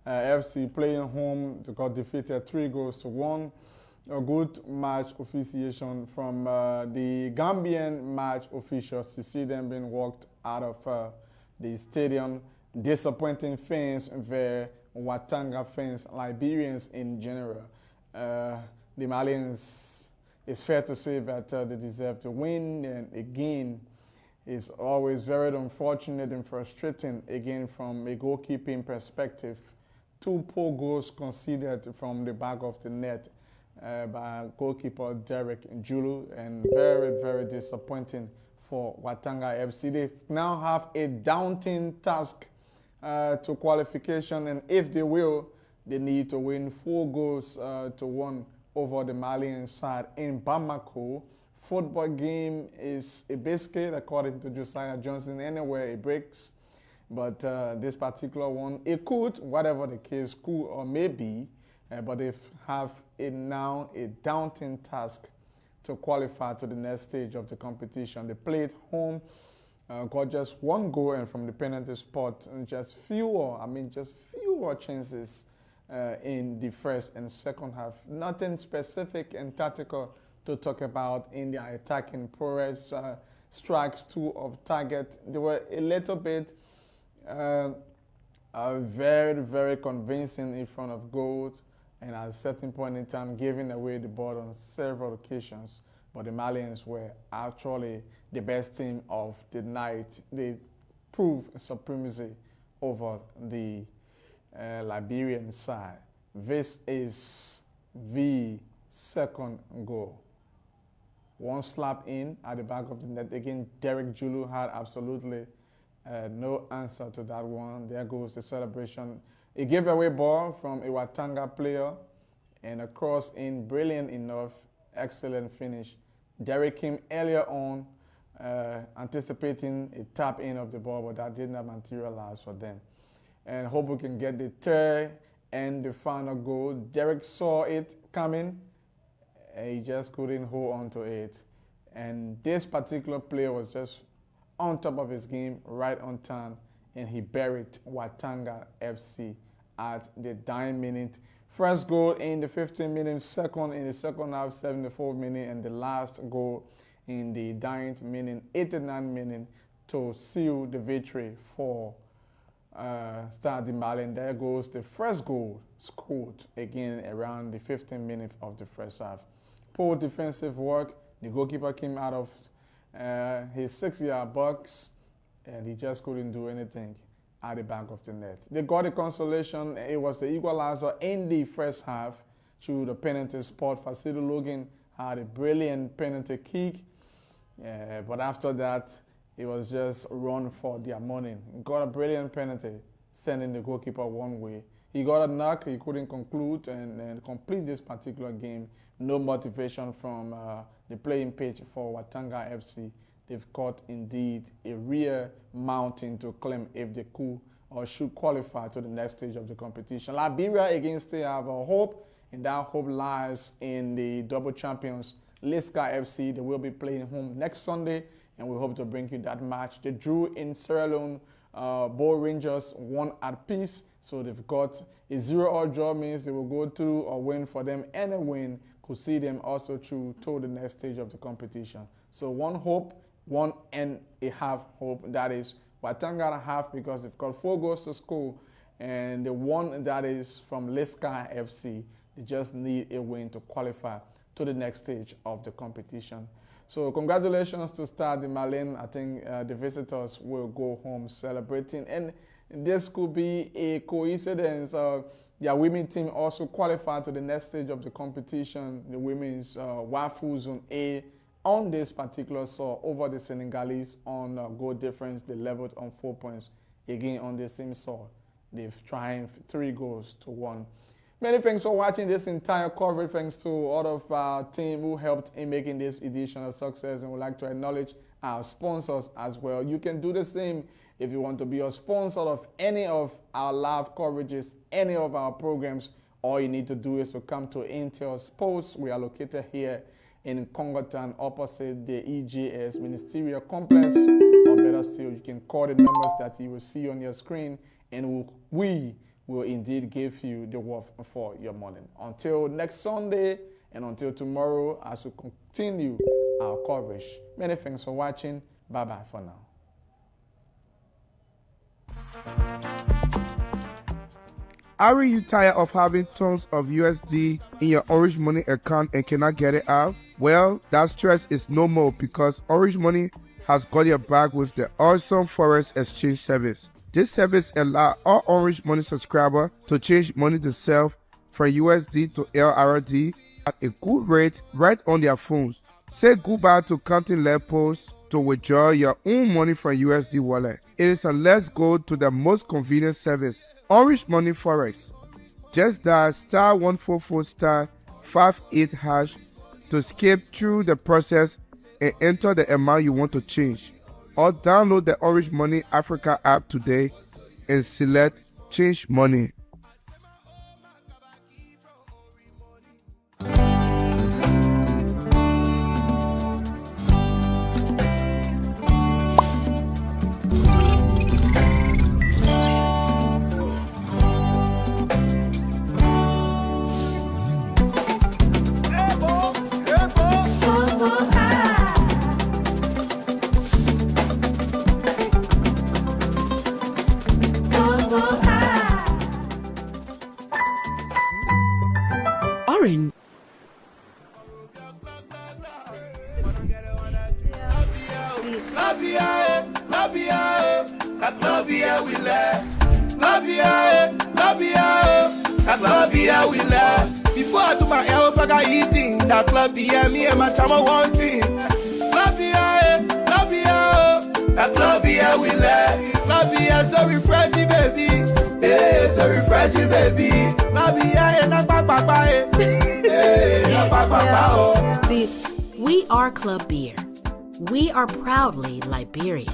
FC playing home. They got defeated 3-1. A good match officiation from the Gambian match officials. You see them being walked out of the stadium. Disappointing fans there, Watanga fans, Liberians in general. The Malians, it's fair to say that they deserve to win, and again, it's always very unfortunate and frustrating, again, from a goalkeeping perspective. 2 poor goals conceded from the back of the net by goalkeeper Derek Julu, and very, very disappointing for Watanga FC. They now have a daunting task to qualification, and if they will, they need to win 4-1 over the Malian side in Bamako. Football game is a biscuit, according to Josiah Johnson. Anywhere it breaks, but this particular one, it could, whatever the case, could or may be, but they have now a daunting task to qualify to the next stage of the competition. They played home, got just 1 goal, and from the penalty spot, and just fewer chances in the first and second half. Nothing specific and tactical to talk about in their attacking prowess. Strikes 2 of target. They were a little bit very, very convincing in front of goal, and at a certain point in time giving away the ball on several occasions. But the Malians were actually the best team of the night. They proved supremacy over the Liberian side. This is the second goal. 1 slap in at the back of the net. Again, Derek Julu had absolutely no answer to that one. There goes the celebration. A giveaway ball from a Watanga player, and a cross in, brilliant enough, excellent finish. Derek came earlier on, anticipating a tap in of the ball, but that did not materialize for them. And hope we can get the third and the final goal. Derek saw it coming, and he just couldn't hold on to it. And this particular player was just on top of his game, right on time, and he buried Watanga FC at the dying minute. First goal in the 15th minute, second in the second half, 74th minute, and the last goal in the dying minute, 89th minute, to seal the victory for Stade Malien. There goes the first goal scored again around the 15th minute of the first half. Poor defensive work. The goalkeeper came out of his 6-yard box, and he just couldn't do anything at the back of the net. They got the consolation. It was the equalizer in the first half through the penalty spot. Facility Logan had a brilliant penalty kick. But after that, it was just run for their money. Got a brilliant penalty, sending the goalkeeper one way. He got a knock. He couldn't conclude and complete this particular game. No motivation from the playing pitch for Watanga FC. They've got indeed a real mountain to climb if they could or should qualify to the next stage of the competition. Liberia again still have a hope, and that hope lies in the double champions, Liska FC. They will be playing home next Sunday, and we hope to bring you that match. They drew in Sierra Leone. Bow Rangers won at peace, so they've got a 0-0 draw, means they will go through or win for them, and a win could see them also through to the next stage of the competition. So one hope, 1.5 hope, that is Watanga half, because they've got 4 goals to score, and the one that is from Liska FC, they just need a win to qualify to the next stage of the competition. So congratulations to Stade the Malien. I think the visitors will go home celebrating, and this could be a coincidence. Their women's team also qualified to the next stage of the competition. The women's Wafu Zone A on this particular soil over the Senegalese on goal difference. They leveled on 4 points again on the same soil. They've triumphed 3 goals to 1. Many thanks for watching this entire coverage. Thanks to all of our team who helped in making this edition a success, and we'd like to acknowledge our sponsors as well. You can do the same if you want to be a sponsor of any of our live coverages, any of our programs. All you need to do is to come to Intel Sports. We are located here in Congotown, opposite the EJS Ministerial Complex. Or better still, you can call the numbers that you will see on your screen, and we will indeed give you the worth for your money. Until next Sunday and until tomorrow, as we continue our coverage. Many thanks for watching. Bye-bye for now. Are you tired of having tons of USD in your Orange Money account and cannot get it out? Well, that stress is no more, because Orange Money has got your back with the awesome Forex exchange service. This service allows all Orange Money subscribers to change money themselves from USD to LRD at a good rate right on their phones. Say goodbye to counting levels to withdraw your own money from USD wallet. It is a let's go to the most convenient service, Orange Money Forex. Just dial *144*58# to skip through the process and enter the amount you want to change. Or download the Orange Money Africa app today and select Change Money. Orange. Before I do my elf, I got eating. That club here, me and my chama one dream. That club here we left. Club here so refreshing, baby. Hey, so refreshing, baby. Club here and I back. Beats. We are Club Beer. We are proudly Liberian.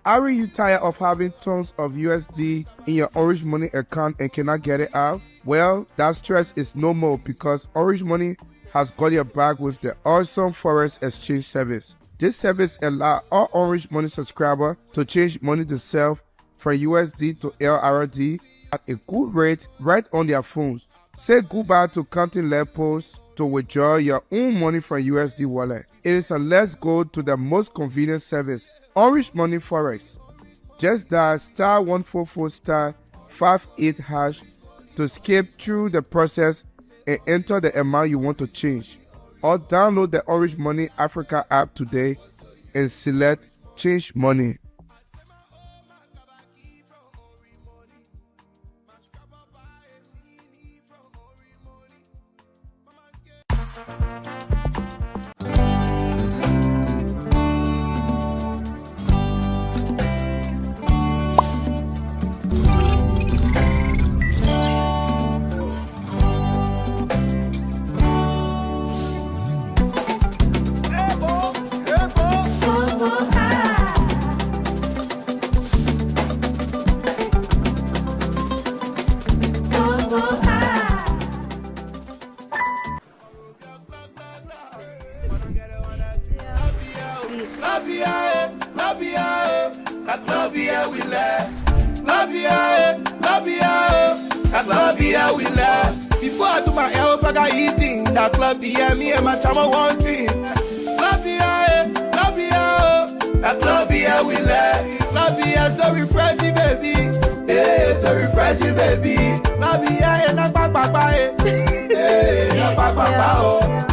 Are you tired of having tons of USD in your Orange Money account and cannot get it out? Well, that stress is no more because Orange Money has got your back with the awesome Forex exchange service. This service allows all Orange Money subscribers to change money themselves from USD to LRD at a good rate right on their phones. Say goodbye to counting levels to withdraw your own money from USD wallet. It is a let's go to the most convenient service, Orange Money Forex. Just dial *144*58# to skip through the process and enter the amount you want to change. Or download the Orange Money Africa app today and select Change Money. Before I do my health, I got eating. That club, yeah, me and my chama one dream. That club, yeah, we left. Club, yeah, so refreshing, baby. Hey, so refreshing, baby. Club, yeah, and I'm back, hey,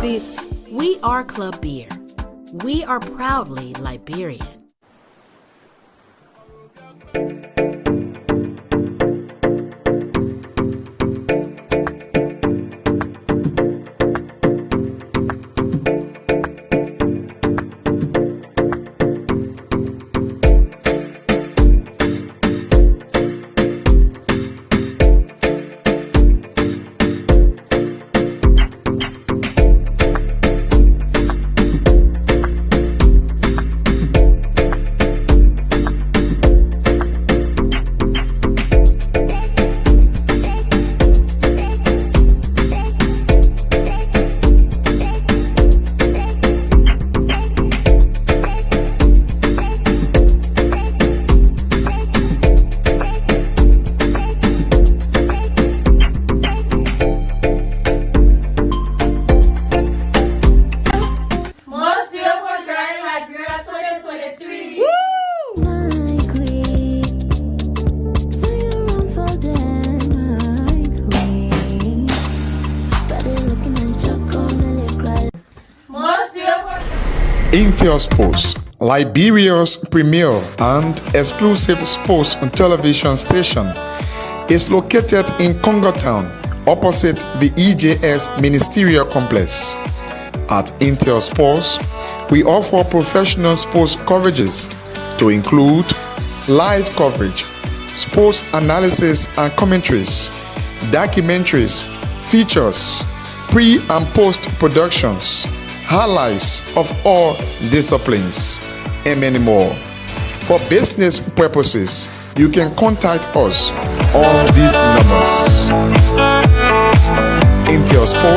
Beats. We are Club Beer. We are proudly Liberian. Intel Sports, Liberia's premier and exclusive sports and television station, is located in Congo Town, opposite the EJS Ministerial Complex. At Intel Sports, we offer professional sports coverages to include live coverage, sports analysis and commentaries, documentaries, features, pre- and post-productions, highlights of all disciplines, and many more. For business purposes, you can contact us on these numbers. Intel Sports